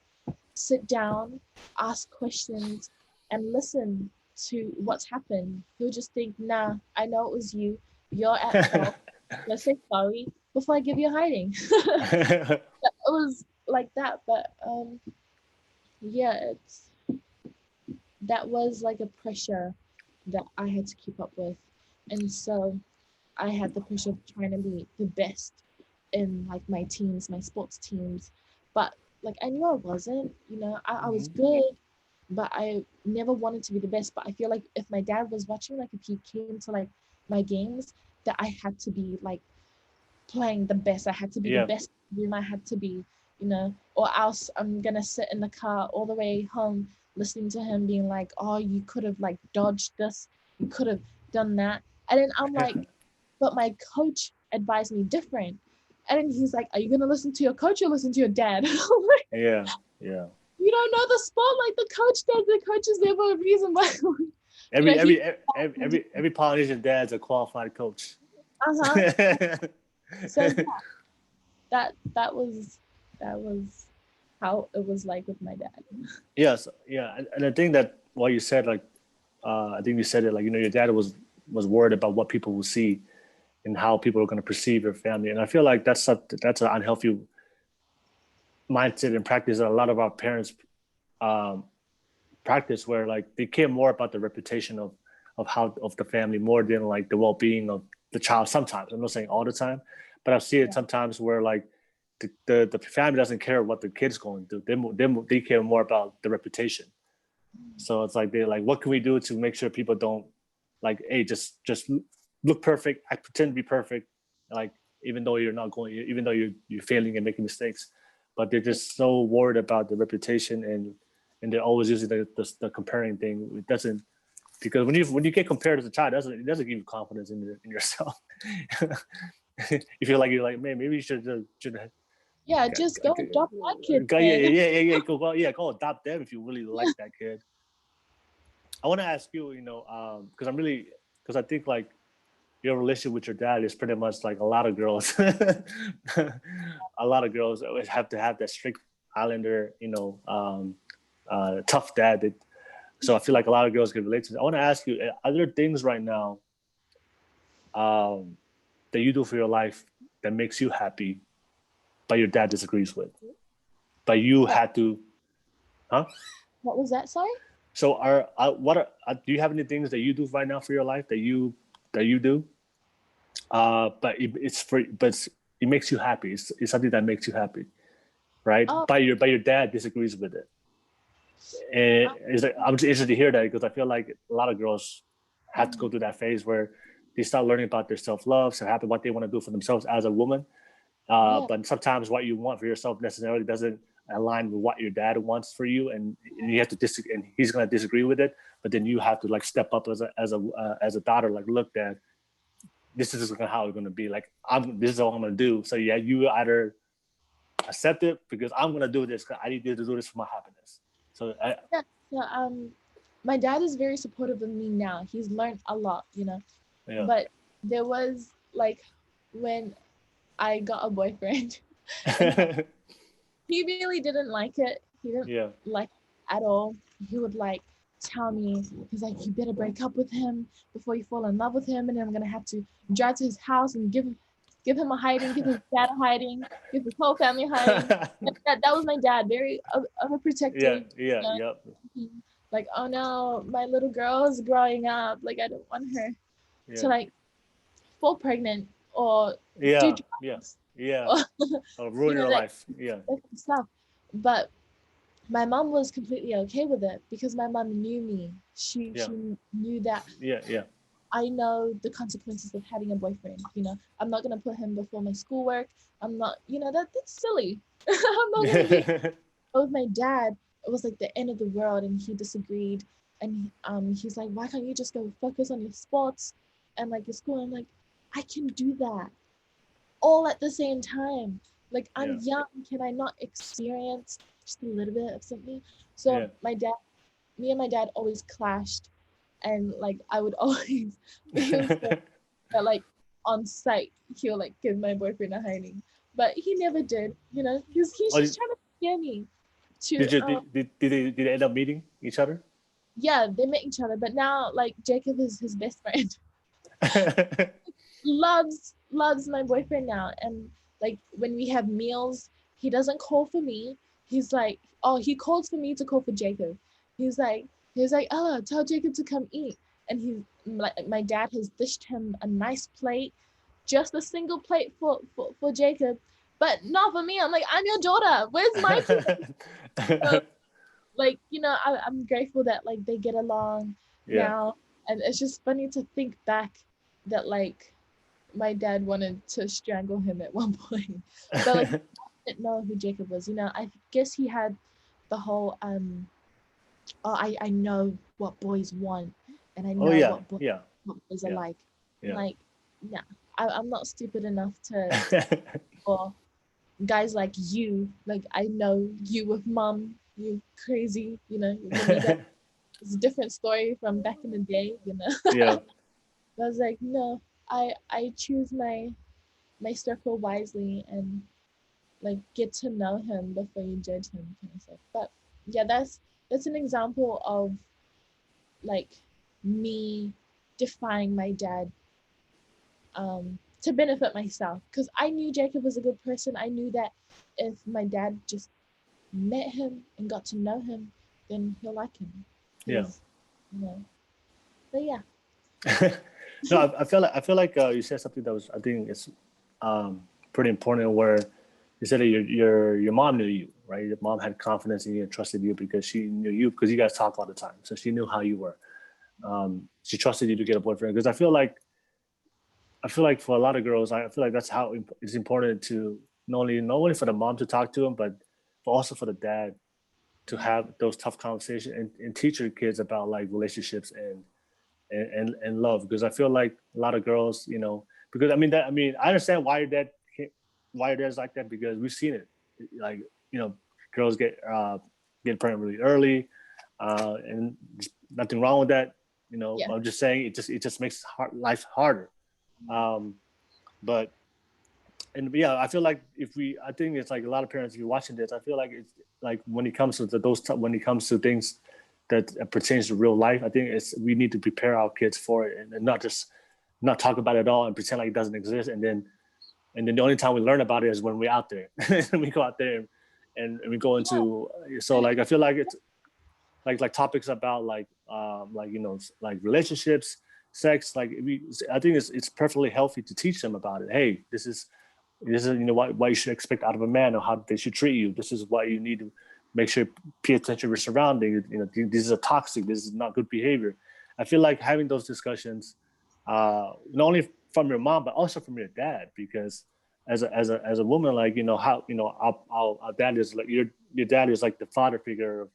sit down, ask questions, and listen to what's happened. He'll just think, nah, I know it was you. You're at fault. Let's say sorry before I give you a hiding. It was like that, but yeah, that was like a pressure that I had to keep up with, and so I had the pressure of trying to be the best in like my teams, my sports teams, but like I knew I wasn't. I was good, but I never wanted to be the best. But I feel like if my dad was watching, like if he came to like my games, that I had to be like playing the best. I had to be the best room I had to be, or else I'm gonna sit in the car all the way home listening to him being like, oh, you could have like dodged this, you could have done that. And then I'm like, but my coach advised me different. And then he's like, are you gonna listen to your coach or listen to your dad? Yeah. You don't know the sport like the coach does. The coach is there for a reason. Every Polynesian dad's a qualified coach. So yeah, that was how it was like with my dad. Yes, yeah, and I think that what you said, like, I think you said it, like, your dad was worried about what people will see and how people are going to perceive your family, and I feel like that's an unhealthy mindset and practice that a lot of our parents practice, where like they care more about the reputation of the family more than like the well-being of the child. Sometimes, I'm not saying all the time, but I see it sometimes where like the family doesn't care what the kid's going through. They care more about the reputation. So it's like they're like, what can we do to make sure people don't like, hey, just look perfect. I pretend to be perfect, like even though you're not going, even though you're failing and making mistakes, but they're just so worried about the reputation, and they're always using the comparing thing. It doesn't, because when you get compared as a child, it doesn't give you confidence in yourself. You feel like you're like, man, maybe you should just go adopt that kid. Go adopt them if you really like that kid. I want to ask you, because I think like your relationship with your dad is pretty much like a lot of girls. A lot of girls always have to have that strict Islander, tough dad. So I feel like a lot of girls can relate to it. I want to ask you, are there things right now that you do for your life that makes you happy, but your dad disagrees with? But you had to, huh? What was that? Sorry? So do you have any things that you do right now for your life that you do? But it makes you happy. It's something that makes you happy, right? Oh. But your dad disagrees with it. And I'm just interested to hear that, because I feel like a lot of girls have to go through that phase where they start learning about their self-love, what they want to do for themselves as a woman. But sometimes what you want for yourself necessarily doesn't align with what your dad wants for you, and you have to disagree, and he's going to disagree with it. But then you have to like step up as a daughter, like, look, Dad, this is how it's going to be. Like, this is what I'm going to do. So yeah, you either accept it because I'm going to do this because I need to do this for my happiness. So my dad is very supportive of me now. He's learned a lot, Yeah. But there was like when I got a boyfriend, he really didn't like it. He didn't like it at all. He would like tell me, he's like, you better break up with him before you fall in love with him, and then I'm gonna have to drive to his house and give him a hiding, give his dad a hiding, give his whole family a hiding. that was my dad, very overprotective. Like, oh no, my little girl is growing up. Like, I don't want her to like fall pregnant or do drugs. Or ruin your life. That stuff. But my mom was completely okay with it because my mom knew me. She knew that. I know the consequences of having a boyfriend. I'm not gonna put him before my schoolwork. I'm not. That's silly. I'm not gonna do it. But with my dad, it was like the end of the world, and he disagreed. And he's like, why can't you just go focus on your sports and like your school? I'm like, I can do that all at the same time. Like, I'm young. Can I not experience just a little bit of something? So me and my dad always clashed, and like I would always that like on site he'll like give my boyfriend a hiding, but he never did. He's just trying to scare me. Did they end up meeting each other? yeah, they met each other, but now like Jacob is his best friend. Loves my boyfriend now, and like when we have meals, he doesn't call for me. He's like, oh, he calls for me to call for Jacob. He's like, oh, tell Jacob to come eat, and he's like, my dad has dished him a nice plate, just a single plate for Jacob, but not for me. I'm like, I'm your daughter. Where's my plate? So, like, I'm grateful that like they get along Yeah. now, and it's just funny to think back that like my dad wanted to strangle him at one point, but like I didn't know who Jacob was. I guess he had the whole oh, I know what boys want, and I Oh know yeah. what Yeah. boys are Yeah. like. Yeah. Like, yeah, I'm not stupid enough to for guys like you. Like, I know you with mom, you crazy. When you got it's a different story from back in the day. Yeah. I was like, no, I choose my circle wisely and like get to know him before you judge him, kind of stuff. But yeah, that's an example of like me defying my dad to benefit myself, because I knew Jacob was a good person. I knew that if my dad just met him and got to know him, then he'll like him. Yeah. He's, you know. But yeah. No, I feel like you said something that was, I think it's pretty important, where you said that your mom knew you, right? Your mom had confidence in you and trusted you because she knew you, because you guys talk all the time, so she knew how you were. She trusted you to get a boyfriend, because I feel like for a lot of girls, I feel like that's how it's important to not only for the mom to talk to him, but also for the dad to have those tough conversations, and teach your kids about like relationships and love, because I feel like a lot of girls, because I understand why your dad's like that, because we've seen it, like, girls get pregnant really early, and nothing wrong with that. Yeah. I'm just saying it just makes life harder. But and yeah, I feel like I think it's like a lot of parents, if you're watching this, I feel like it's like when it comes to when it comes to things that pertains to real life, I think we need to prepare our kids for it, and not talk about it at all and pretend like it doesn't exist, and then the only time we learn about it is when we're out there. We go out there and we go into, so like I feel like it's like topics about like relationships, sex, like I think it's perfectly healthy to teach them about it. Hey, this is what you should expect out of a man, or how they should treat you. This is why you need to make sure pay attention to your surroundings. This is a toxic. This is not good behavior. I feel like having those discussions, not only from your mom but also from your dad, because as a woman, like how our dad is like your dad is like the father figure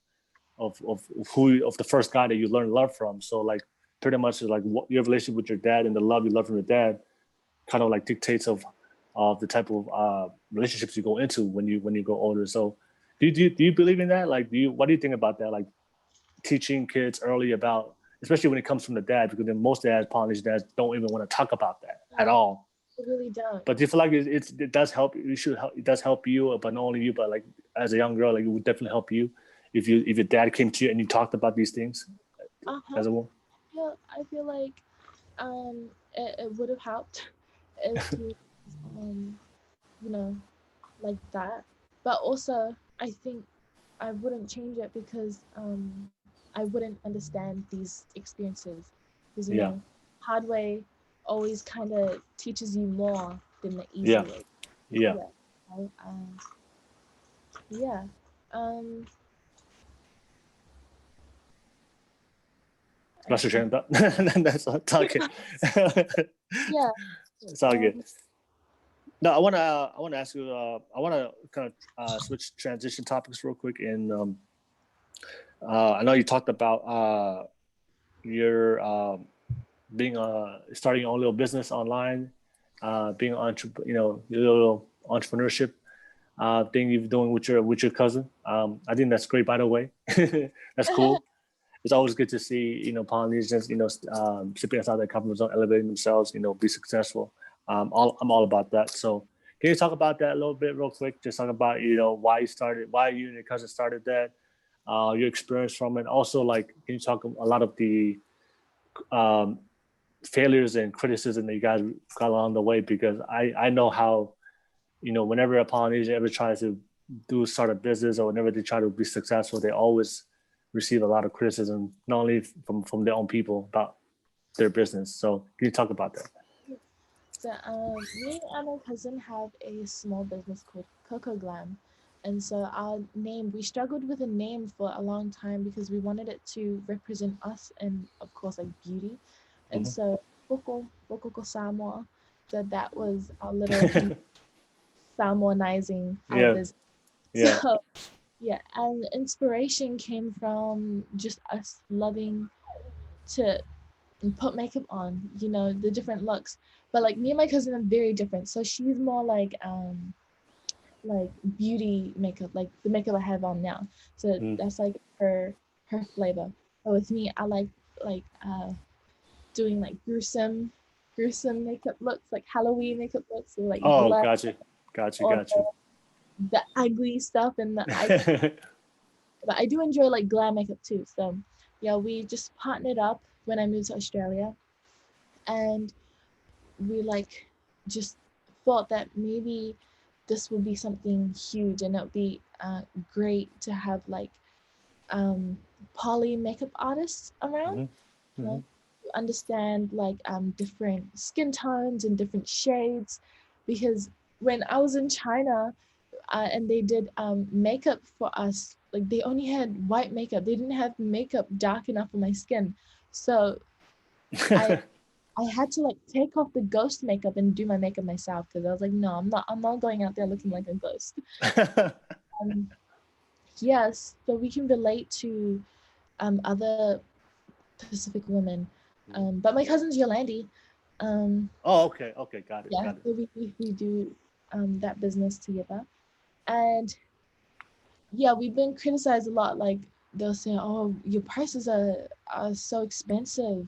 of the first guy that you learn love from. So like pretty much like what your relationship with your dad and the love you love from your dad kind of like dictates of the type of relationships you go into when you go older. So do you believe in that? Like, what do you think about that? Like teaching kids early about, especially when it comes from the dad, because then most dads, Polynesian dads, don't even want to talk about that at all. I really don't. But do you feel like it does help? It does help you, but not only you, but like as a young girl, like it would definitely help you if your dad came to you and you talked about these things Uh-huh. as a woman. Yeah, I feel like it would have helped if he um you know like that. But also I think I wouldn't change it, because I wouldn't understand these experiences, because Yeah, hard way always kind of teaches you more than the easy yeah, way. yeah. Yeah. Yeah. Um That's your I, train of thought. That's all good. yeah. It's all good. Um No, I want to ask you. I want to kind of switch transition topics real quick. And I know you talked about your being starting your own little business online, being your little entrepreneurship thing you're doing with your cousin. I think that's great. By the way, that's cool. It's always good to see Polynesians stepping outside their comfort zone, elevating themselves, be successful. I'm all about that. So can you talk about that a little bit real quick? Just talk about why you and your cousin started that. your experience from it. Also, like, can you talk a lot of the failures and criticism that you guys got along the way? Because I know how, whenever a Polynesian ever tries to start a business, or whenever they try to be successful, they always receive a lot of criticism, not only from their own people about their business. So can you talk about that? So me and my cousin have a small business called Coco Glam. And so our name, we struggled with a name for a long time because we wanted it to represent us and of course like beauty. And so Coco Samoa. So that was our little Samoanizing our business. Yeah. So yeah, and inspiration came from just us loving to put makeup on, the different looks. But like me and my cousin are very different. So she's more like beauty makeup, like the makeup I have on now. So that's like her flavor. But with me, I like doing like gruesome makeup looks, like Halloween makeup looks, or like blood, gotcha. the ugly stuff and but I do enjoy like glam makeup too. So yeah, we just partnered up when I moved to Australia, and we like just thought that maybe this would be something huge, and it would be great to have like poly makeup artists around, understand like different skin tones and different shades, because when I was in China and they did makeup for us, like they only had white makeup. They didn't have makeup dark enough for my skin. So I had to like take off the ghost makeup and do my makeup myself, because I was like, no, I'm not going out there looking like a ghost. Yes, so we can relate to other Pacific women. But my cousin's Yolandi. Okay, got it. Yeah, Got it. so we do that business together. And yeah, we've been criticized a lot. Like they'll say, "Oh, your prices are so expensive."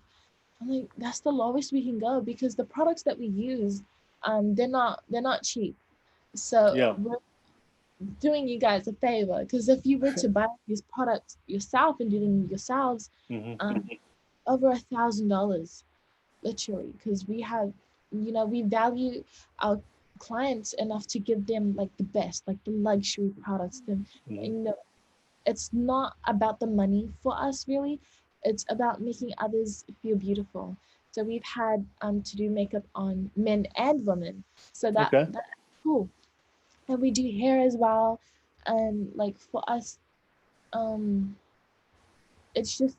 I'm like, that's the lowest we can go, because the products that we use, they're not cheap. So we're doing you guys a favor, because if you were to buy these products yourself and do them yourselves, over $1,000, literally, because we have, we value our clients enough to give them like the best, like the luxury products. It's not about the money for us really. It's about making others feel beautiful. So we've had to do makeup on men and women. So that's cool. And we do hair as well. And like for us, it's just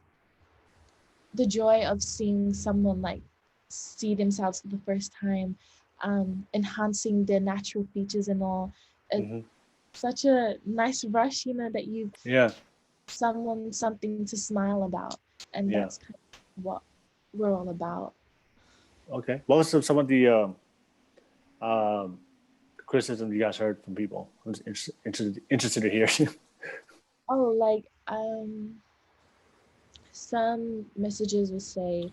the joy of seeing someone like see themselves for the first time, enhancing their natural features and all. It's such a nice rush, that you someone something to smile about, and that's kind of what we're all about. Okay, what was some of the criticism you guys heard from people? I'm just interested to hear. Oh, like some messages will say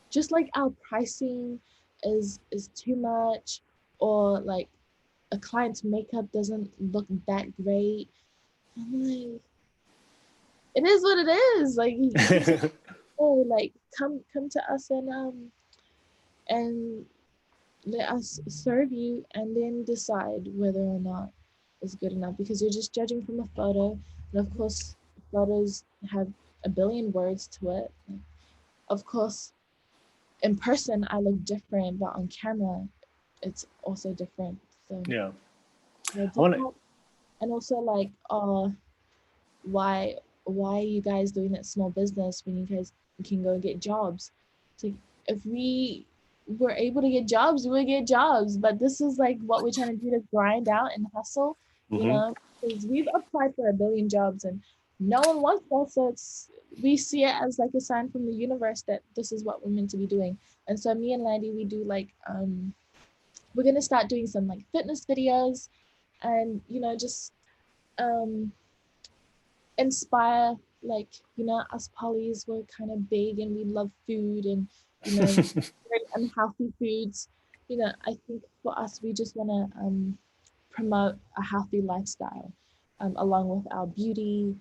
just like our pricing is too much, or like a client's makeup doesn't look that great. I'm like, it is what it is. Like you just, oh, like come to us and let us serve you, and then decide whether or not it's good enough, because you're just judging from a photo, and of course photos have a billion words to it. Of course in person I look different, but on camera it's also different. So yeah. And also like why are you guys doing that small business when you guys can go and get jobs? It's like, if we were able to get jobs, we would get jobs, but this is like what we're trying to do, to grind out and hustle, because we've applied for a billion jobs and no one wants us. So we see it as like a sign from the universe that this is what we're meant to be doing. And so me and Landy, we do like we're gonna start doing some like fitness videos, and just inspire, like us polys were kind of big and we love food, and very unhealthy foods. I think for us, we just want to promote a healthy lifestyle, along with our beauty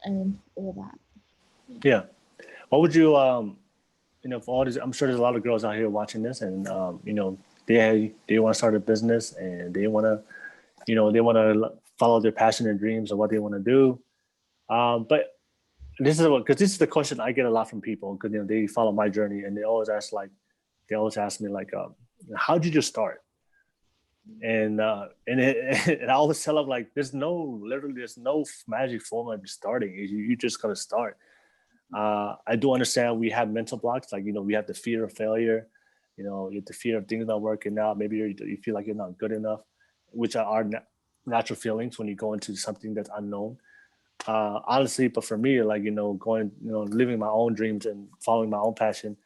and all that. Yeah. What would you for all these, I'm sure there's a lot of girls out here watching this, and they want to start a business, and they want to, they want to follow their passion and dreams of what they want to do. But this is the question I get a lot from people, because they follow my journey, and they always ask me like, how did you start? And and I always tell them like, there's no magic formula to starting. You just gotta start. I do understand we have mental blocks, like we have the fear of failure, you have the fear of things not working out. Maybe you feel like you're not good enough, which are natural feelings when you go into something that's unknown. Honestly, but for me, like going, living my own dreams and following my own passion.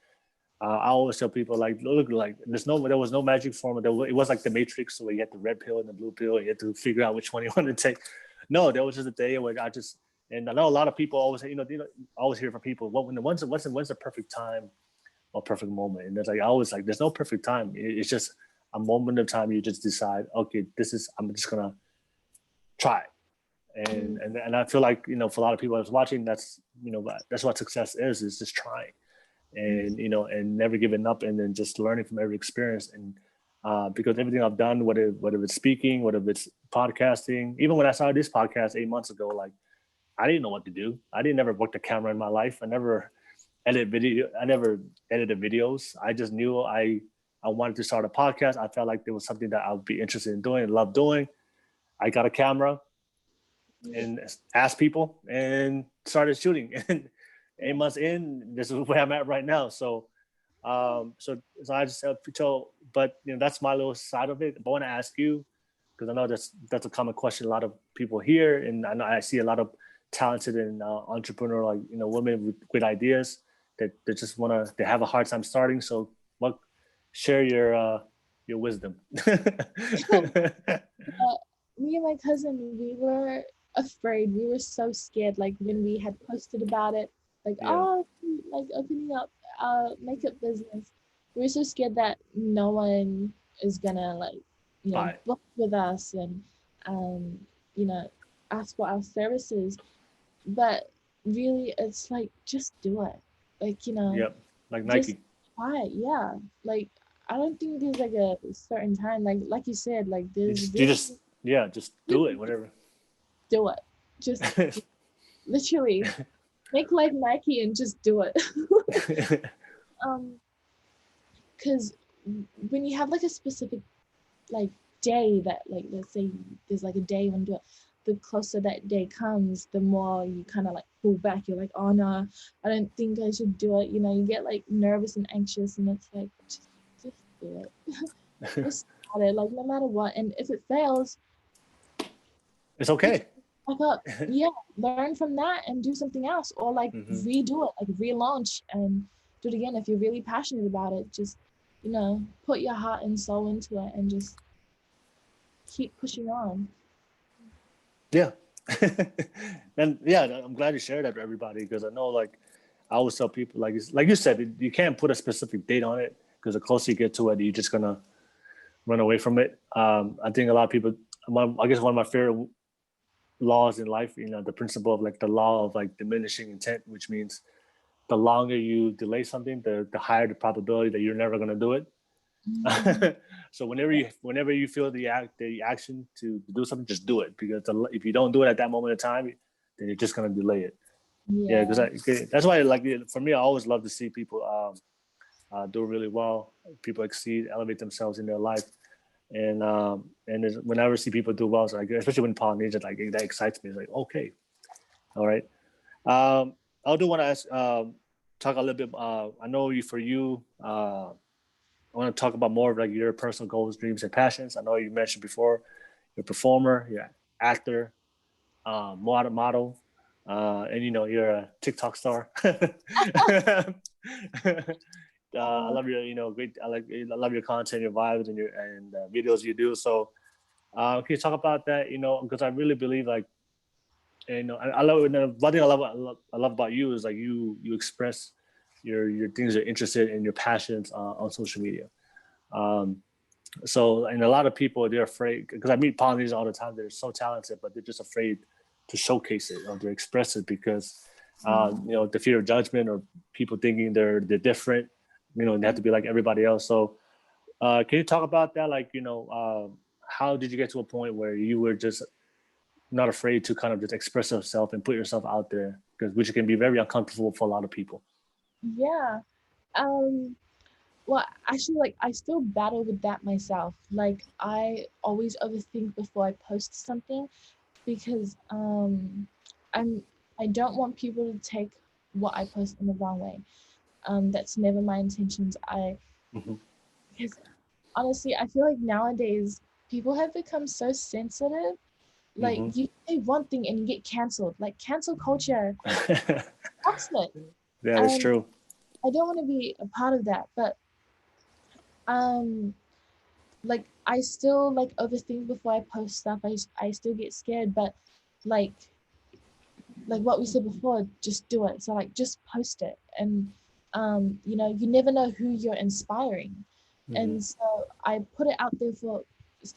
I always tell people like, look, like there was no magic formula. It was like the Matrix, where you had the red pill and the blue pill. You had to figure out which one you want to take. No, there was just a day where and I know a lot of people always say, I always hear from people, when's the perfect time or perfect moment? And it's like, I always like, there's no perfect time. It's just a moment of time. You just decide, okay, I'm just gonna try. And I feel like, for a lot of people that's watching, that's what success is just trying. And and never giving up, and then just learning from every experience. And because everything I've done, whether it's speaking, whether it's podcasting, even when I started this podcast 8 months ago, like I didn't know what to do. I didn't never work the camera in my life. I never edited videos. I just knew I wanted to start a podcast. I felt like there was something that I would be interested in doing and love doing. I got a camera and asked people and started shooting. And 8 months in, this is where I'm at right now. So so I just but that's my little side of it. But I want to ask you, because I know that's a common question a lot of people hear, and I know I see a lot of talented and entrepreneur, like women with great ideas that just they have a hard time starting. So share your wisdom. Me and my cousin, we were afraid. We were so scared. Like when we had posted about it, like like opening up our makeup business, we were so scared that no one is gonna like book with us and ask for our services. But really, it's like, just do it. Like Yep, like Nike. Try it. Yeah, like I don't think there's like a certain time. Like you said, like there's just do it, whatever. Do it. Just literally make like Nike and just do it. Because when you have like a specific like day that, like, let's say there's like a day you want to do it, the closer that day comes, the more you kind of like pull back. You're like, oh no, I don't think I should do it. You get like nervous and anxious, and it's like, just do it. Just start it, like no matter what. And if it fails, it's okay. Back up. Yeah, learn from that and do something else, or like redo it, like relaunch and do it again. If you're really passionate about it, just put your heart and soul into it and just keep pushing on. Yeah. And yeah, I'm glad you shared that to everybody, because I know, like, I always tell people, like you said, you can't put a specific date on it, because the closer you get to it, you're just gonna run away from it. I think a lot of people, I guess one of my favorite laws in life, the principle of like the law of like diminishing intent, which means the longer you delay something, the higher the probability that you're never going to do it. So whenever you feel the action to do something, just do it, because if you don't do it at that moment of time, then you're just going to delay it. Yeah, because that's why, like, for me, I always love to see people do really well, people exceed, elevate themselves in their life. And whenever I see people do well, so like, especially when Polynesians, like, that excites me. It's like, okay, all right. I do want to ask, talk a little bit. I know for you, I want to talk about more of like your personal goals, dreams, and passions. I know you mentioned before, you're a performer, you're an actor, model, and you're a TikTok star. I love your, great. I love your content, your vibes, and your videos you do. So, can you talk about that? Because I really believe, like, I love. One thing I love about you is like you express your things you're interested in, your passions on social media. So, and a lot of people, they're afraid, because I meet Polynesians all the time. They're so talented, but they're just afraid to showcase it or to express it because, the fear of judgment or people thinking they're different. They have to be like everybody else. So, can you talk about that? Like, how did you get to a point where you were just not afraid to kind of just express yourself and put yourself out there, because which can be very uncomfortable for a lot of people. Yeah. Well, actually, like I still battle with that myself. Like I always overthink before I post something because I don't want people to take what I post in the wrong way. That's never my intentions. Because honestly, I feel like nowadays people have become so sensitive. Like you say one thing and you get canceled. Like cancel culture, toxic. That is And true. I don't want to be a part of that. But like I still like overthink before I post stuff. I still get scared, but like what we said before, just do it. So like just post it, and you never know who you're inspiring. And so I put it out there for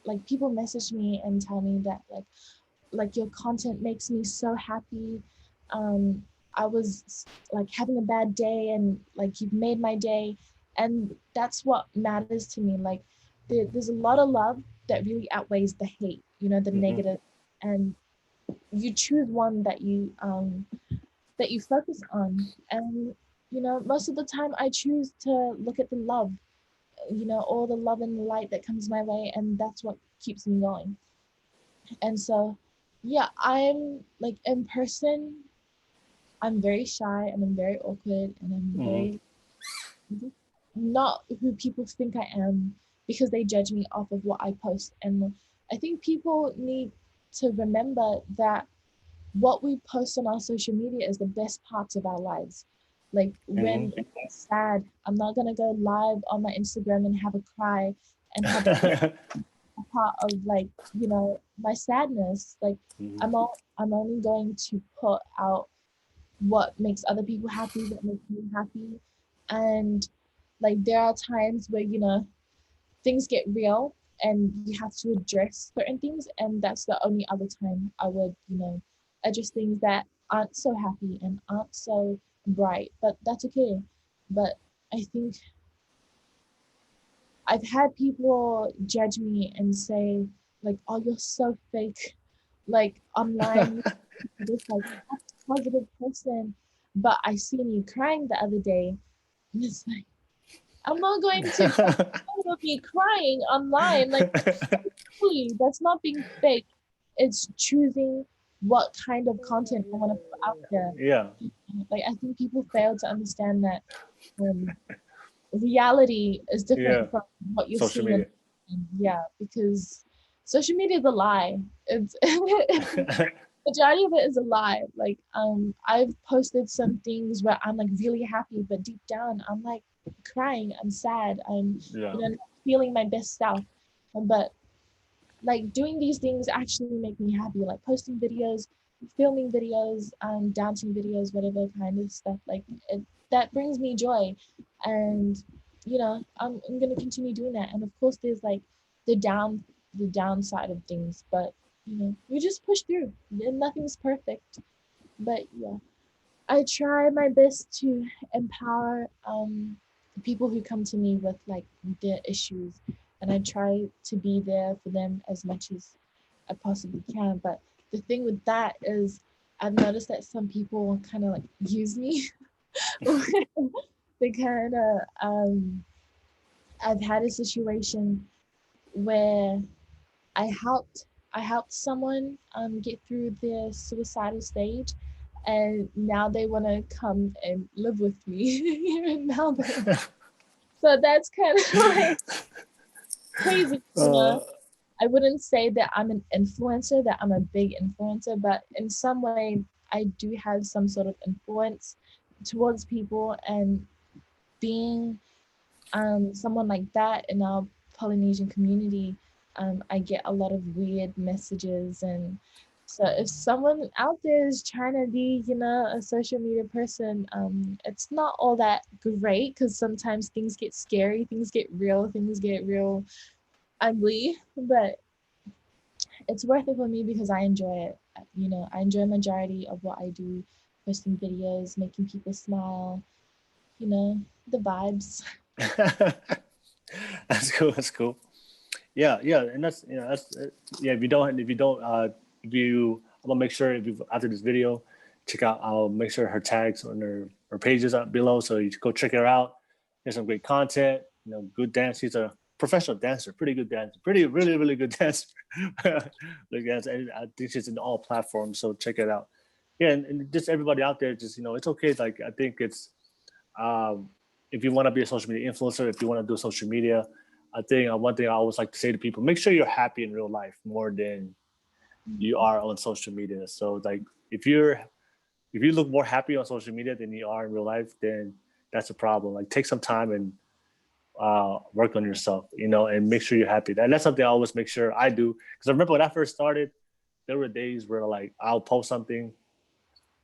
like people message me and tell me that like your content makes me so happy. I was like having a bad day and like you've made my day, and that's what matters to me. Like there's a lot of love that really outweighs the hate, the negative, and you choose one that you focus on. And most of the time I choose to look at the love, all the love and the light that comes my way, and that's what keeps me going. And so yeah, I'm like in person I'm very shy and I'm very awkward and I'm very not who people think I am because they judge me off of what I post. And I think people need to remember that what we post on our social media is the best parts of our lives. Like when we're sad, I'm not gonna go live on my Instagram and have a cry and have a part of like my sadness. Like I'm only going to put out what makes other people happy, what makes me happy. And like there are times where things get real and you have to address certain things, and that's the only other time I would address things that aren't so happy and aren't so bright, but that's okay. But I think I've had people judge me and say like, oh, you're so fake, like online, this like positive person, but I seen you crying the other day, and it's like I'm not going to be crying online. Like, really, that's not being fake. It's choosing what kind of content I want to put out there. Yeah. Like, I think people fail to understand that reality is different from what you're social seeing. Media. Yeah, because social media is a lie. It's majority of it is a lie. Like, I've posted some things where I'm like really happy, but deep down I'm like crying, I'm sad, I'm not feeling my best self. But like doing these things actually make me happy. Like posting videos, filming videos, dancing videos, whatever kind of stuff. Like that brings me joy, and I'm gonna continue doing that. And of course, there's like the downside of things, but you just push through. Nothing's perfect, but yeah, I try my best to empower people who come to me with like their issues, and I try to be there for them as much as I possibly can. But the thing with that is I've noticed that some people kind of like use me. They kind of I've had a situation where I helped someone get through their suicidal stage, and now they want to come and live with me here in Melbourne. So that's kind of like crazy, I wouldn't say that I'm an influencer, that I'm a big influencer, but in some way I do have some sort of influence towards people, and being someone like that in our Polynesian community, I get a lot of weird messages. And so if someone out there is trying to be, a social media person, it's not all that great because sometimes things get scary, things get real ugly, but it's worth it for me because I enjoy it. I enjoy majority of what I do, posting videos, making people smile, the vibes. That's cool. That's cool. Yeah, yeah, and that's yeah. I'm gonna make sure if you after this video, check out. I'll make sure her tags on her pages up below, so you go check her out. There's some great content. Good dance. She's a professional dancer, pretty good dancer, really good dancer. Like and I think she's in all platforms, so check it out. Yeah, and just everybody out there, just it's okay. Like I think it's um, if you want to be a social media influencer, if you want to do social media, I think one thing I always like to say to people: make sure you're happy in real life more than you are on social media. So like if you look more happy on social media than you are in real life, then that's a problem. Like take some time and work on yourself, and make sure you're happy. That's something I always make sure I do. Because I remember when I first started, there were days where like I'll post something,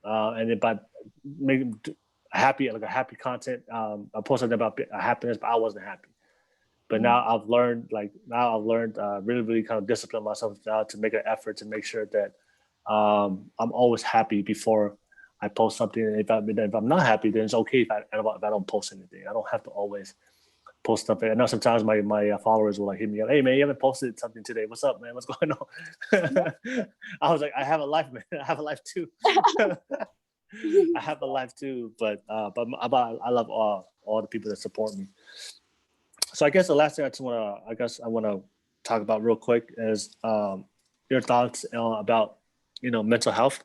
and if I make happy, like a happy content, I post something about happiness, but I wasn't happy. But now I've learned, really kind of discipline myself now to make an effort to make sure that I'm always happy before I post something. And if I'm not happy, then it's okay if I don't post anything. I don't have to always post stuff. I know sometimes my followers will like hit me up. Hey man, you haven't posted something today. What's up, man? What's going on? I was like, I have a life, man. I have a life too. I have a life too. But I love all the people that support me. So I guess the last thing I want to talk about real quick is your thoughts about mental health,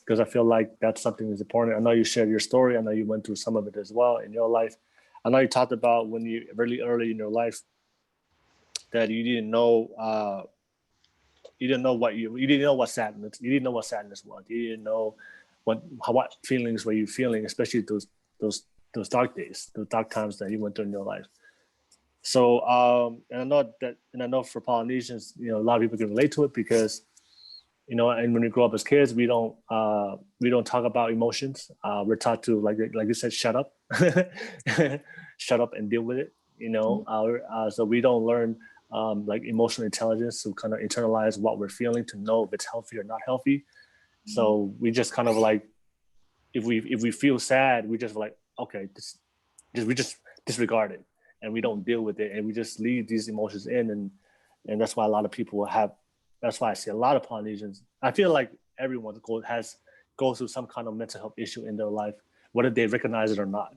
because I feel like that's something that's important. I know you shared your story. I know you went through some of it as well in your life. I know you talked about when you really early in your life that you didn't know what sadness was. You didn't know what feelings were you feeling, especially those dark days, those dark times that you went through in your life. So and I know for Polynesians, a lot of people can relate to it because and when we grow up as kids, we don't talk about emotions. We're taught to like you said, shut up, shut up and deal with it. So we don't learn like emotional intelligence to kind of internalize what we're feeling to know if it's healthy or not healthy. So we just kind of like if we feel sad, we just like okay, we just disregard it and we don't deal with it and we just leave these emotions in and that's why a lot of people have. That's why I see a lot of Polynesians. I feel like everyone goes through some kind of mental health issue in their life, whether they recognize it or not.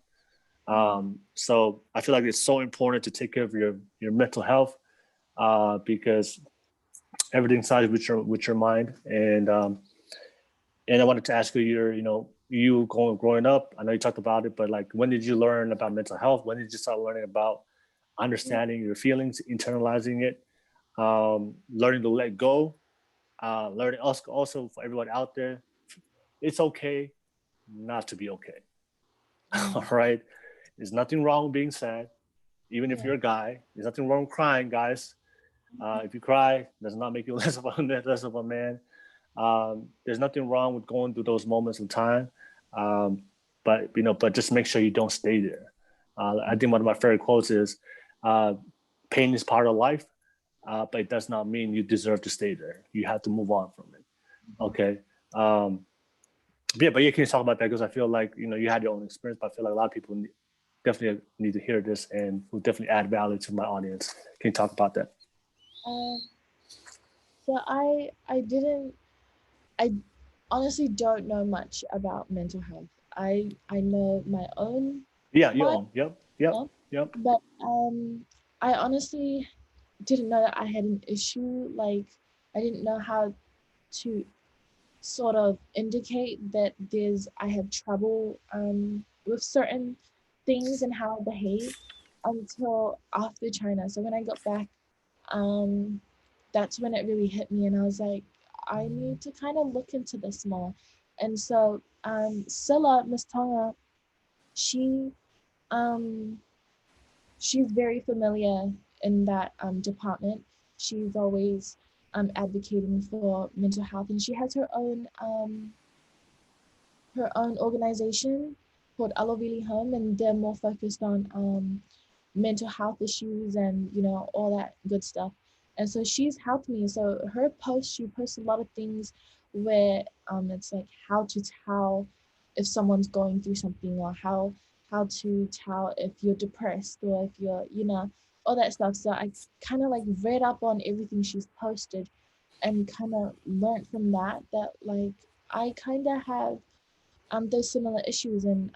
So I feel like it's so important to take care of your mental health because everything starts with your mind. And I wanted to ask you, you growing up. I know you talked about it, but like, when did you learn about mental health? When did you start learning about understanding your feelings, internalizing it? Learning to let go, learning also for everyone out there, it's okay not to be okay. All right. There's nothing wrong with being sad, even if you're a guy. There's nothing wrong with crying, guys. If you cry, does not make you less of a man. There's nothing wrong with going through those moments of time, but just make sure you don't stay there. I think one of my favorite quotes is, "Pain is part of life, but it does not mean you deserve to stay there. You have to move on from it." Okay. But you can talk about that because I feel like you had your own experience, but I feel like a lot of people definitely need to hear this and will definitely add value to my audience. Can you talk about that? So I honestly don't know much about mental health. I know my own Yeah, you mind, own. Yep. but I honestly didn't know that I had an issue. Like I didn't know how to sort of indicate that I have trouble with certain things and how I behave until after China. So when I got back, that's when it really hit me, and I was like, I need to kind of look into this more. And so Scylla, Miss Tonga, she um she's very familiar in that department. She's always advocating for mental health, and she has her own organization called Alovili Home, and they're more focused on mental health issues and all that good stuff. And so she's helped me. So her post, she posts a lot of things where it's like how to tell if someone's going through something, or how to tell if you're depressed, or if you're, all that stuff. So I kind of like read up on everything she's posted and kind of learned from that like I kind of have those similar issues, and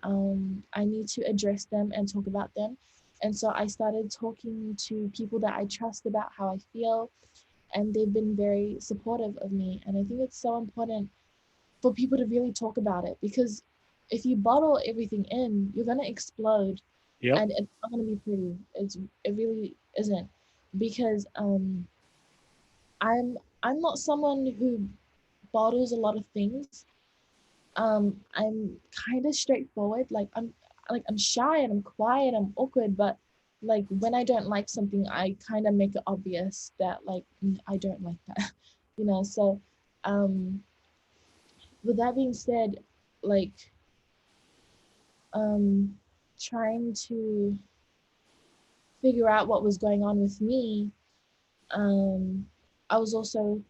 I need to address them and talk about them. And so I started talking to people that I trust about how I feel, and they've been very supportive of me. And I think it's so important for people to really talk about it, because if you bottle everything in, you're gonna explode, Yep. and it's not gonna be pretty. It really isn't, because I'm not someone who bottles a lot of things. I'm kind of straightforward. I'm shy and I'm quiet, I'm awkward, but like when I don't like something, I kind of make it obvious that like I don't like that, So, um, with that being said, like um, trying to figure out what was going on with me, I was also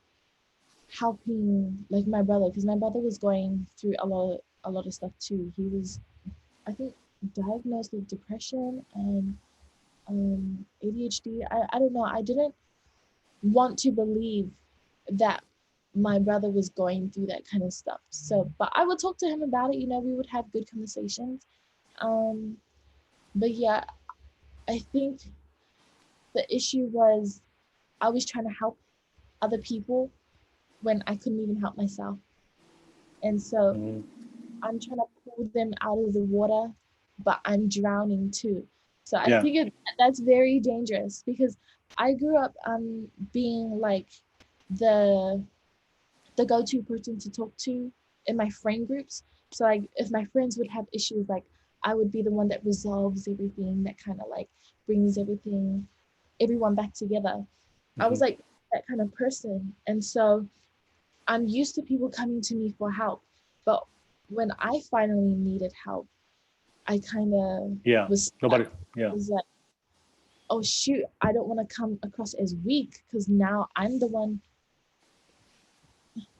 helping like my brother, because my brother was going through a lot of stuff too. He was, I think, diagnosed with depression and ADHD. I don't know. I didn't want to believe that my brother was going through that kind of stuff. So, but I would talk to him about it. We would have good conversations. Um, but yeah, I think the issue was I was trying to help other people when I couldn't even help myself. And so Mm-hmm. I'm trying to pull them out of the water, but I'm drowning too. So I Yeah. think that's very dangerous, because I grew up being like the go-to person to talk to in my friend groups. So like if my friends would have issues, like I would be the one that resolves everything, that kind of like brings everyone back together. I Mm-hmm. was like that kind of person. And so I'm used to people coming to me for help. But when I finally needed help, I kind of Yeah. was stuck. Nobody. I Yeah. was like, oh shoot, I don't want to come across as weak, because now I'm the one.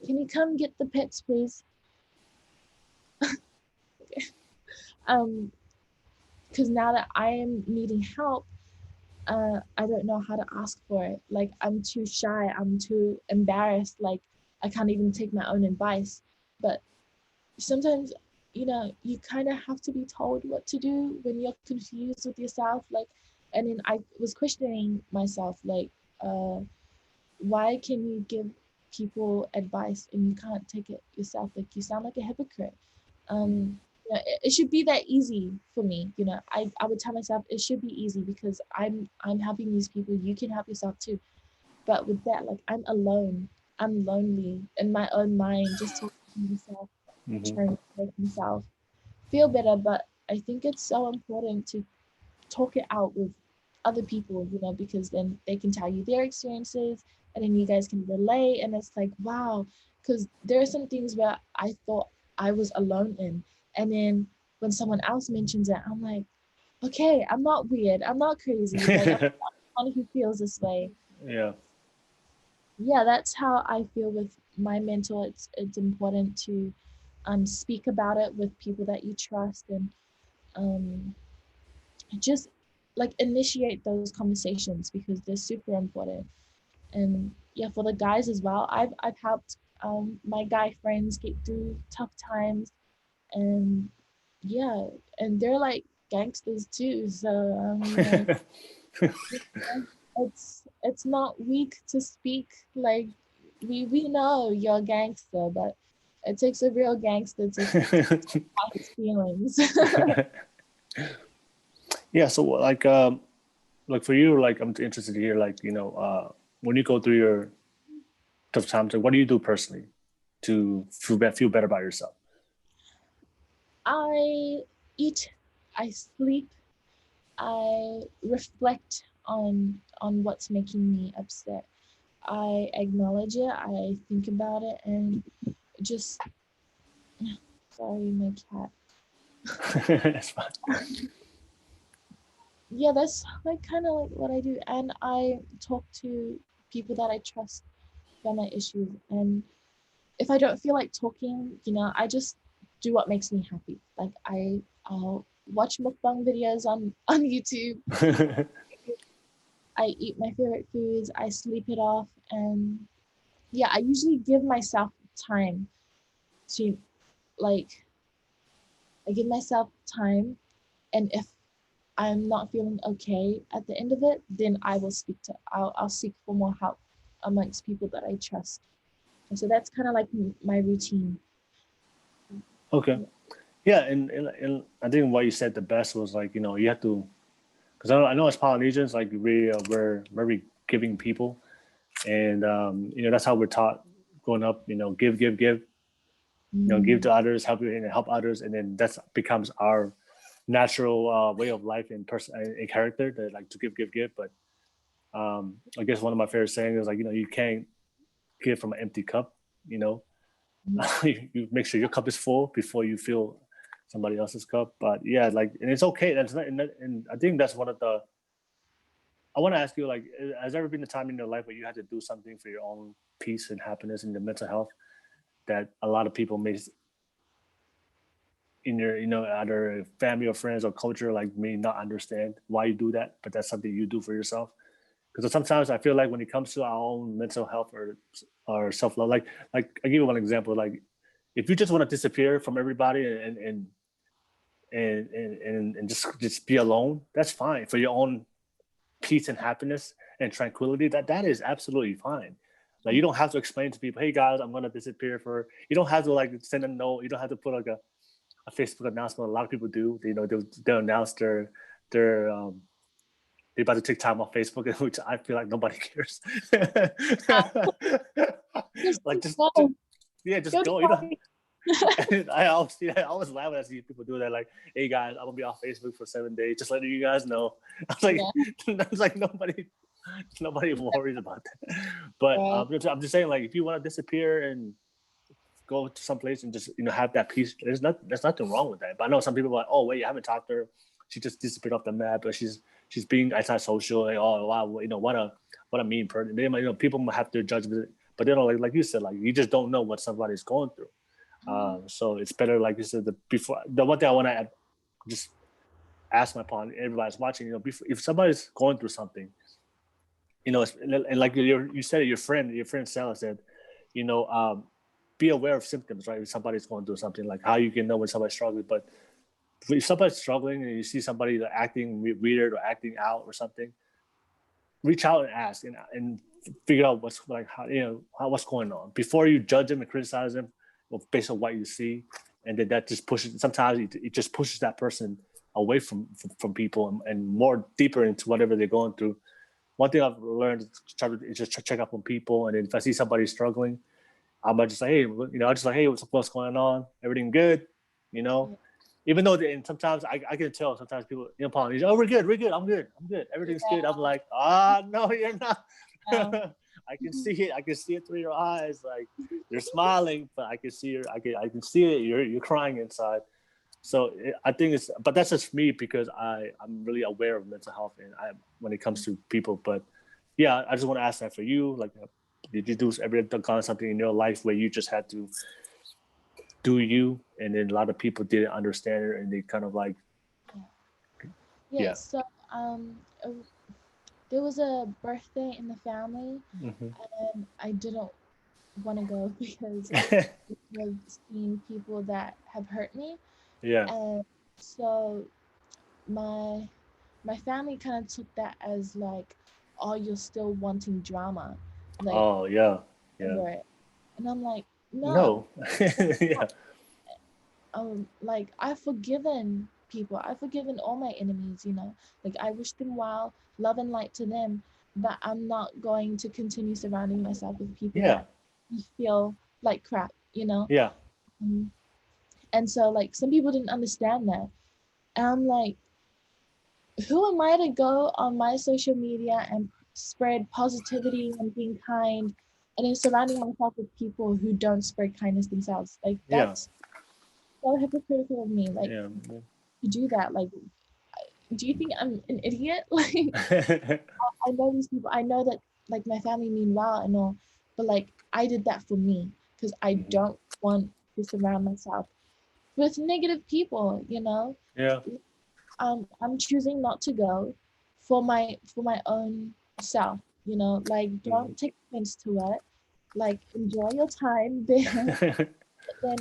Can you come get the pets, please? Um, because now that I am needing help, I don't know how to ask for it. Like I'm too shy, I'm too embarrassed. Like I can't even take my own advice. But sometimes, you kind of have to be told what to do when you're confused with yourself. Like, and then I was questioning myself, like, why can you give people advice and you can't take it yourself? Like you sound like a hypocrite. It should be that easy for me. I would tell myself it should be easy, because I'm helping these people. You can help yourself too. But with that, like I'm alone. I'm lonely in my own mind, just talking to myself, Mm-hmm. trying to make myself feel better. But I think it's so important to talk it out with other people, because then they can tell you their experiences, and then you guys can relate. And it's like, wow, because there are some things where I thought I was alone in. And then when someone else mentions it, I'm like, okay, I'm not weird. I'm not crazy. Like, I'm not one who feels this way. Yeah. Yeah, that's how I feel with my mental. It's important to speak about it with people that you trust, and um, just like initiate those conversations, because they're super important. And yeah, for the guys as well, I've helped my guy friends get through tough times, and yeah, and they're like gangsters too. So like, it's not weak to speak. Like we know you're a gangster, but it takes a real gangster to hide his feelings. Yeah. So like for you, like I'm interested to hear, like, when you go through your tough times, like, what do you do personally to feel better about yourself? I eat, I sleep, I reflect on what's making me upset. I acknowledge it, I think about it, and just sorry, my cat. It's fine. Yeah, that's like kind of like what I do. And I talk to people that I trust share my issues. And if I don't feel like talking, I just do what makes me happy. Like I'll watch mukbang videos on YouTube. I eat my favorite foods. I sleep it off, and yeah, I usually give myself time to like. I give myself time, and if I'm not feeling okay at the end of it, then I'll seek for more help amongst people that I trust. And so that's kind of like my routine. Okay. Yeah, and I think what you said the best was like, you have to, because I know as Polynesians, like we're very giving people, and that's how we're taught growing up. Give, give, give. Give to others, help you, and help others, and then that becomes our natural way of life and person and character, that like to give, give, give. But I guess one of my favorite sayings is like, you can't give from an empty cup. You make sure your cup is full before you fill somebody else's cup. But yeah, like, and it's okay. That's not, and I think that's one of the. I want to ask you, like, has there ever been a time in your life where you had to do something for your own peace and happiness and your mental health that a lot of people may, in your, either family or friends or culture, like, may not understand why you do that, but that's something you do for yourself? Because sometimes I feel like when it comes to our own mental health or self love, like I give you one example, like if you just want to disappear from everybody and just be alone, that's fine for your own peace and happiness and tranquility. That is absolutely fine. Like, you don't have to explain to people, hey guys, I'm gonna disappear for. You don't have to like send a note. You don't have to put like a Facebook announcement. A lot of people do. They'll announce they're about to take time off Facebook, which I feel like nobody cares. Like just go. I always laugh when I see people do that. Like, hey guys, I'm gonna be off Facebook for 7 days. Just letting you guys know. I was like, that's like nobody worries about that. But I'm just saying, like, if you want to disappear and go to some place and just have that peace, there's nothing wrong with that. But I know some people are like, oh wait, you haven't talked to her. She just disappeared off the map, but she's being antisocial. Like, oh wow, what a mean person. They might, people might have their judgment, but like you said, like, you just don't know what somebody's going through. So it's better, like you said, the one thing I want to just ask everybody's watching, if somebody's going through something, and like you said, your friend Sarah said, be aware of symptoms, right? If somebody's going through something, like how you can know when somebody's struggling. But if somebody's struggling and you see somebody acting weird or acting out or something, reach out and ask and figure out what's going on before you judge them and criticize them based on what you see. And then that just pushes, sometimes it just pushes that person away from people and more deeper into whatever they're going through. One thing I've learned is just check up on people. And then if I see somebody struggling, I might just say, hey, hey, what's going on? Everything good? Even though, and sometimes I can tell, sometimes people in Polynesia, oh, we're good, I'm good, everything's good. I'm like, no, you're not. I can see it through your eyes, like you're smiling, but I can see I can see it. You're crying inside. So I think but that's just me, because I'm really aware of mental health and when it comes to people. But yeah, I just want to ask that for you. Like, did you ever done something in your life where you just had to do you, and then a lot of people didn't understand it, and they kind of like, So there was a birthday in the family, and I didn't want to go because of seeing people that have hurt me. And so my family kind of took that as like, oh, you're still wanting drama, like, oh yeah, and I'm like, no. Like, I've forgiven people, I've forgiven all my enemies, like, I wish them well, love and light to them, but I'm not going to continue surrounding myself with people that feel like crap. And so, like, some people didn't understand that, and I'm like, who am I to go on my social media and spread positivity and being kind, and then surrounding myself with people who don't spread kindness themselves? Like, that's so hypocritical of me, like, to do that. Like, do you think I'm an idiot? Like, I know these people. I know that like my family mean well and all, but like I did that for me because I don't want to surround myself with negative people, you know. Yeah. I'm choosing not to go for my own self, you know, like don't take offense to it. Like enjoy your time there. Then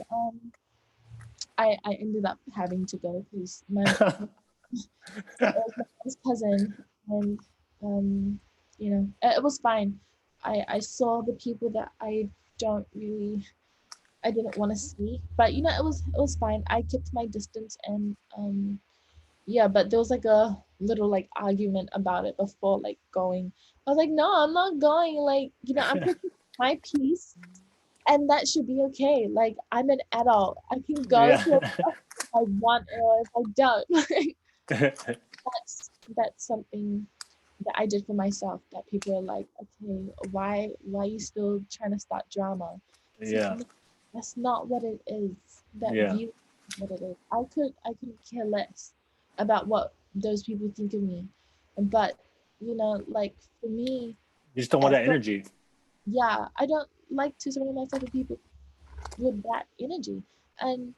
I ended up having to go because it was my mom's cousin, and um, you know, it was fine. I saw the people that don't really I didn't want to see, but you know, it was fine. I kept my distance, and yeah, but there was like a little like argument about it before like going. I was like, no, I'm not going. Like, you know, I'm protecting my peace, and that should be okay. Like, I'm an adult. I can go Yeah. to a if I want or if I don't. That's something that I did for myself that people are like, okay, why are you still trying to start drama? It's like, Yeah. no, that's not what it is. That Yeah. view is what it is. I could care less about what those people think of me. But you know, like for me, You just don't want at that first, energy. yeah, I don't like to surround myself with people with that energy. And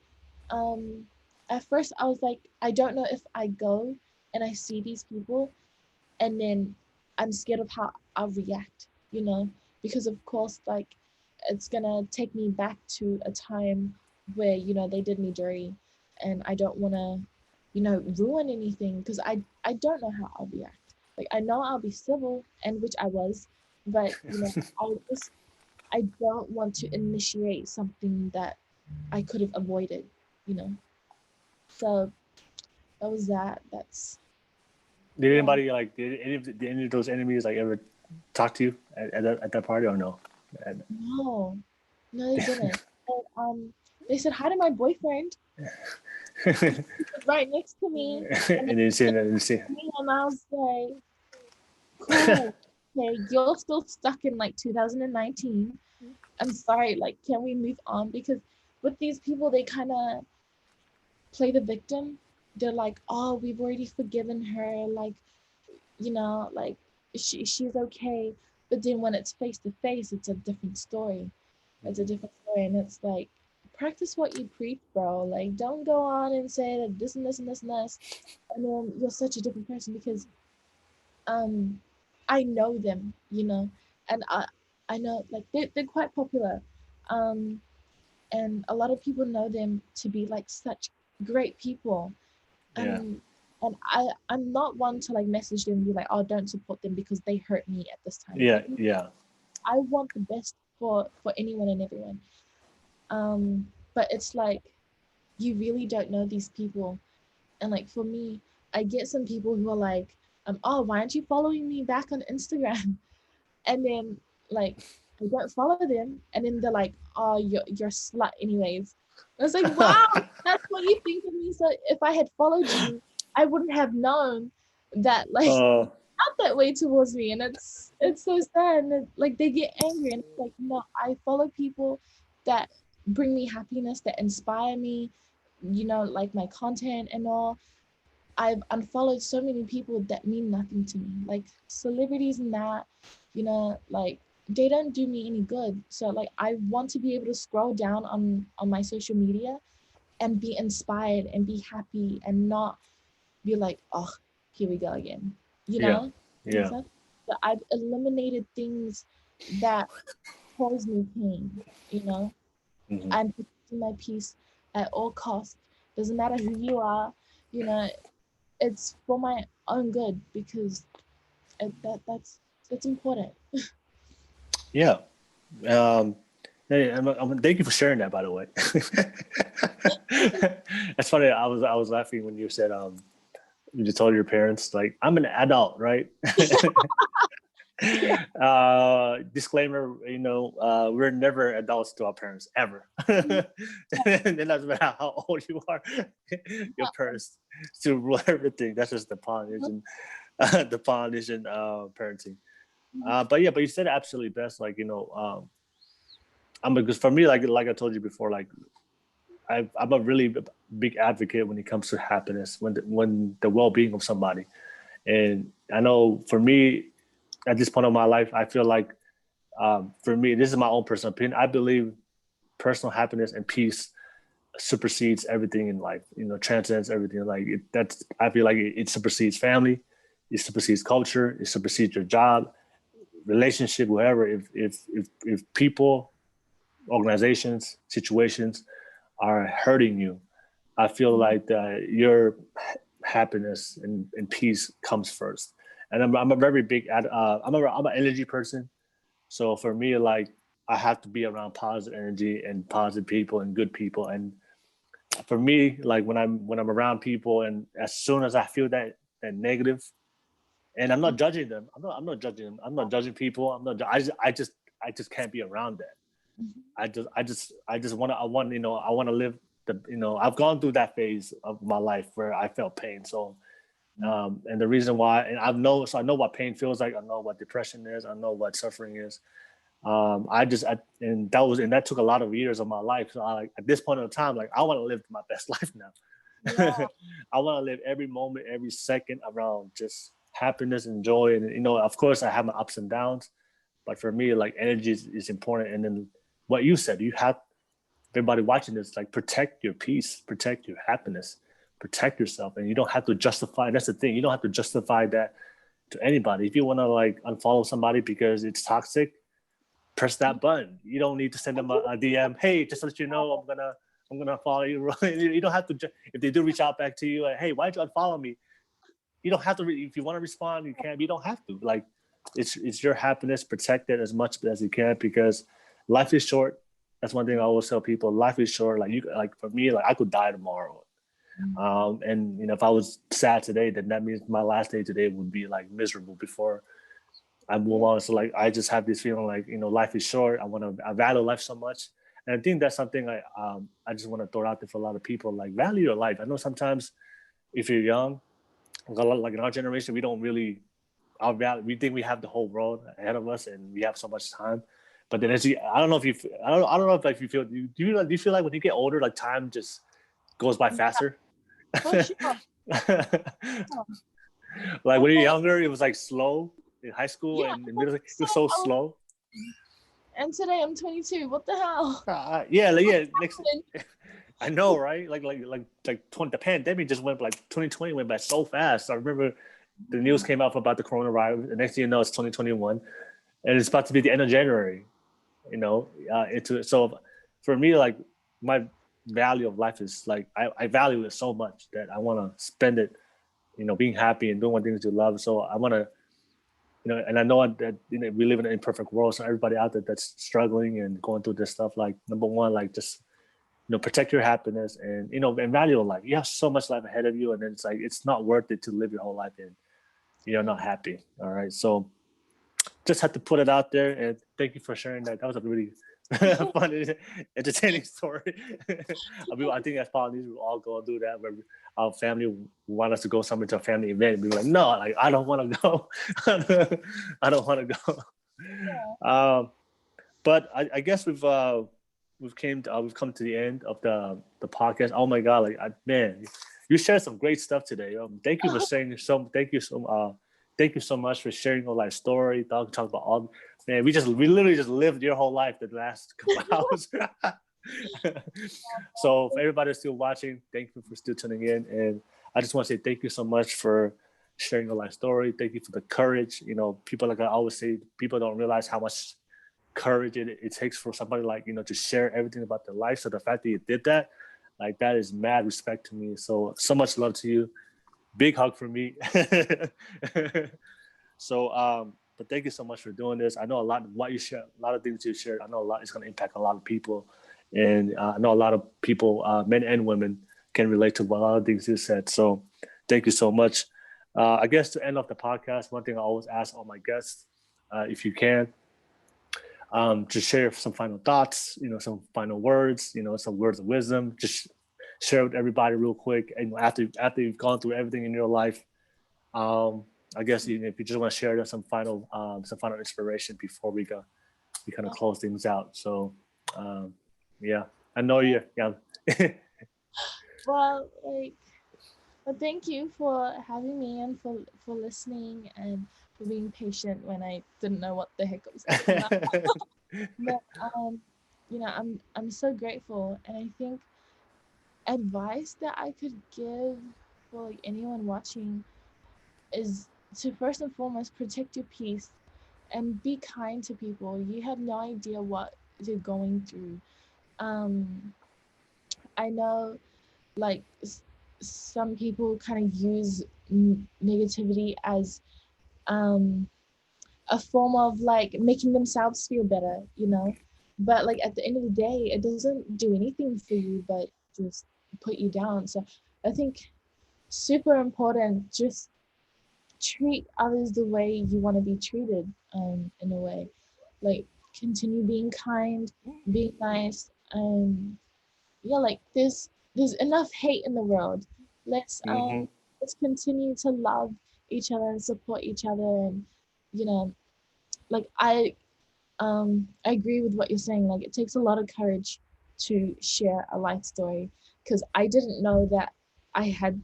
um at first I was like, I don't know if I go and I see these people and then I'm scared of how I'll react, you know, because of course, like it's gonna take me back to a time where you know they did me dirty, and I don't want to, you know, ruin anything because I don't know how I'll react. Like I know I'll be civil, and which I was, but you know, I don't want to initiate something that I could have avoided, you know. So that was that. That's Did yeah. anybody like did any of those enemies like ever talk to you at that party or no? No, no, they didn't. And, they said hi to my boyfriend right next to me, and And then saying that me, and I was like, cool. Okay, you're still stuck in like 2019. I'm sorry. Like, can we move on? Because with these people, they kind of play the victim. They're like, oh, we've already forgiven her. Like, you know, like she's okay. But then when it's face to face, it's a different story. It's a different story, and it's like practice what you preach, bro. Like, don't go on and say that this and this and this and this, and then you're such a different person because um, I know them, you know, and I know like they're quite popular, um, and a lot of people know them to be like such great people, yeah. and I'm not one to like message them and be like, oh, don't support them because they hurt me at this time. Yeah. Like, Yeah. I want the best for anyone and everyone. But it's like you really don't know these people, and like for me, I get some people who are like, oh, why aren't you following me back on Instagram? And then like I don't follow them, and then they're like, oh, you're a slut anyways. And it's like, wow, that's what you think of me. So if I had followed you, I wouldn't have known that like Uh, not that way towards me, and it's so sad. And like they get angry, and it's like, no, I follow people that bring me happiness, that inspire me, you know, like my content and all. I've unfollowed so many people that mean nothing to me, like celebrities and that, you know, like they don't do me any good. So like I want to be able to scroll down on my social media and be inspired and be happy and not be like, oh, here we go again, you yeah. know. Yeah. So I've eliminated things that cause me pain, you know. Hmm. I'm protecting my peace at all costs. Doesn't matter who you are, you know, it's for my own good because that's important. Yeah. Um, hey, thank you for sharing that. By the way, that's funny. I was laughing when you said you just told your parents like I'm an adult, right? Yeah. Disclaimer, you know, we're never adults to our parents ever. And it doesn't matter how old you are, your parents still rule everything. That's just the Polynesian, the Polynesian parenting. But yeah, but you said it absolutely best. Like, you know, I'm because for me, like I told you before, like I'm a really big advocate when it comes to happiness, when the well being of somebody. And I know for me, at this point of my life, I feel like for me, this is my own personal opinion. I believe personal happiness and peace supersedes everything in life. Transcends everything. Like I feel like it supersedes family, it supersedes culture, it supersedes your job, relationship, whatever. If people, organizations, situations are hurting you, I feel like your happiness and peace comes first. And I'm a very big I'm an energy person. So for me, like I have to be around positive energy and positive people and good people. And for me, like when I'm around people, and as soon as I feel that negative, and I'm not judging them. I'm not judging them. I'm not judging people. I just can't be around that. I just want to I want to live I've gone through that phase of my life where I felt pain. So and the reason why, and I know what pain feels like. I know what depression is. I know what suffering is. And that took a lot of years of my life. So at this point in time, like I want to live my best life now. Yeah. I want to live every moment, every second around just happiness and joy. And of course, I have my ups and downs, but for me, like energy is important. And then what you said, you have everybody watching this, like protect your peace, protect your happiness, protect yourself, and you don't have to justify. That's the thing. You don't have to justify that to anybody. If you want to like unfollow somebody because it's toxic, press that button. You don't need to send them a DM. Hey, just to let you know, I'm gonna follow you. You don't have to. If they do reach out back to you, like, hey, why'd you unfollow me? You don't have to. If you want to respond, you can. You don't have to. Like, it's your happiness. Protect it as much as you can, because life is short. That's one thing I always tell people. Life is short. Like for me, like I could die tomorrow. And if I was sad today, then that means my last day today would be like miserable before I move on. So like I just have this feeling like life is short. I value life so much, and I think that's something I just want to throw out there for a lot of people. Like value your life. I know sometimes if you're young, like in our generation, we don't really we think we have the whole world ahead of us and we have so much time. But then I don't know if you I don't know if like you feel do you feel like when you get older, like time just goes by faster? For sure. Like when you're younger, it was like slow in high school and in middle, it was so slow. And today I'm 22. What the hell? Next, I know, right? The pandemic just went, like 2020 went by so fast. I remember the news came out about the coronavirus. The next thing you know, it's 2021, and it's about to be the end of January. So for me, like my value of life is like I value it so much that I want to spend it, being happy and doing what things you love. So I want to, and I know that we live in an imperfect world. So everybody out there that's struggling and going through this stuff, like number one, like just protect your happiness and and value life. You have so much life ahead of you, and then it's like it's not worth it to live your whole life in you're not happy. All right, so just had to put it out there, and thank you for sharing that. That was a really fun, entertaining story. I think as Polynesians, we all go and do that where our family want us to go somewhere to a family event, and be like, no, like I don't want to go. I don't want to go. Yeah. But I guess we've come to the end of the podcast. Oh my God, man, you shared some great stuff today. Thank you for sharing thank you so much for sharing your life story. Talk about all. Man, we literally just lived your whole life the last couple hours. So for everybody still watching, thank you for still tuning in. And I just want to say thank you so much for sharing your life story. Thank you for the courage. People, like I always say, people don't realize how much courage it takes for somebody to share everything about their life. So the fact that you did that, like that is mad respect to me. So much love to you. Big hug for me. So but thank you so much for doing this. I know a lot of what you share, a lot of things you shared. I know a lot is going to impact a lot of people, and I know a lot of people, men and women, can relate to a lot of things you said. So thank you so much. I guess to end off the podcast, one thing I always ask all my guests, if you can, to share some final thoughts, some final words, some words of wisdom. Just share with everybody real quick. And after you've gone through everything in your life, I guess if you just want to share some final inspiration before we kind of close things out. So, yeah, I know you're young. Well, thank you for having me and for listening and for being patient when I didn't know what the heck I was talking about. But you know, I'm so grateful, and I think advice that I could give for like anyone watching is to first and foremost protect your peace and be kind to people. You have no idea what they're going through. Um, I know like some people kind of use negativity as um a form of like making themselves feel better, you know. But like at the end of the day, it doesn't do anything for you but just put you down. So I think super important, just treat others the way you want to be treated, in a way. Like continue being kind, being nice, yeah, like there's enough hate in the world. Let's Hmm. let's continue to love each other and support each other, and you know, like I agree with what you're saying. Like it takes a lot of courage to share a life story, because I didn't know that I had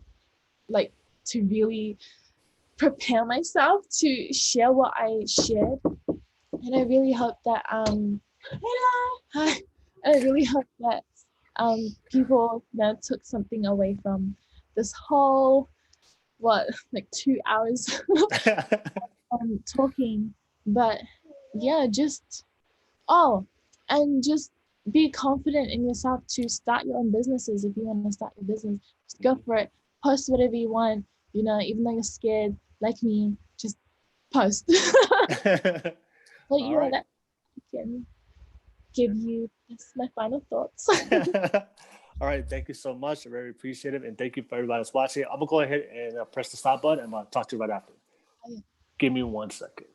like to really prepare myself to share what I shared. And I really hope that hi, I really hope that people, you know, took something away from this whole what, like 2 hours talking. But yeah, just oh, and just be confident in yourself to start your own businesses. If you want to start your business, just go for it. Post whatever you want, you know, even though you're scared like me, just post. But All yeah, right. that can give you, that's my final thoughts. All right. Thank you so much. I very appreciative. And thank you for everybody that's watching. I'm going to go ahead and press the stop button. I'm going to talk to you right after. Give me 1 second.